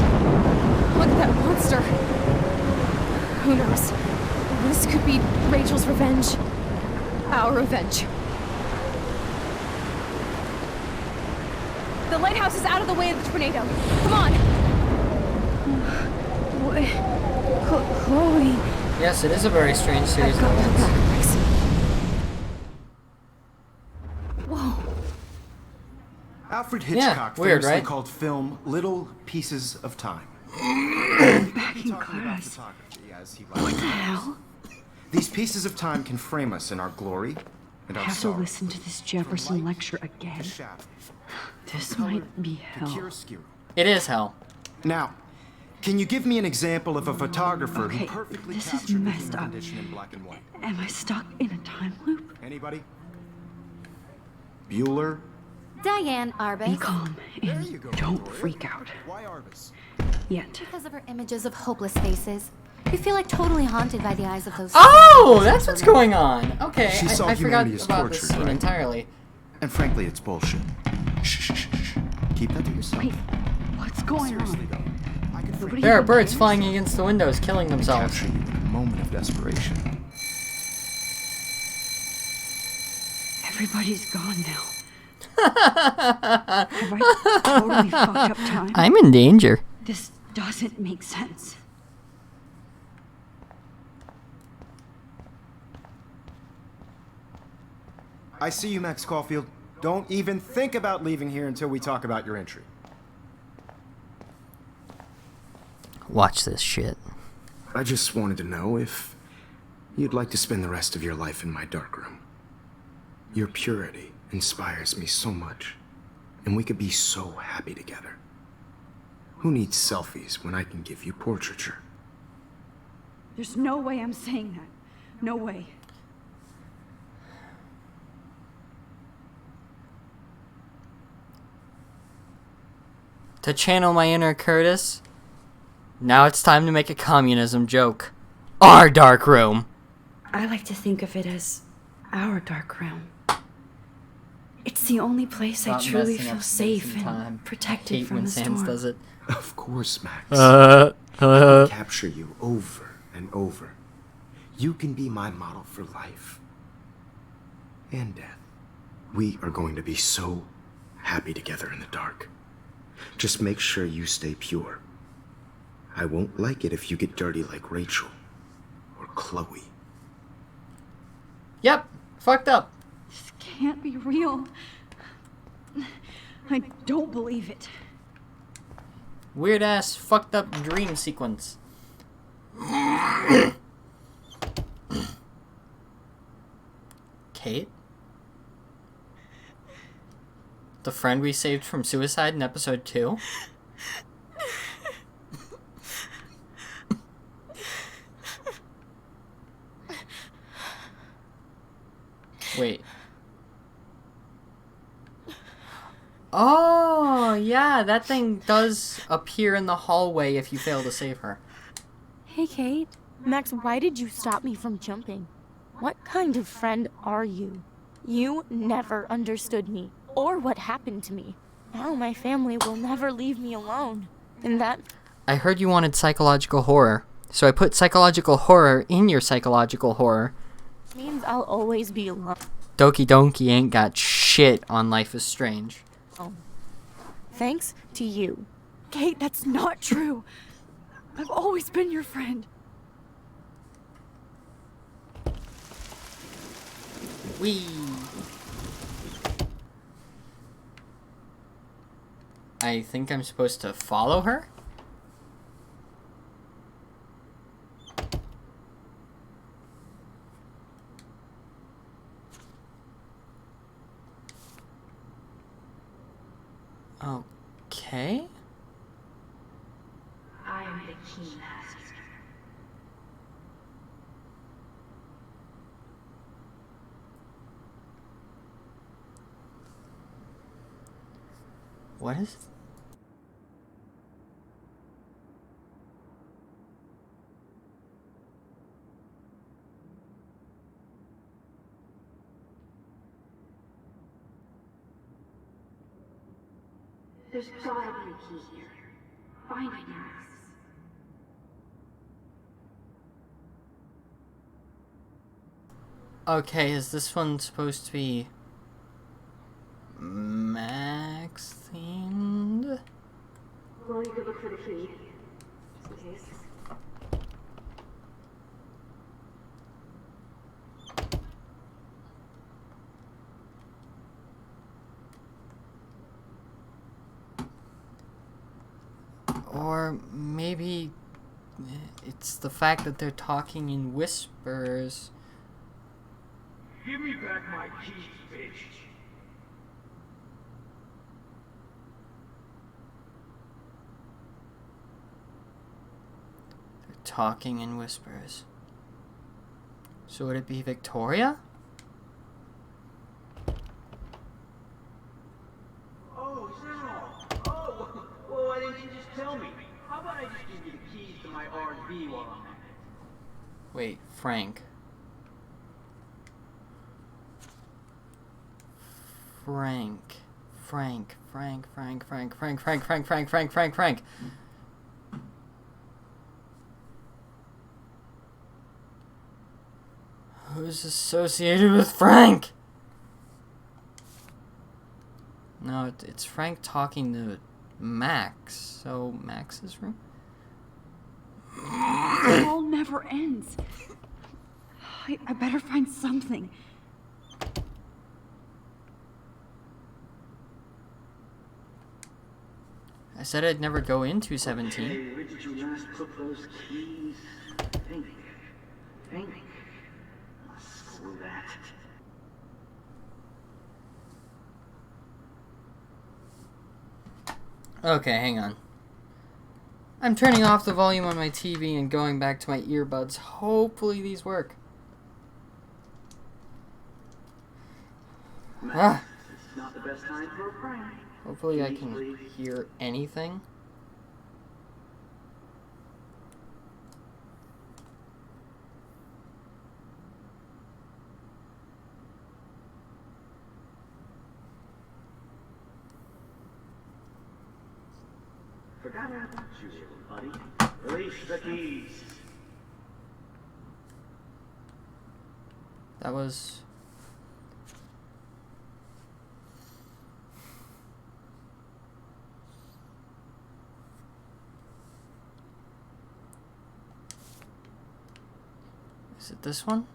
Look at that monster. Who knows? This could be Rachel's revenge. Our revenge. The lighthouse is out of the way of the tornado. Come on! Chloe. Yes, it is a very strange series of events. Whoa. Alfred Hitchcock weird, famously right? called film Little Pieces of Time. Back in class. What the hell? These pieces of time can frame us in our glory and I our have to sorrow. listen to this Jefferson lecture again. This might be hell. It is hell. Now, Can you give me an example of a photographer Okay, who perfectly this is captured the messed human up. condition in black and white? Am I stuck in a time loop? Anybody? Bueller? Diane Arbus. Be calm and don't freak out. Why Arbus? Yet. Because of her images of hopeless faces. You feel like totally haunted by the eyes of those. Oh, that's what's going on. Okay, She saw I forgot humanity as about this tortured, scene right? entirely. And frankly, it's bullshit. Shh, shh, shh, shh. Keep that to yourself. Wait, what's going Seriously, on? though, I could forgive There are you. birds flying against the windows, killing themselves. Capture you in a moment of desperation. Everybody's gone now. Have I totally fucked up time? I'm in danger. This doesn't make sense. I see you, Max Caulfield. Don't even think about leaving here until we talk about your entry. Watch this shit. I just wanted to know if you'd like to spend the rest of your life in my darkroom. Your purity inspires me so much, and we could be so happy together. Who needs selfies when I can give you portraiture? There's no way I'm saying that. No way. To channel my inner Curtis, now it's time to make a communism joke. Our dark room. I like to think of it as our dark room. It's the only place I Stop truly messing feel up safe space and time. and protected Hate from when the Sans storm. does it. Of course, Max. Uh. I capture you over and over. You can be my model for life and death. We are going to be so happy together in the dark. Just make sure you stay pure. I won't like it if you get dirty like Rachel or Chloe. Yep, fucked up. This can't be real. I don't believe it. Weird ass fucked up dream sequence. Kate? The friend we saved from suicide in episode 2? Wait. Oh, yeah, that thing does appear in the hallway if you fail to save her. Hey, Kate. Max, why did you stop me from jumping? What kind of friend are you? You never understood me, or what happened to me. Now my family will never leave me alone. And that I heard you wanted psychological horror, so I put psychological horror in your psychological horror. means I'll always be alone. Doki Donkey ain't got shit on Life is Strange. Thanks to you. Kate, that's not true. I've always been your friend. Wee. I think I'm supposed to follow her? Okay. I am the key master. What is... There's gotta be a key here. Find it, Max. Okay, is this one supposed to be Max themed? Well, you could look for the key. Just in case. Or maybe it's the fact that they're talking in whispers. Give me back my keys, bitch. talking in whispers. So would it be Victoria? Oh, General! Oh, well, why didn't you just tell me? How about I just give you the keys to my RV while I'm at it? Wait, Frank. Frank. Who's associated with Frank? No, it's Frank talking to Max. So, Max's room? It all never ends. I better find something. I said I'd never go into 17. Hey, where did you last put those keys? Think. Oh, screw that. Okay, hang on. I'm turning off the volume on my TV and going back to my earbuds. Hopefully these work. Ah. It's not the best time for a prank. Hopefully I can hear anything. Forgot about you, buddy. Release the keys. That was... Is it this one?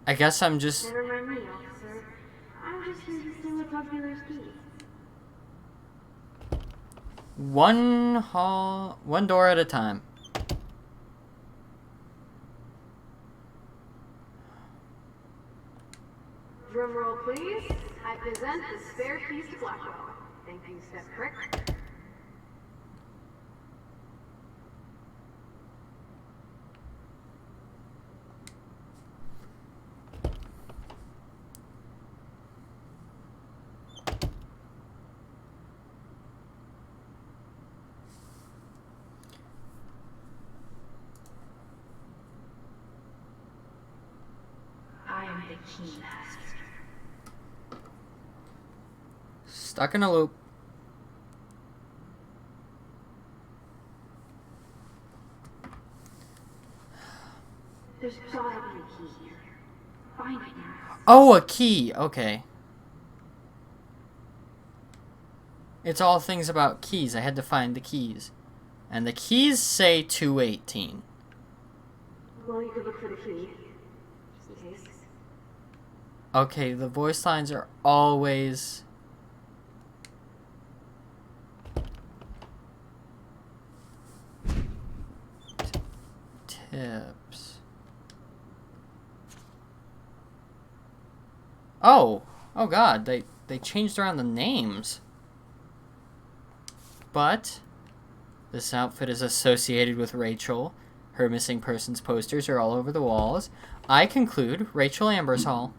I guess I'm just... Never mind me, officer. I'm just here to steal the drug dealer's keys. One door at a time. Drum roll, please. I present the spare keys to Blackwell. Thank you, Step Crick. I am the key master. Stuck in a loop. There's gotta be a key here. Find it now. Oh, a key. Okay. It's all things about keys. I had to find the keys. And the keys say 218. Well, you could look for the key. Just in case. Okay, the voice lines are always... Tips. Oh god, they changed around the names. But this outfit is associated with Rachel. Her missing persons posters are all over the walls. I conclude Rachel Ambersall.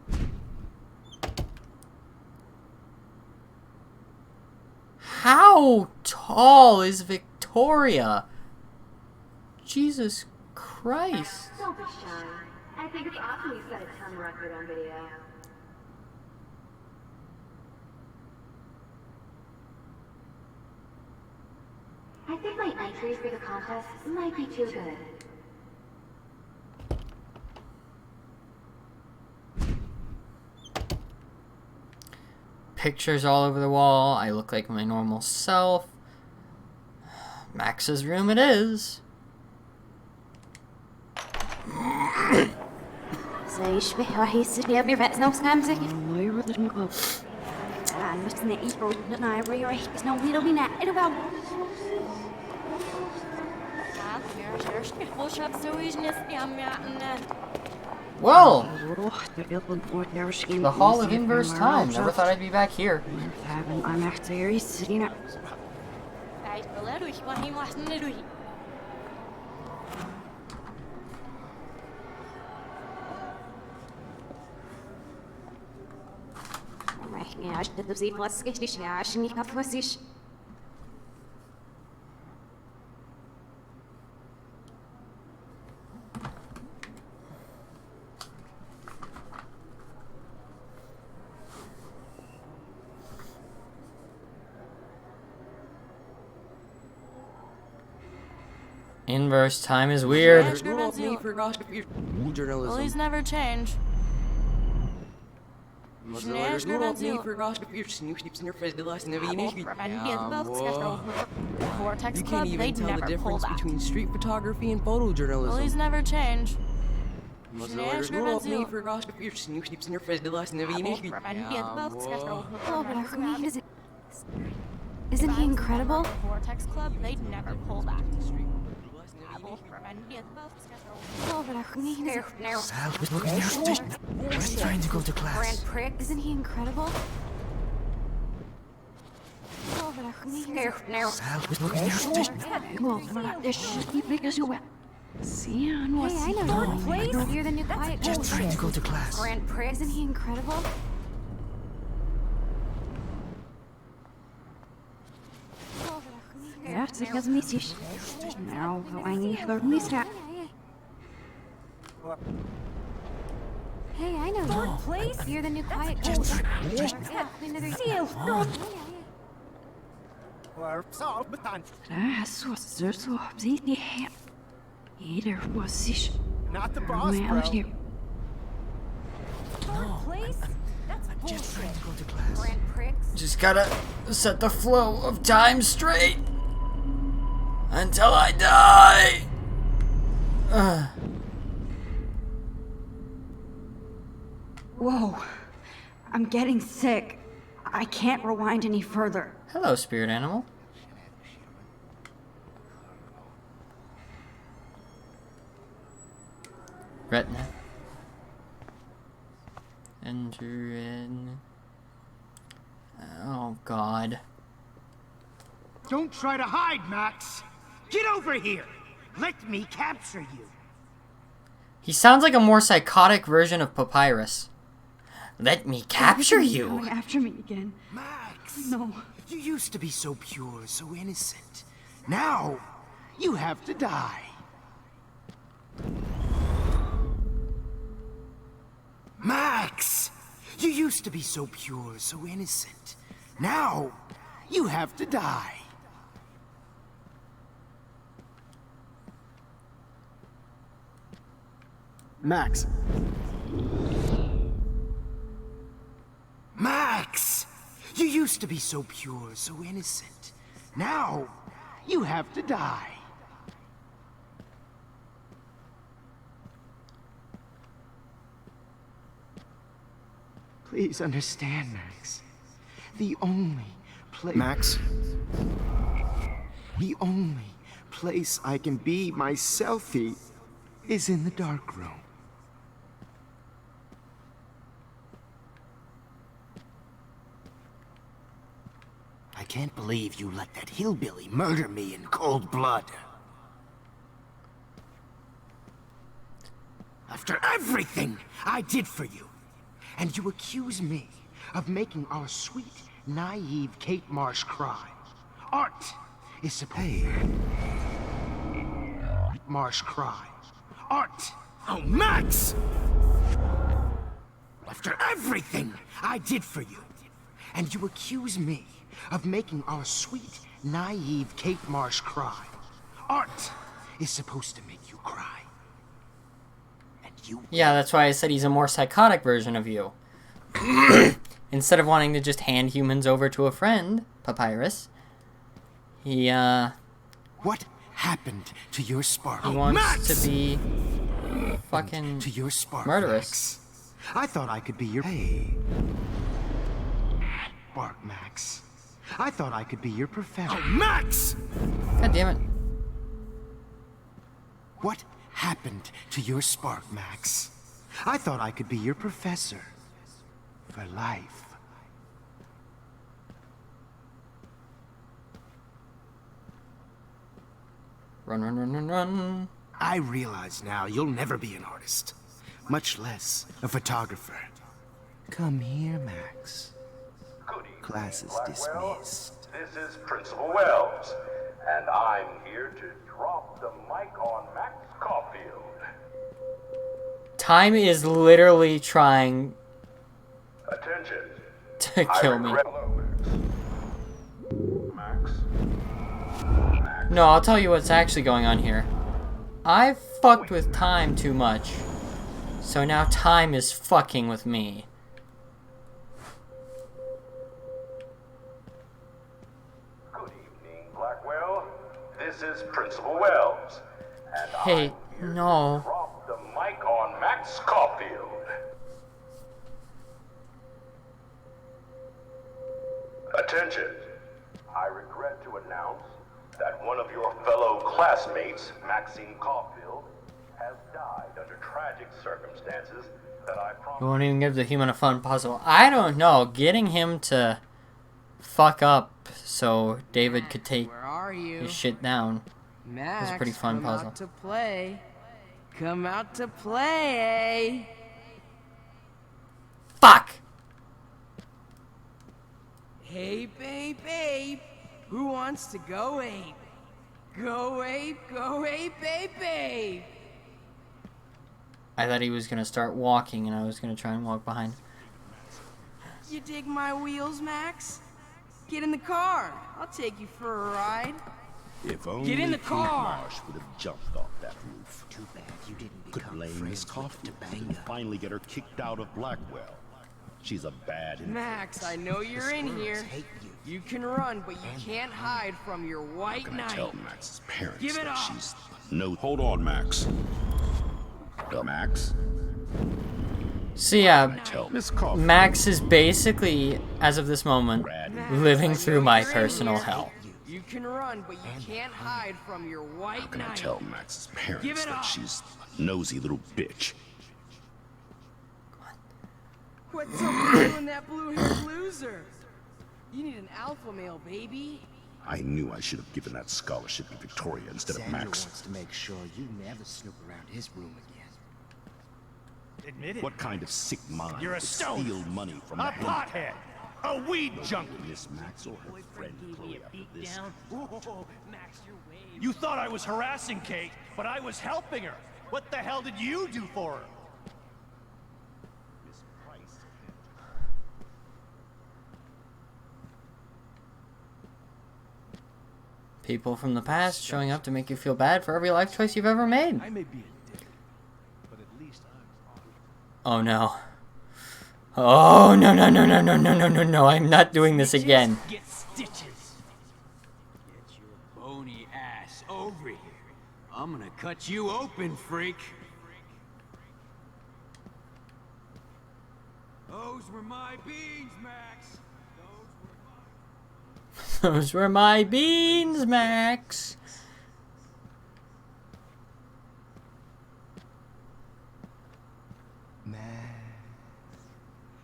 How tall is Victoria? Jesus Christ. Don't be shy. I think it's awesome you set a ton record on video. I think my entry for the contest might be too good. Pictures all over the wall. I look like my normal self. Max's room it is. Well, the Hall of Inverse Time. Never thought I'd be back here. Inverse time is weird. Police never change. Vortex Club, they'd never pull back. Between street photography and photojournalism. Police never change. Isn't he incredible? Vortex Club, they'd never pull back. We're trying to go to class. Isn't he incredible? See, I know. Hey, I know. Please, you're the new quiet. Just trying to go to class. Isn't he incredible? Hey, I know. Please, you're the new quiet. Not the boss, bro. Please? That's just trying to go to class. Just gotta set the flow of time straight until I die. Whoa. I'm getting sick. I can't rewind any further. Hello, spirit animal. Retina. Enter in. Oh, God. Don't try to hide, Max. Get over here. Let me capture you. He sounds like a more psychotic version of Papyrus. Let me capture you. Coming after me again. Max. No. You used to be so pure, so innocent. Now, you have to die. Max! You used to be so pure, so innocent. Now, you have to die. Max. Max! You used to be so pure, so innocent. Now, you have to die. Please understand, Max. The only place... Max? The only place I can be myself is in the dark room. I can't believe you let that hillbilly murder me in cold blood. After everything I did for you. And you accuse me of making our sweet, naive Kate Marsh cry. Art is supposed Marsh cry. Art! Oh, Max! After everything I did for you, and you accuse me of making our sweet, naive Kate Marsh cry. Art is supposed to make you cry. Yeah, that's why I said he's a more psychotic version of you. Instead of wanting to just hand humans over to a friend, Papyrus, he, What happened to your spark? He wants Max! to be fucking to your spark, murderous. Max. I thought I could be your... Hey. Spark, Max. I thought I could be your professor. Oh, Max! God damn it. What happened to your spark, Max? I thought I could be your professor. For life. Run, run, run, run, run. I realize now you'll never be an artist. Much less a photographer. Come here, Max. Class is dismissed. This is Principal Wells, and I'm here to drop the mic on Max Caulfield. Time is literally trying Attention. to kill me. Max. No, I'll tell you what's actually going on here. I fucked with time too much. So now time is fucking with me. Good evening, Blackwell. This is Principal Wells, and Hey, no. drop the mic on Max Caulfield. Attention. I regret to announce that one of your fellow classmates, Maxine Caulfield, has died under tragic circumstances that I promise. We won't even give the human a fun puzzle. I don't know. Getting him to fuck up so David could take Where are you? his shit down Max, was a pretty fun come puzzle. out to play. Come out to play. Fuck! Hey, babe. Who wants to go ape? Go ape, babe. I thought he was gonna start walking and I was gonna try and walk behind. You dig my wheels, Max? Get in the car. I'll take you for a ride. If only Get in the Kate car. Marsh would have jumped off that roof. Too bad you didn't could blame Miss Caulfield and finally get her kicked out of Blackwell. She's a bad Max, I know you're in here. You can run, but you can't hide from your white Can I knight. tell Max's parents Give it that up. she's no? Hold on, Max. Max. So yeah, Miss Caulfield. Max is basically, as of this moment, living through my personal hell. You can run, but you can't hide from your white How can I knight. tell Max's Give parents it that up. she's a nosy little bitch? What's up with you and that blue-haired loser? You need an alpha male, baby. I knew I should have given that scholarship to Victoria instead of Sandra Max. wants to make sure you never snoop around his room again. Admit it. What kind of sick mind You're a would stoner. steal money from A the pothead. A weed junkie. Miss Max or her friend Chloe after this. You thought I was harassing Kate, but I was helping her. What the hell did you do for her? People from the past showing up to make you feel bad for every life choice you've ever made. I may be a dick, but at least Oh no. Oh no no no no no no no no no! I'm not doing this again. Get stitches. Get your bony ass over here. I'm gonna cut you open, freak. Those were my beans, Max. Those were my beans, Max.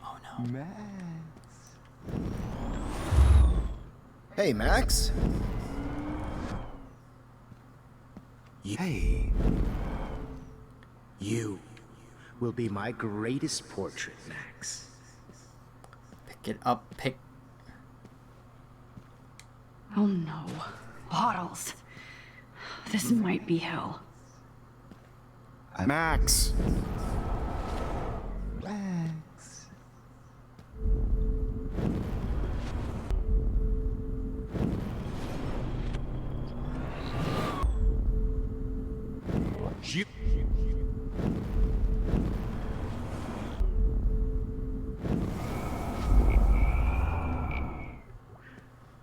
Oh no. Max. Hey, Max. Hey. You will be my greatest portrait, Max. Pick it up, pick. Oh no. Bottles. This might be hell. Max. Max.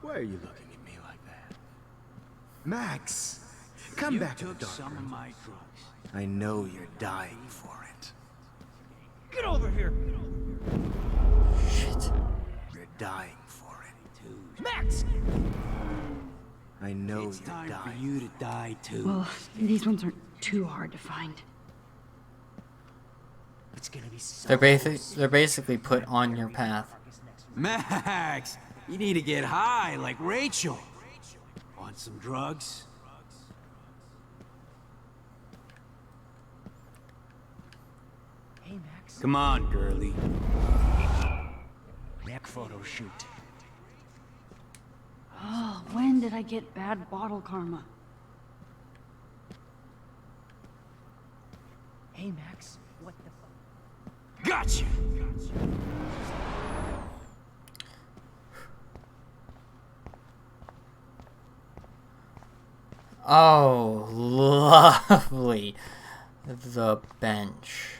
Why are you looking at me like that? Max, come back to the dark some of room. my drugs. I know you're dying for it. Get over here. Shit. You're dying for it. Max! I know It's you're time dying. for you to die too. Well, these ones aren't too hard to find. It's gonna be so They're basically put on your path. Max, you need to get high like Rachel. Want some drugs? Hey, Max. Come on, girlie. Mac photo shoot. Oh, when did I get bad bottle karma? Hey, Max. What the fuck? Gotcha! Oh, lovely. The bench.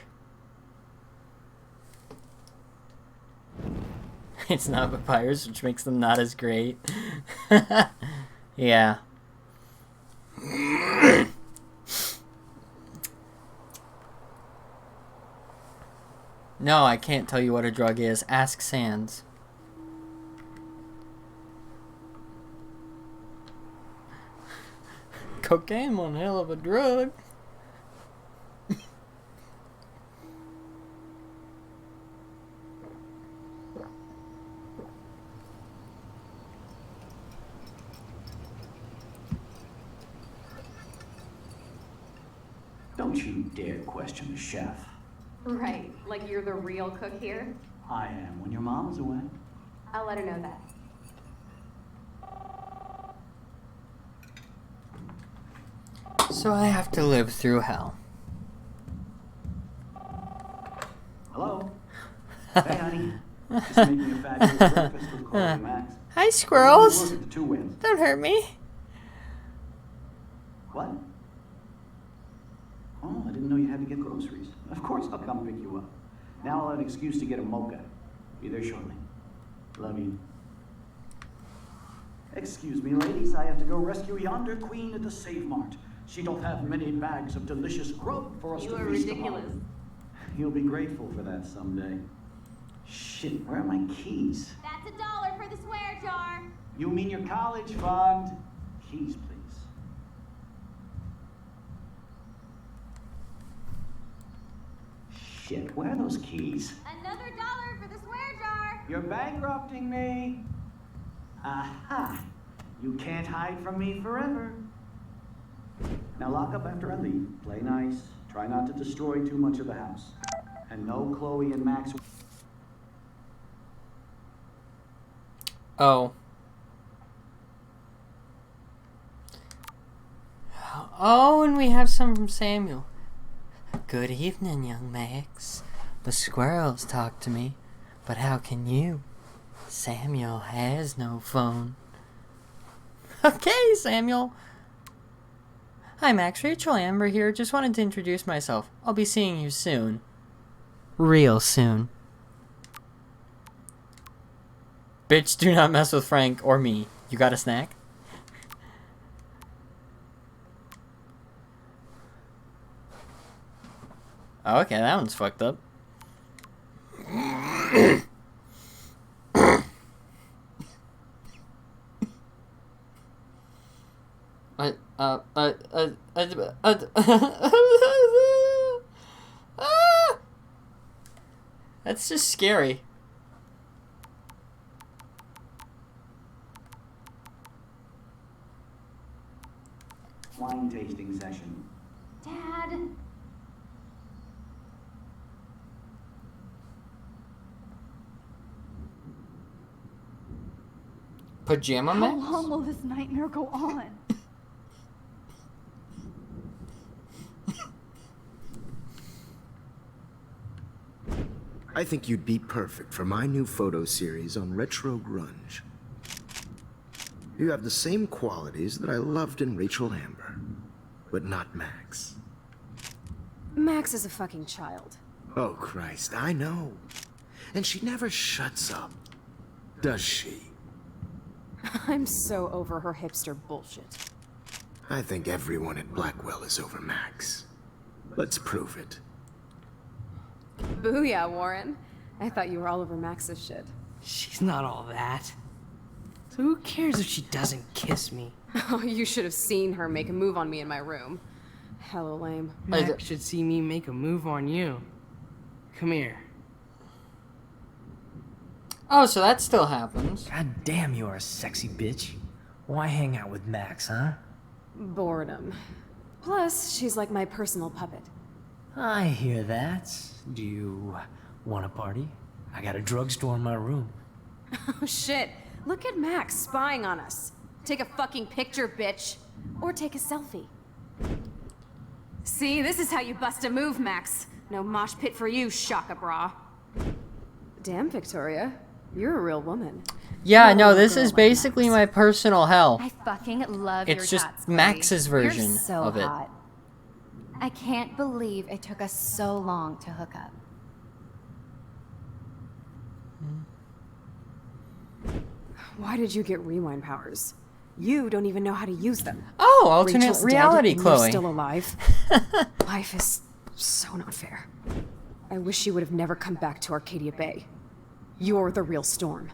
It's not papyrus, which makes them not as great. Yeah. No, I can't tell you what a drug is. Ask Sans. Cocaine, one hell of a drug. Don't you dare question the chef. Right, like you're the real cook here? I am when your mom's away. I'll let her know that. So I have to live through hell. Hello? Hey, honey. Just making a fabulous breakfast with Chloe and Max. Hi, squirrels. Look at the two wins. Don't hurt me. What? Oh, I didn't know you had to get groceries. Of course I'll come pick you up. Now I'll have an excuse to get a mocha. Be there shortly. Love you. Excuse me, ladies. I have to go rescue yonder queen at the Save Mart. She don't have many bags of delicious grub for us to feast upon. You are ridiculous. You'll be grateful for that someday. Shit, where are my keys? That's $1 for the swear jar. You mean your college fund? Keys, please. Shit, where are those keys? Another $1 for the swear jar. You're bankrupting me. Aha! You can't hide from me forever. Now lock up after I leave. Play nice. Try not to destroy too much of the house. And no Chloe and Max. Oh. Oh, and we have some from Samuel. Good evening, young Max. The squirrels talk to me, but how can you? Samuel has no phone. Okay, Samuel. Hi, Max. Rachel Amber here. Just wanted to introduce myself. I'll be seeing you soon. Real soon. Bitch, do not mess with Frank or me. You got a snack? Oh, okay, that one's fucked up. That's just scary. Wine tasting session. Dad. Pajama How Max? long will this nightmare go on? I think you'd be perfect for my new photo series on retro grunge. You have the same qualities that I loved in Rachel Amber, but not Max. Max is a fucking child. Oh, Christ, I know. And she never shuts up, does she? I'm so over her hipster bullshit. I think everyone at Blackwell is over Max. Let's prove it. Booyah, Warren. I thought you were all over Max's shit. She's not all that. So who cares if she doesn't kiss me? Oh, you should have seen her make a move on me in my room. Hella lame. Max should see me make a move on you. Come here. Oh, so that still happens. God damn, you're a sexy bitch. Why hang out with Max, huh? Boredom. Plus, she's like my personal puppet. I hear that. Do you want a party? I got a drugstore in my room. Oh shit. Look at Max spying on us. Take a fucking picture, bitch. Or take a selfie. See, this is how you bust a move, Max. No mosh pit for you, Shaka Bra. Damn, Victoria. You're a real woman. Yeah, no, this is basically my personal hell. I fucking love It's your just tats, Chloe. Max's version You're so of it. hot. I can't believe it took us so long to hook up. Why did you get rewind powers? You don't even know how to use them. Oh, alternate Rachel's reality, dead, and Chloe. You're still alive. Life is so not fair. I wish you would have never come back to Arcadia Bay. You're the real Storm.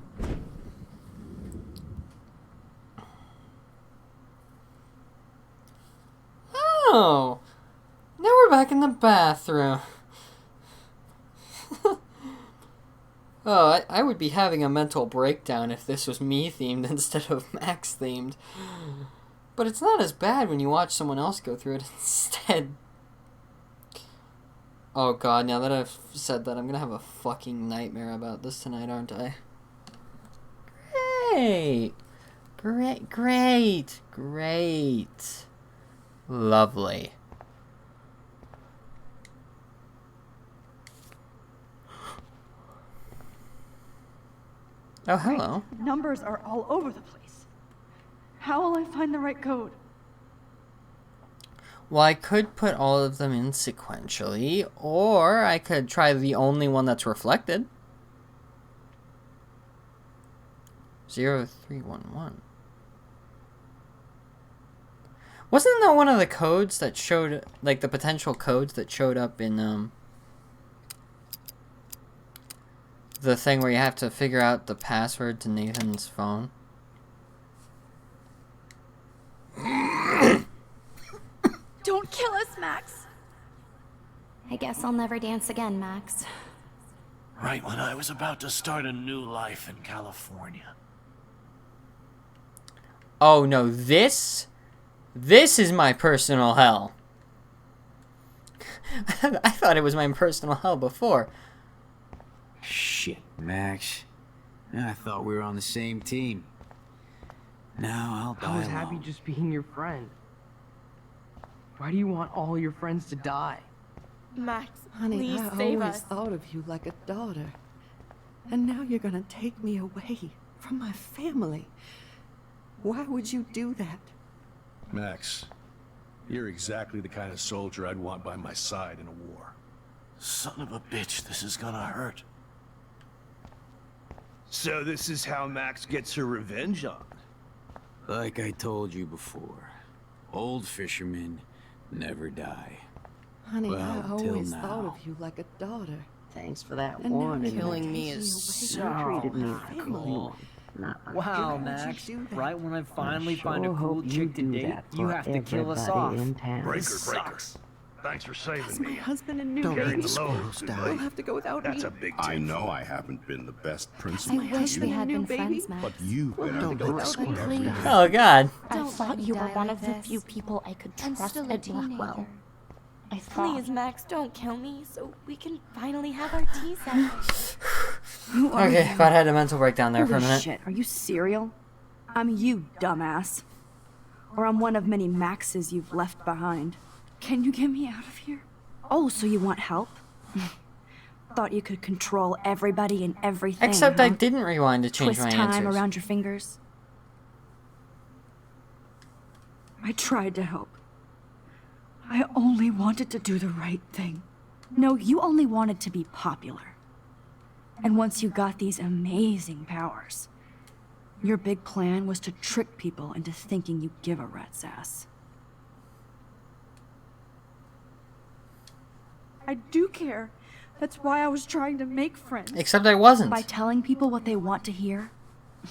Oh, now we're back in the bathroom. Oh, I would be having a mental breakdown if this was me themed instead of Max themed. But it's not as bad when you watch someone else go through it instead. Oh god, now that I've said that, I'm gonna have a fucking nightmare about this tonight, aren't I? Great! Great, great, great. Lovely. Oh, hello. Numbers are all over the place. How will I find the right code? Well, I could put all of them in sequentially, or I could try the only one that's reflected. 0311. Wasn't that one of the codes that showed, like, the potential codes that showed up in, the thing where you have to figure out the password to Nathan's phone? Don't kill us, Max. I guess I'll never dance again, Max. Right when I was about to start a new life in California. Oh no, this is my personal hell. I thought it was my personal hell before. Shit, Max. I thought we were on the same team. Now I'll die I was happy alone. just being your friend. Why do you want all your friends to die? Max, Honey, please I save always us. thought of you like a daughter. And now you're gonna take me away from my family. Why would you do that? Max, you're exactly the kind of soldier I'd want by my side in a war. Son of a bitch, this is gonna hurt. So this is how Max gets her revenge on. Like I told you before, old fishermen never die. Honey, Well, I till always now. thought of you like a daughter. Thanks for that And now warning. you're Killing gonna me take is away so from my treated me family. cool. Wow, Why would you Max. do that? Right when I finally find a sure cool hope you chick to do date, that you for have to kill us everybody off. in town. Breaker, This breaker. sucks. Thanks for saving My me. husband and new Don't baby. need the scrolls, You'll Dad. have to go without That's me. a big I tip. know I haven't been the best I principal to wish we you, had new been baby? friends, Max. but you've been Don't a go good without sport. me. Please. Oh god. I Don't thought let me you were die one like of the this. few people I could I'm trust still a at Blackwell. teenager. I thought. Please, Max, don't kill me so we can finally have our tea set. Who are Okay, you? but I had a mental breakdown there for a Holy minute. shit, are you serial? I'm you, dumbass. Or I'm one of many Maxes you've left behind. Can you get me out of here? Oh, so you want help? Thought you could control everybody and everything, Except I huh? didn't rewind to change Twist my time answers. around your fingers. I tried to help. I only wanted to do the right thing. No, you only wanted to be popular. And once you got these amazing powers, your big plan was to trick people into thinking you give a rat's ass. I do care. That's why I was trying to make friends. Except I wasn't. By telling people what they want to hear.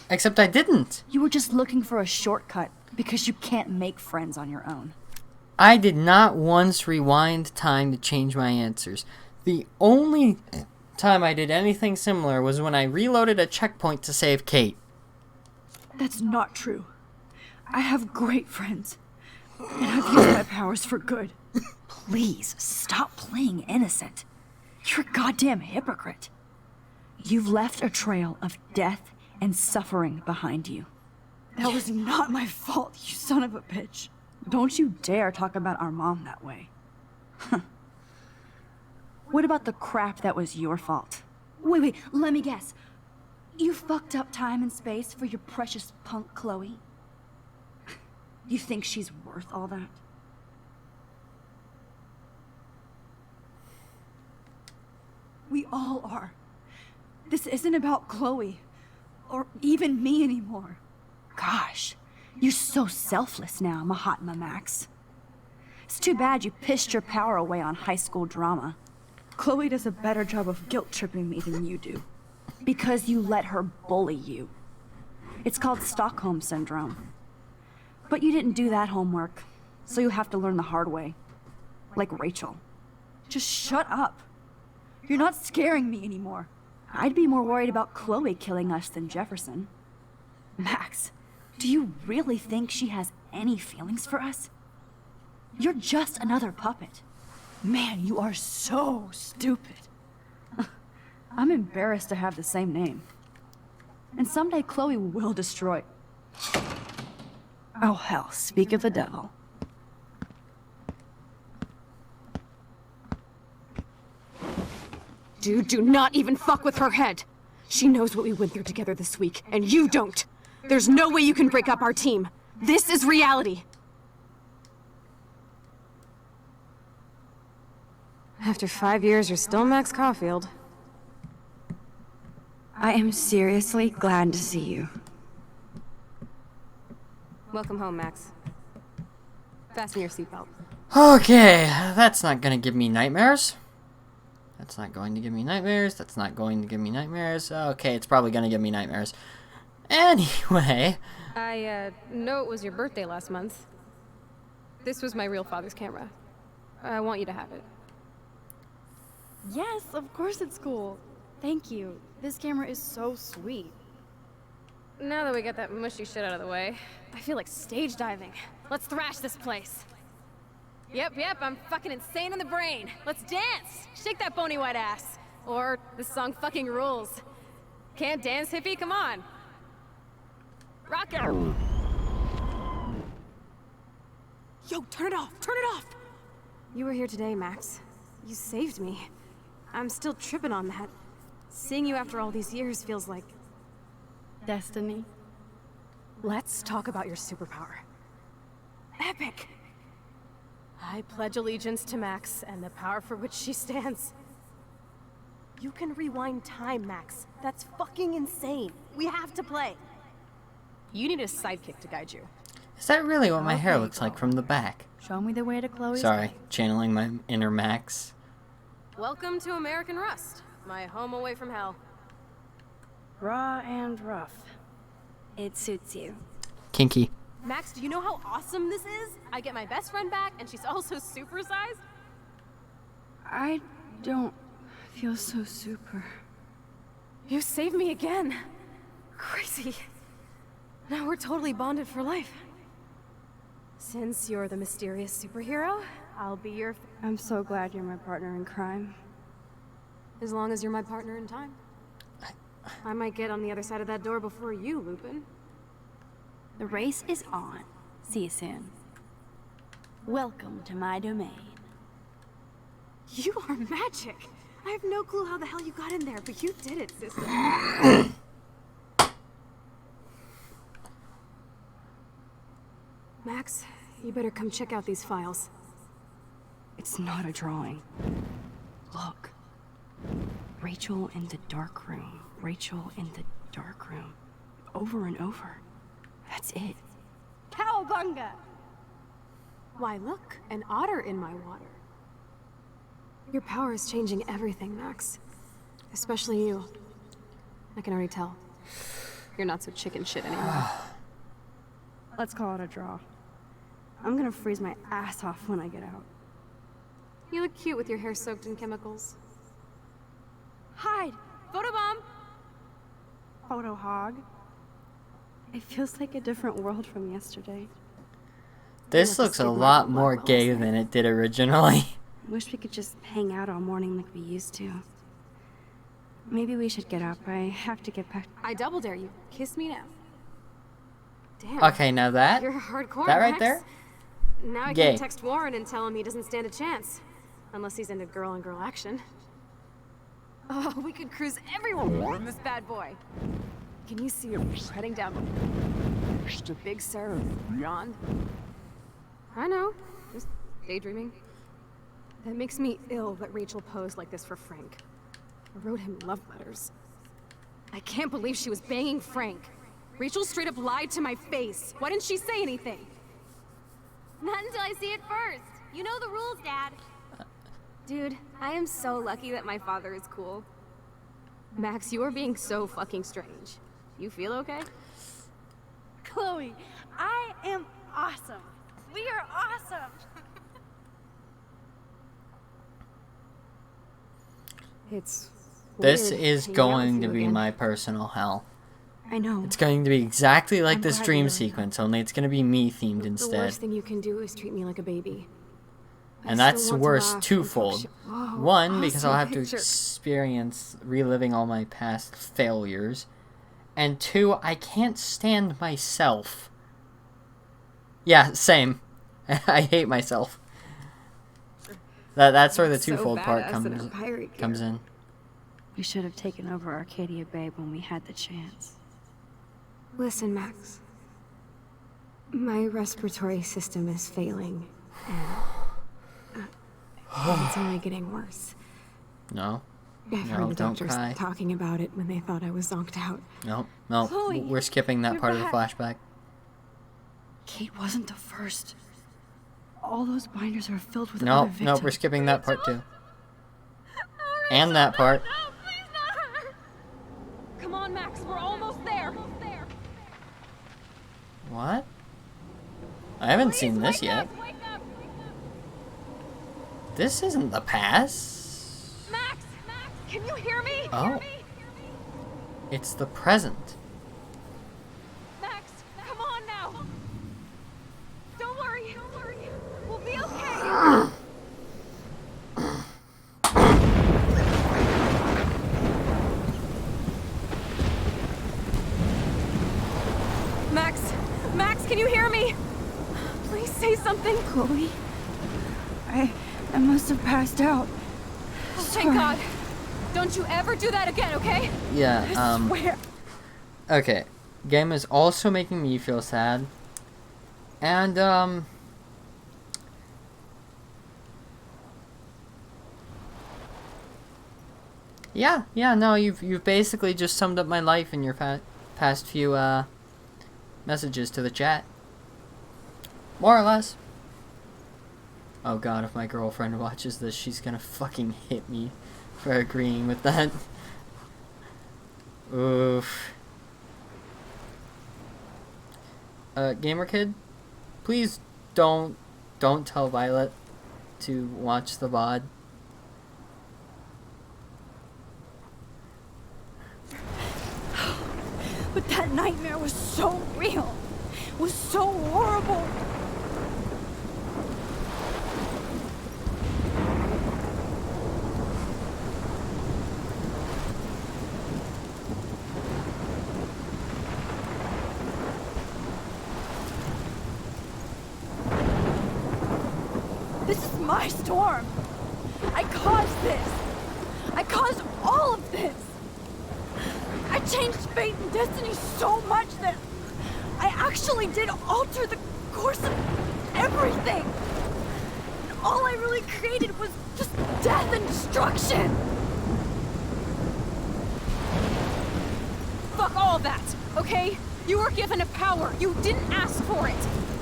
Except I didn't. You were just looking for a shortcut because you can't make friends on your own. I did not once rewind time to change my answers. The only time I did anything similar was when I reloaded a checkpoint to save Kate. That's not true. I have great friends, and I've used my powers for good. Please, stop playing innocent. You're a goddamn hypocrite. You've left a trail of death and suffering behind you. That was not my fault, you son of a bitch. Don't you dare talk about our mom that way. What about the crap that was your fault? Wait, let me guess. You fucked up time and space for your precious punk Chloe? You think she's worth all that? We all are. This isn't about Chloe, or even me anymore. Gosh, you're so selfless now, Mahatma Max. It's too bad you pissed your power away on high school drama. Chloe does a better job of guilt-tripping me than you do. Because you let her bully you. It's called Stockholm Syndrome. But you didn't do that homework, so you have to learn the hard way. Like Rachel. Just shut up. You're not scaring me anymore. I'd be more worried about Chloe killing us than Jefferson. Max, do you really think she has any feelings for us? You're just another puppet. Man, you are so stupid. I'm embarrassed to have the same name. And someday Chloe will destroy... Oh hell, speak of the devil. Dude, do not even fuck with her head. She knows what we went through together this week, and you don't. There's no way you can break up our team. This is reality. After 5 years, you're still Max Caulfield. I am seriously glad to see you. Welcome home, Max. Fasten your seatbelt. Okay, that's not gonna give me nightmares. That's not going to give me nightmares. That's not going to give me nightmares. Okay, it's probably gonna give me nightmares. Anyway. I, know it was your birthday last month. This was my real father's camera. I want you to have it. Yes, of course it's cool. Thank you. This camera is so sweet. Now that we got that mushy shit out of the way, I feel like stage diving. Let's thrash this place. Yep, I'm fucking insane in the brain. Let's dance! Shake that bony white ass. Or, this song fucking rules. Can't dance, hippie? Come on. Rock it! Yo, turn it off! Turn it off! You were here today, Max. You saved me. I'm still tripping on that. Seeing you after all these years feels like... Destiny. Let's talk about your superpower. Epic! I pledge allegiance to Max and the power for which she stands. You can rewind time, Max. That's fucking insane. We have to play. You need a sidekick to guide you. Is that really what my hair looks like from the back? Show me the way to Chloe's Sorry, way. channeling my inner Max. Welcome to American Rust, my home away from hell. Raw and rough. It suits you. Kinky. Max, do you know how awesome this is? I get my best friend back, and she's also supersized. I don't feel so super. You saved me again. Crazy. Now we're totally bonded for life. Since you're the mysterious superhero, I'll be your... I'm so glad you're my partner in crime. As long as you're my partner in time. I might get on the other side of that door before you, Lupin. The race is on. See you soon. Welcome to my domain. You are magic. I have no clue how the hell you got in there, but you did it, sister. Max, you better come check out these files. It's not a drawing. Look. Rachel in the dark room. Rachel in the dark room. Over and over. That's it. Cowabunga! Why, look, an otter in my water. Your power is changing everything, Max. Especially you. I can already tell. You're not so chicken shit anymore. Let's call it a draw. I'm gonna freeze my ass off when I get out. You look cute with your hair soaked in chemicals. Hide! Photobomb! Photo hog. It feels like a different world from yesterday. This looks a lot more gay than it did originally. Wish we could just hang out all morning like we used to. Maybe we should get up. I have to get back. I double dare you. Kiss me now. Damn. Okay, now that. You're hardcore, That right Max. there? Now I Gay. can text Warren and tell him he doesn't stand a chance. Unless he's into girl-on-girl action. Oh, we could cruise everywhere in this bad boy. Can you see her heading down to Big Sur beyond? I know. Just daydreaming. That makes me ill that Rachel posed like this for Frank. I wrote him love letters. I can't believe she was banging Frank. Rachel straight up lied to my face. Why didn't she say anything? Not until I see it first. You know the rules, Dad. Dude, I am so lucky that my father is cool. Max, you are being so fucking strange. You feel okay? Chloe, I am awesome. We are awesome. It's This weird is hanging out going with to you be again. my personal hell. I know. It's going to be exactly like I'm this glad dream you're- sequence, only it's going to be me themed The instead. worst thing you can do is treat me like a baby. And I that's still want to worse laugh twofold. and talk shit. Whoa, One, because I'll awesome have to picture. experience reliving all my past failures. And two, I can't stand myself. Yeah, same. I hate myself. That's where the So twofold part badass in our comes pirate gear. comes in. We should have taken over Arcadia Bay when we had the chance. Listen, Max. My respiratory system is failing, and it's only getting worse. No. I've No, heard the don't doctors cry. talking about it when they thought I was zonked out. No, Chloe, we're skipping that you're part of the back. flashback. Kate wasn't the first. All those binders are filled with No, other victims. we're skipping that part too. And that part. Come on, Max, we're almost there. What? I haven't seen this yet. This isn't the past. Max, can you hear me? Oh. It's the present. Max, come on now. Don't worry. We'll be okay. Max, can you hear me? Please say something. Chloe, I must have passed out. Oh, thank God. Don't you ever do that again, okay? Yeah, I swear. Okay. Game is also making me feel sad. And, yeah, no, you've basically just summed up my life in your past few, messages to the chat. More or less. Oh god, if my girlfriend watches this, she's gonna fucking hit me for agreeing with that. Oof. Gamer Kid, please don't tell Violet to watch the VOD. But that nightmare was so real. Was so horrible. This is my storm. I caused this. I caused all of this. I changed fate and destiny so much that I actually did alter the course of everything. And all I really created was just death and destruction. Fuck all that, okay? You were given a power. You didn't ask for it.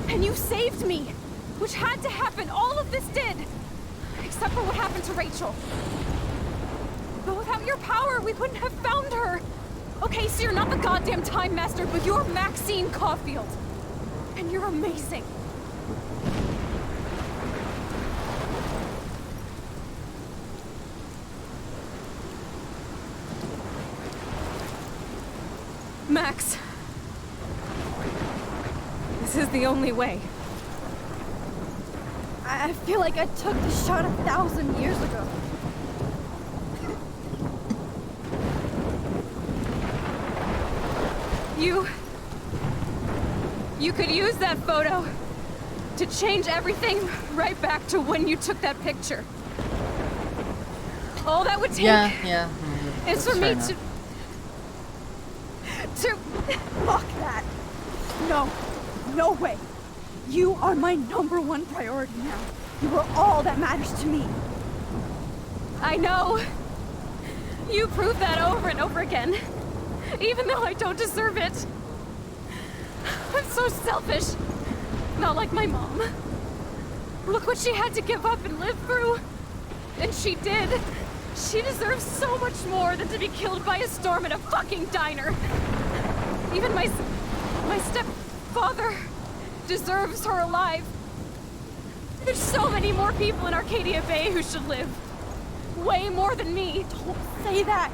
And you saved me. Which had to happen. All of this did. Except for what happened to Rachel. But without your power, we wouldn't have found her. Okay, so you're not the goddamn Time Master, but you're Maxine Caulfield. And you're amazing. Max. This is the only way. I feel like I took the shot 1,000 years ago. You could use that photo to change everything right back to when you took that picture. All that would take Yeah. is for me to Fuck that. No way. You are my #1 priority now. You are all that matters to me. I know. You prove that over and over again, even though I don't deserve it. I'm so selfish. Not like my mom. Look what she had to give up and live through. And she did. She deserves so much more than to be killed by a storm in a fucking diner. Even my stepfather deserves her alive. There's so many more people in Arcadia Bay who should live. Way more than me. Don't say that.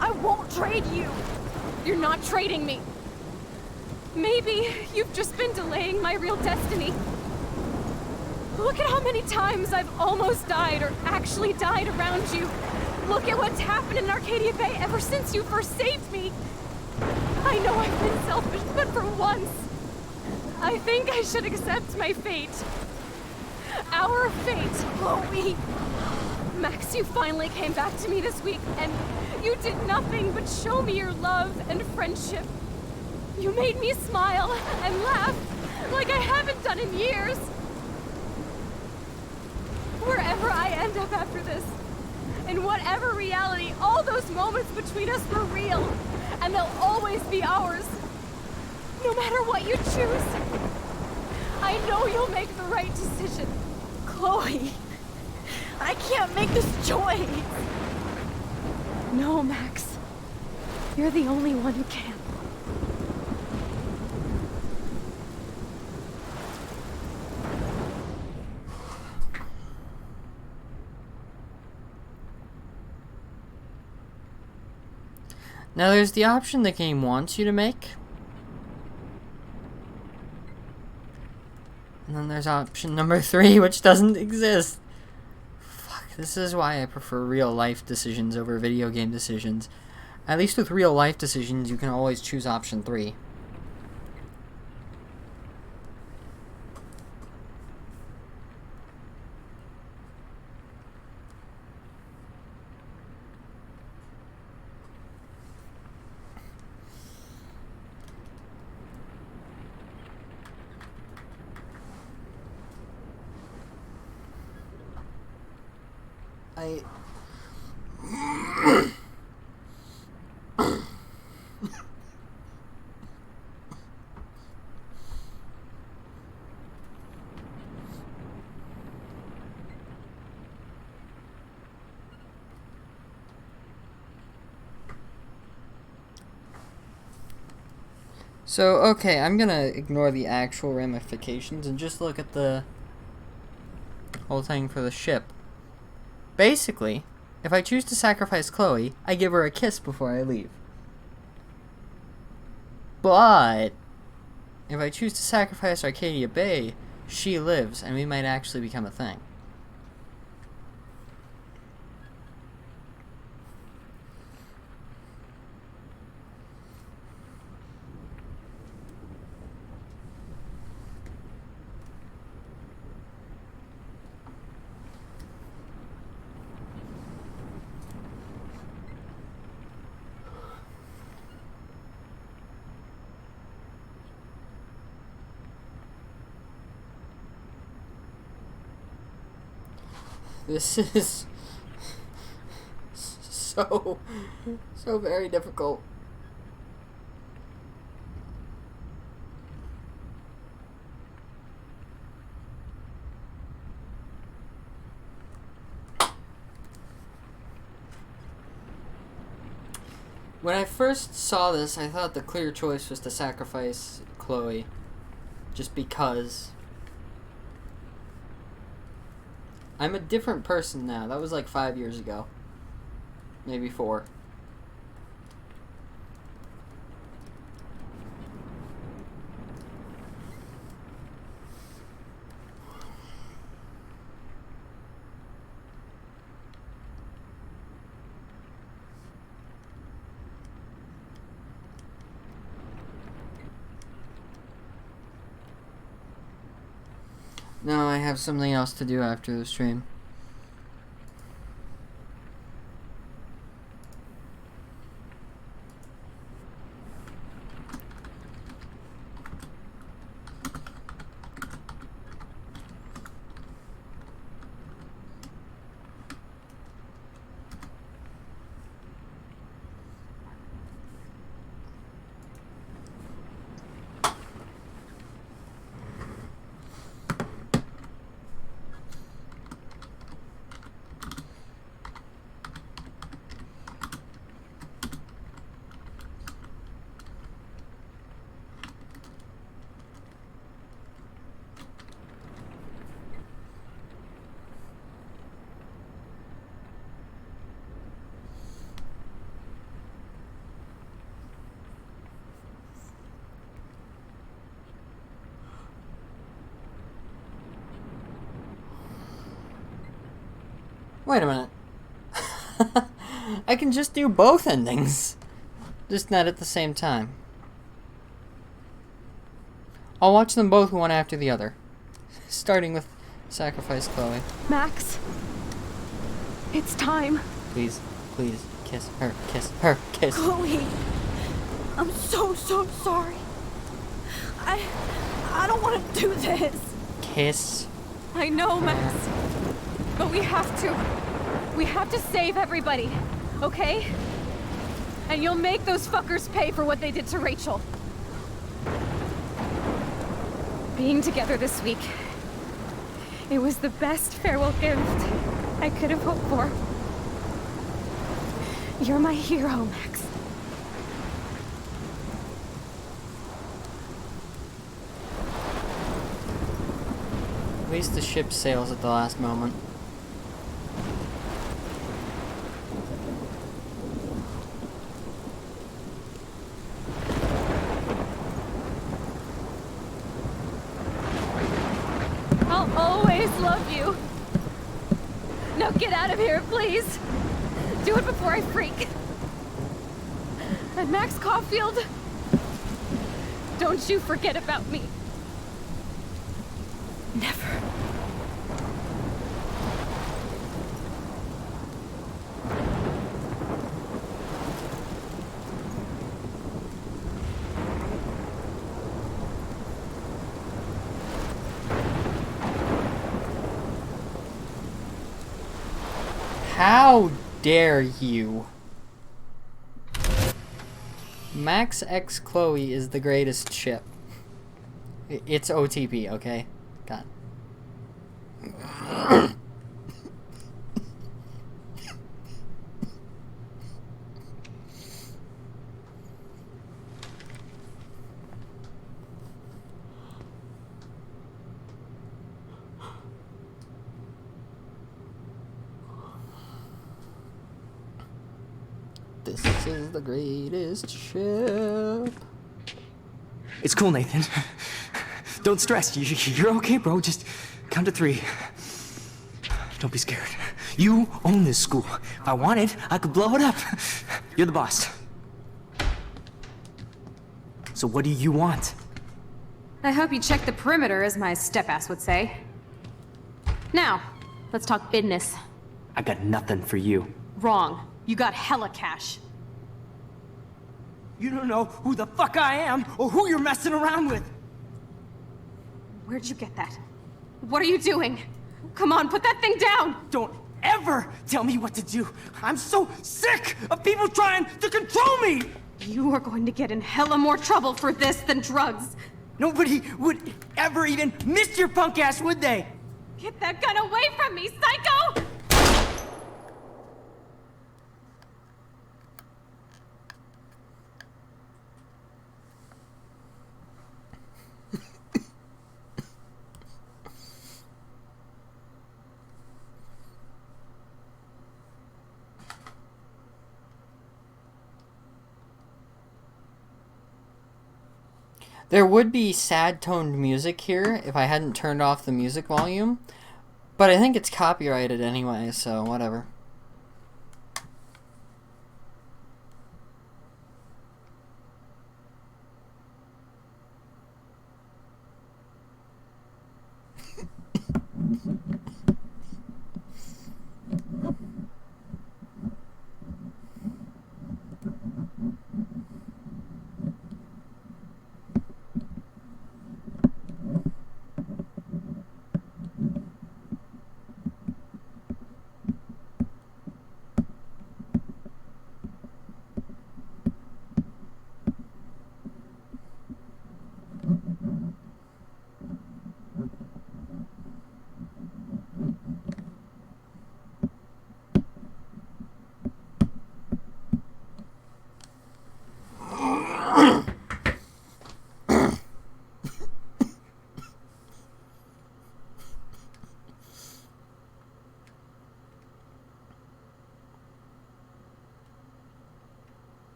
I won't trade you. You're not trading me. Maybe you've just been delaying my real destiny. Look at how many times I've almost died or actually died around you. Look at what's happened in Arcadia Bay ever since you first saved me. I know I've been selfish, but for once, I think I should accept my fate. Our fate, Chloe. Max, you finally came back to me this week, and you did nothing but show me your love and friendship. You made me smile and laugh like I haven't done in years. Wherever I end up after this, in whatever reality, all those moments between us were real, and they'll always be ours. No matter what you choose, I know you'll make the right decision. Chloe, I can't make this choice. No, Max. You're the only one who can. Now there's the option the game wants you to make. And then there's option number 3, which doesn't exist. Fuck, this is why I prefer real life decisions over video game decisions. At least with real life decisions, you can always choose option 3. So, okay, I'm gonna ignore the actual ramifications and just look at the whole thing for the ship. Basically, if I choose to sacrifice Chloe, I give her a kiss before I leave. But if I choose to sacrifice Arcadia Bay, she lives, and we might actually become a thing. This is so very difficult. When I first saw this, I thought the clear choice was to sacrifice Chloe, just because. I'm a different person now. That was like 5 years ago. Maybe 4. No, I have something else to do after the stream. Wait a minute. I can just do both endings. Just not at the same time. I'll watch them both one after the other. Starting with Sacrifice Chloe. Max. It's time. Please, please, kiss her, kiss her, kiss. Chloe, I'm so sorry. I don't want to do this. Kiss. I know, Max. But we have to. We have to save everybody, okay? And you'll make those fuckers pay for what they did to Rachel. Being together this week, it was the best farewell gift I could have hoped for. You're my hero, Max. At least the ship sails at the last moment. I'll always love you. Now get out of here, please. Do it before I freak. And Max Caulfield, don't you forget about me. Never. How dare you? Max X Chloe is the greatest ship. It's OTP, okay? God. This is the greatest ship. It's cool, Nathan. Don't stress. You're okay, bro. Just count to 3. Don't be scared. You own this school. If I wanted, I could blow it up. You're the boss. So what do you want? I hope you check the perimeter, as my step-ass would say. Now, let's talk business. I got nothing for you. Wrong. You got hella cash. You don't know who the fuck I am or who you're messing around with. Where'd you get that? What are you doing? Come on, put that thing down! Don't ever tell me what to do. I'm so sick of people trying to control me! You are going to get in hella more trouble for this than drugs. Nobody would ever even miss your punk ass, would they? Get that gun away from me, psycho! There would be sad-toned music here if I hadn't turned off the music volume, but I think it's copyrighted anyway, so whatever.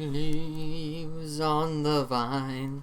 Leaves on the vine.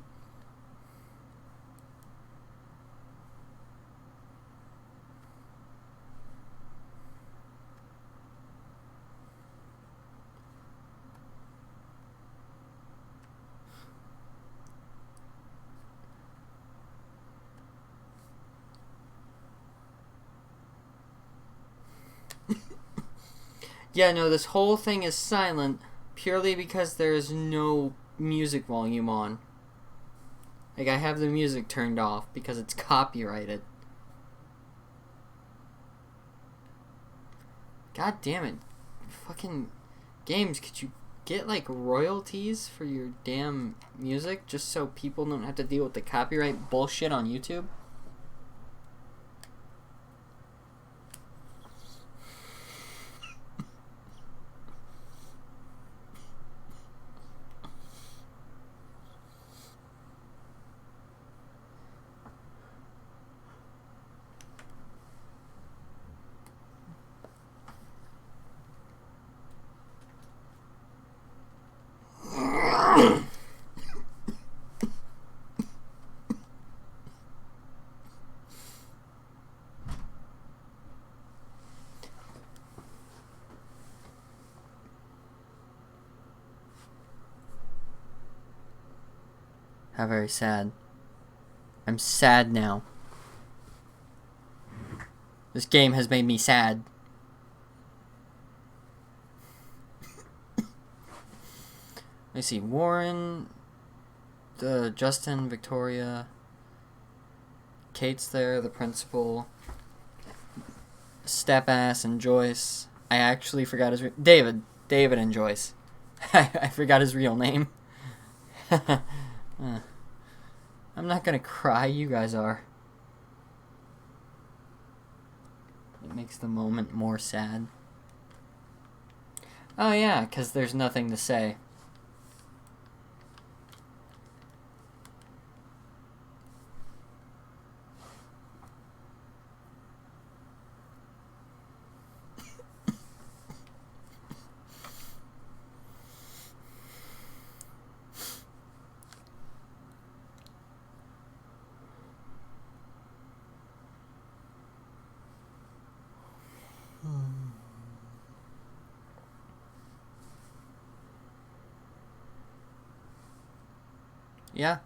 Yeah, no, this whole thing is silent purely because there is no music volume on. Like, I have the music turned off because it's copyrighted. God damn it. Fucking games, could you get, like, royalties for your damn music just so people don't have to deal with the copyright bullshit on YouTube? How very sad. I'm sad now. This game has made me sad. Let's see, Warren, Justin, Victoria, Kate's there, the principal, Step-Ass, and Joyce. I actually forgot his David and Joyce. I forgot his real name. I'm not gonna cry, you guys are. It makes the moment more sad. Oh yeah, 'cause there's nothing to say. Yeah.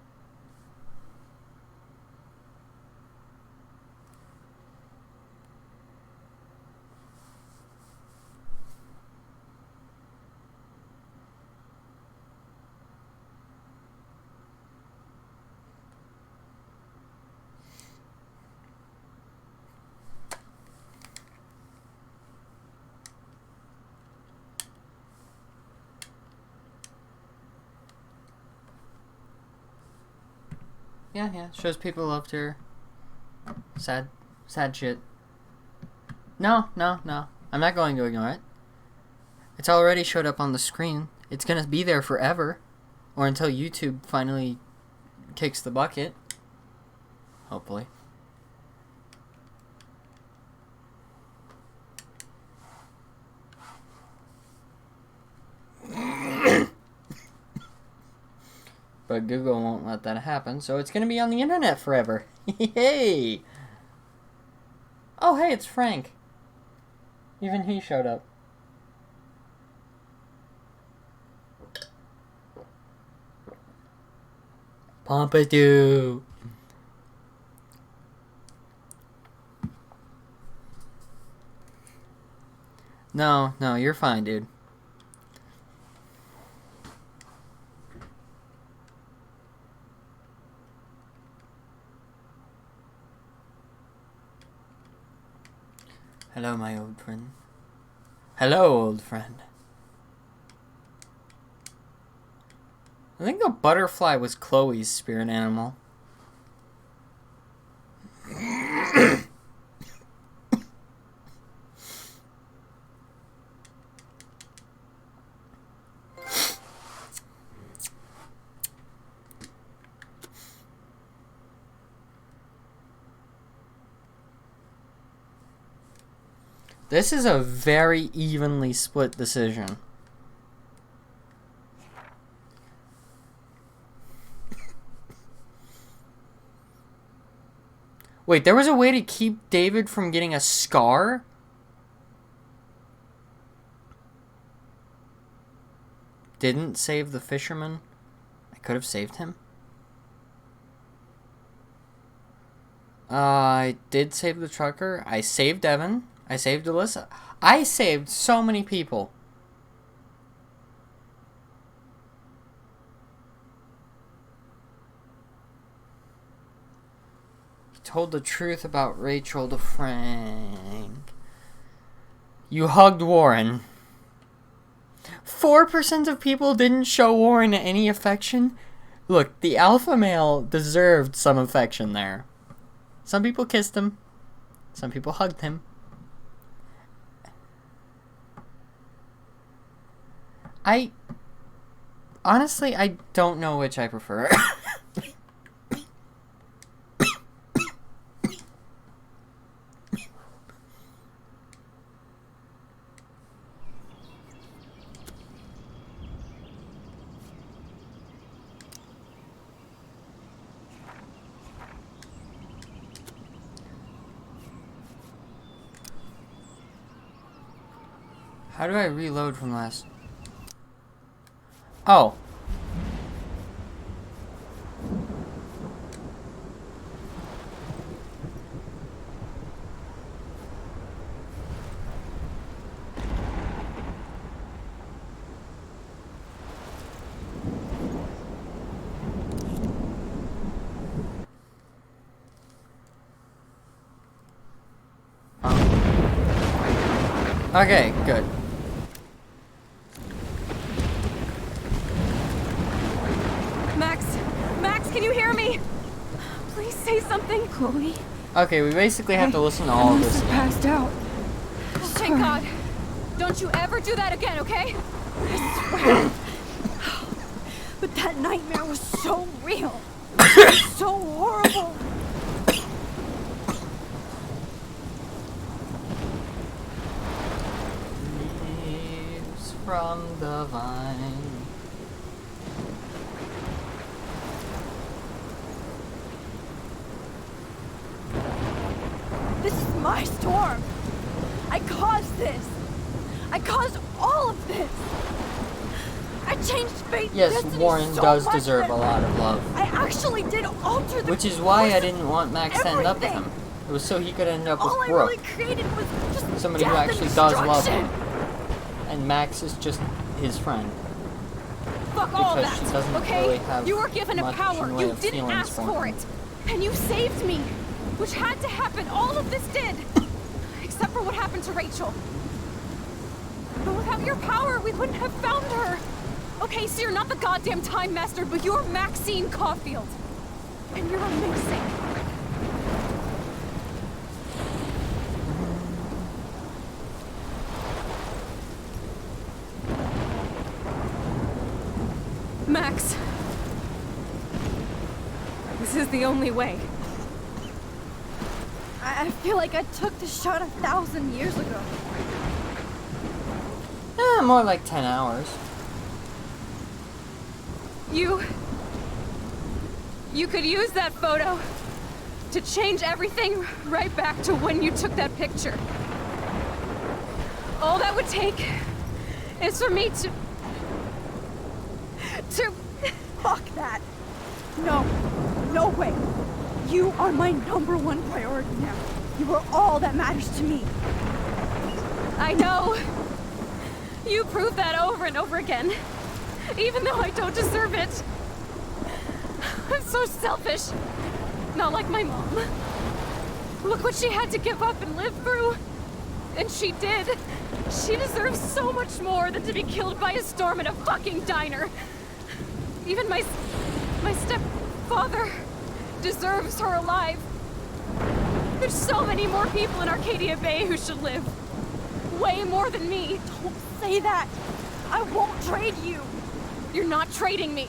Yeah. Shows people loved her. Sad shit. No. I'm not going to ignore it. It's already showed up on the screen. It's gonna be there forever. Or until YouTube finally kicks the bucket. Hopefully. But Google won't let that happen, so it's gonna be on the internet forever. Hey! Oh, hey, it's Frank. Even he showed up. Pompidou! No, you're fine, dude. Hello, my old friend. Hello, old friend. I think the butterfly was Chloe's spirit animal. This is a very evenly split decision. Wait, there was a way to keep David from getting a scar? Didn't save the fisherman? I could have saved him. I did save the trucker. I saved Evan. I saved Alyssa. I saved so many people. He told the truth about Rachel to Frank. You hugged Warren. 4% of people didn't show Warren any affection. Look, the alpha male deserved some affection there. Some people kissed him. Some people hugged him. Honestly, I don't know which I prefer. How do I reload from last? Oh. Okay, good. Max, can you hear me? Please say something. Chloe? Okay, we basically have to listen to all of this. Passed out. Oh, thank God. Don't you ever do that again, okay? I swear. But that nightmare was so real. So horrible. Leaves from the vine. This is my storm. I caused this. I caused all of this. I changed fate. Yes, Warren does deserve a lot of love. I actually did alter the Which is why I didn't want Max to end up with him. It was so he could end up with all I Brooke. really created was just Somebody who death and actually does love destruction. him. And Max is just his friend. Fuck all Because she that, doesn't okay? really have You were given a much power. in way You of didn't feelings ask for for him. it. And you saved me. Which had to happen. All of this did. Except for what happened to Rachel. But without your power, we wouldn't have found her. Okay, so you're not the goddamn Time Master, but you're Maxine Caulfield. And you're amazing. Max. This is the only way. I feel like I took the shot 1,000 years ago. More like 10 hours. You could use that photo to change everything right back to when you took that picture. All that would take is for me to... Fuck that. No. No way. You are my #1 priority now. You are all that matters to me. I know. You proved that over and over again. Even though I don't deserve it. I'm so selfish. Not like my mom. Look what she had to give up and live through. And she did. She deserves so much more than to be killed by a storm in a fucking diner. Even my stepfather deserves her alive. There's so many more people in Arcadia Bay who should live. Way more than me. Don't say that. I won't trade you. You're not trading me.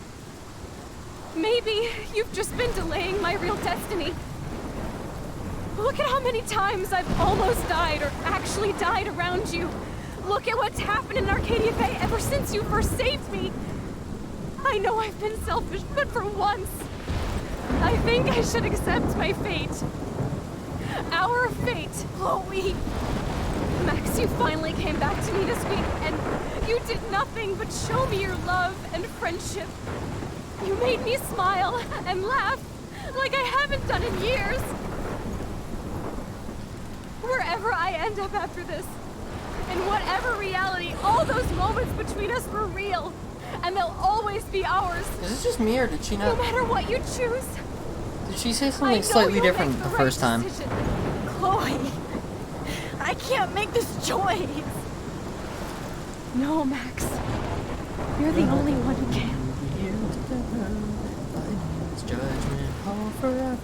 Maybe you've just been delaying my real destiny. Look at how many times I've almost died or actually died around you. Look at what's happened in Arcadia Bay ever since you first saved me. I know I've been selfish, but for once, I think I should accept my fate. Kate! Chloe! Max, you finally came back to me this week, and you did nothing but show me your love and friendship. You made me smile and laugh like I haven't done in years. Wherever I end up after this, in whatever reality, all those moments between us were real, and they'll always be ours. Is this just me, or did she not? No matter what you choose. Did she say something slightly different the first time? Chloe, I can't make this choice. No, Max. You're the only one who can. Judgment Hall forever.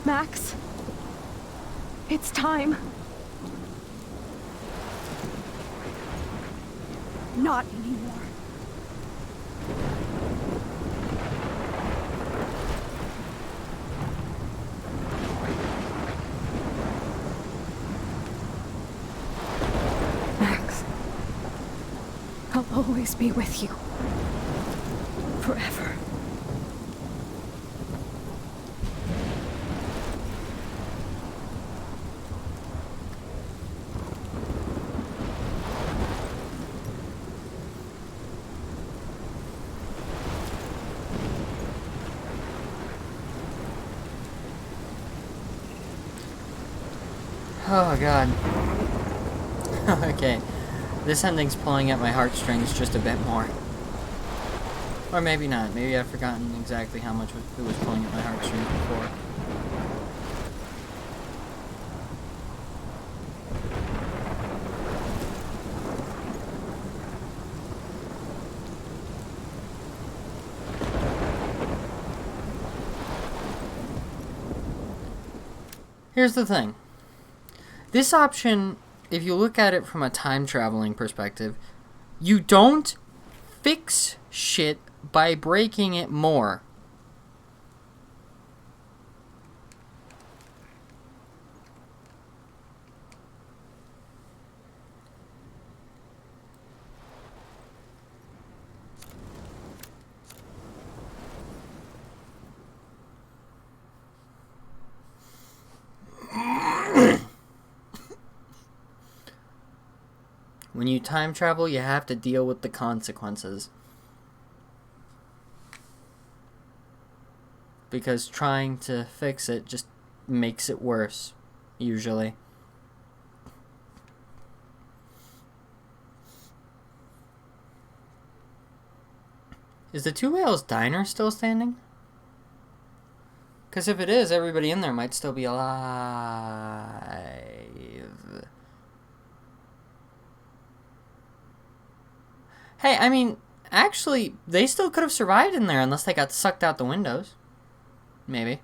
Max, it's time. Not anymore. Max, I'll always be with you. Forever. Oh god. Okay. This ending's pulling at my heartstrings just a bit more. Or maybe not. Maybe I've forgotten exactly how much it was pulling at my heartstrings before. Here's the thing. This option, if you look at it from a time traveling perspective, you don't fix shit by breaking it more. When you time travel, you have to deal with the consequences. Because trying to fix it just makes it worse, usually. Is the Two Whales Diner still standing? Because if it is, everybody in there might still be alive. Hey, I mean, actually, they still could have survived in there unless they got sucked out the windows. Maybe.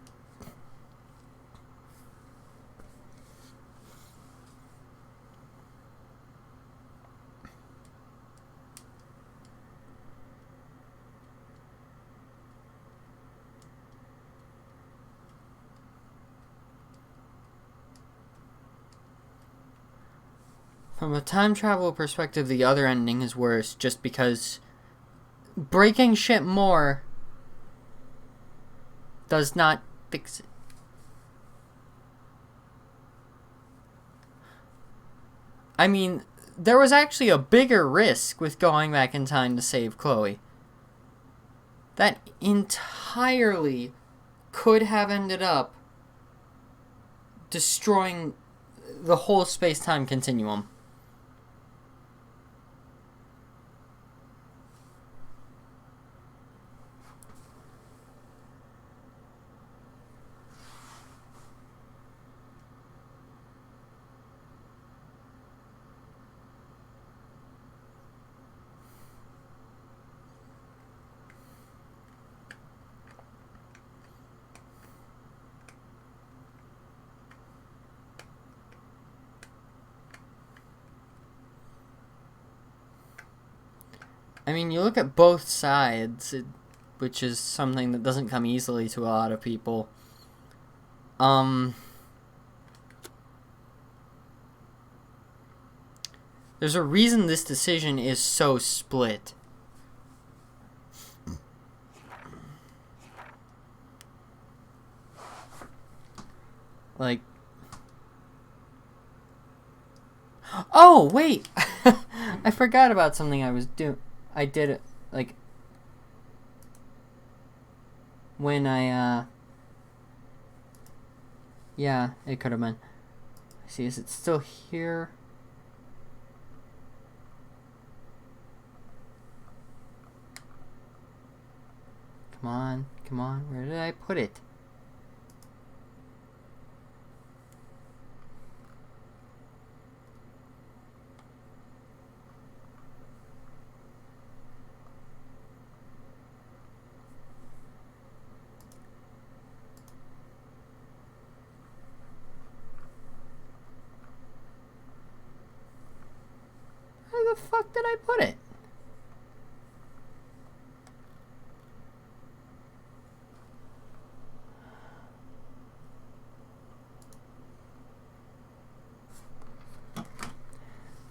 From a time travel perspective, the other ending is worse just because breaking shit more does not fix it. I mean, there was actually a bigger risk with going back in time to save Chloe. That entirely could have ended up destroying the whole space-time continuum. I mean, you look at both sides, which is something that doesn't come easily to a lot of people. There's a reason this decision is so split. like... Oh, wait! I forgot about something I was doing. I did it, like... When I, Yeah, it could have been. See, is it still here? Come on, come on. Where did I put it? Where the fuck did I put it?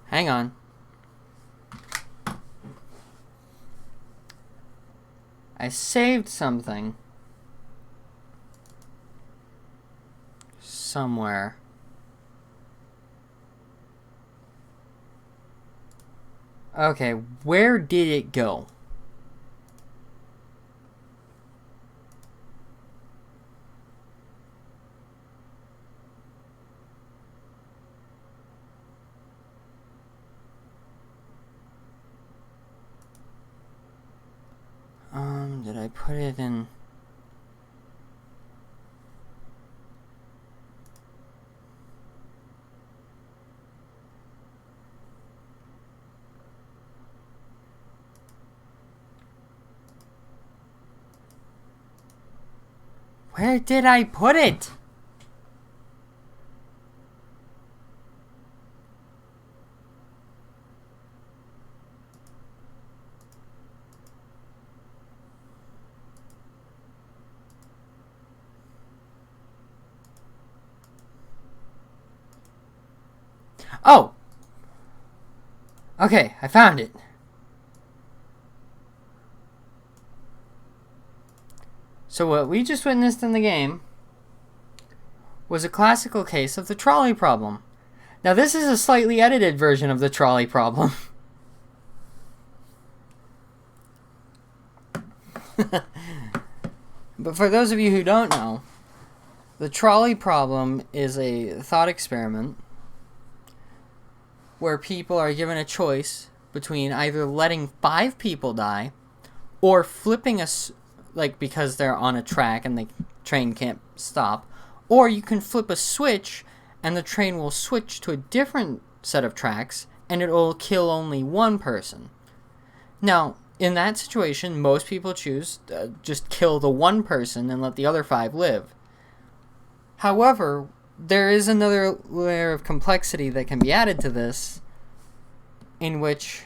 Hang on. I saved something somewhere. Okay, where did it go? Did I put it in? Where did I put it? Oh! Okay, I found it. So what we just witnessed in the game was a classical case of the trolley problem. Now this is a slightly edited version of the trolley problem. But for those of you who don't know, the trolley problem is a thought experiment where people are given a choice between either letting 5 people die or flipping like because they're on a track and the train can't stop, or you can flip a switch and the train will switch to a different set of tracks and it will kill only one person. Now, in that situation, most people choose just kill the one person and let the other 5 live. However, there is another layer of complexity that can be added to this, in which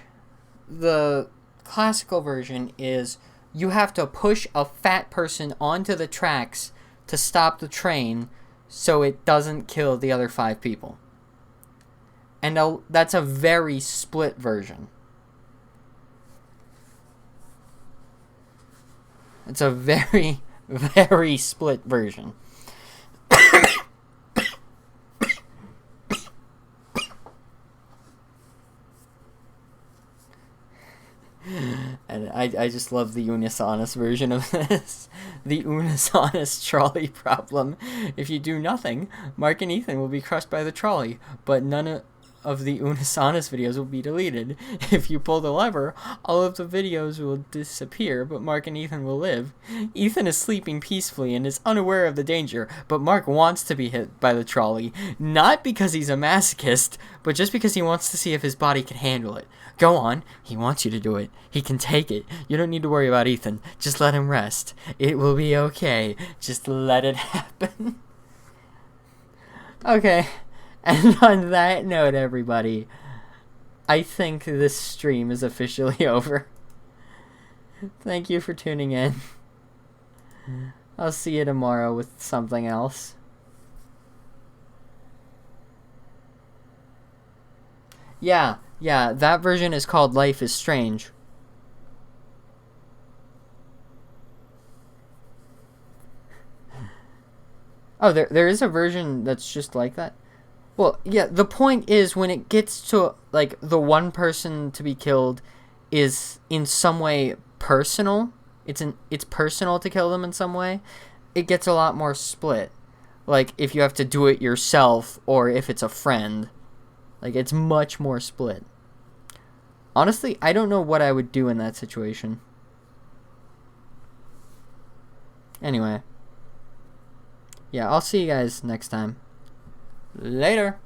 the classical version is you have to push a fat person onto the tracks to stop the train so it doesn't kill the other 5 people. And that's a very split version. It's a very, very split version. And I just love the Unisonus version of this. The Unisonus trolley problem. If you do nothing, Mark and Ethan will be crushed by the trolley, but none of the Unisonus videos will be deleted. If you pull the lever, all of the videos will disappear, but Mark and Ethan will live. Ethan is sleeping peacefully and is unaware of the danger, but Mark wants to be hit by the trolley, not because he's a masochist, but just because he wants to see if his body can handle it. Go on, he wants you to do it. He can take it. You don't need to worry about Ethan. Just let him rest. It will be okay. Just let it happen. Okay. And on that note, everybody, I think this stream is officially over. Thank you for tuning in. I'll see you tomorrow with something else. Yeah, that version is called Life is Strange. Oh, there is a version that's just like that? Well, yeah, the point is when it gets to, like, the one person to be killed is in some way personal. It's personal to kill them in some way. It gets a lot more split. Like, if you have to do it yourself or if it's a friend. Like, it's much more split. Honestly, I don't know what I would do in that situation. Anyway. Yeah, I'll see you guys next time. Later.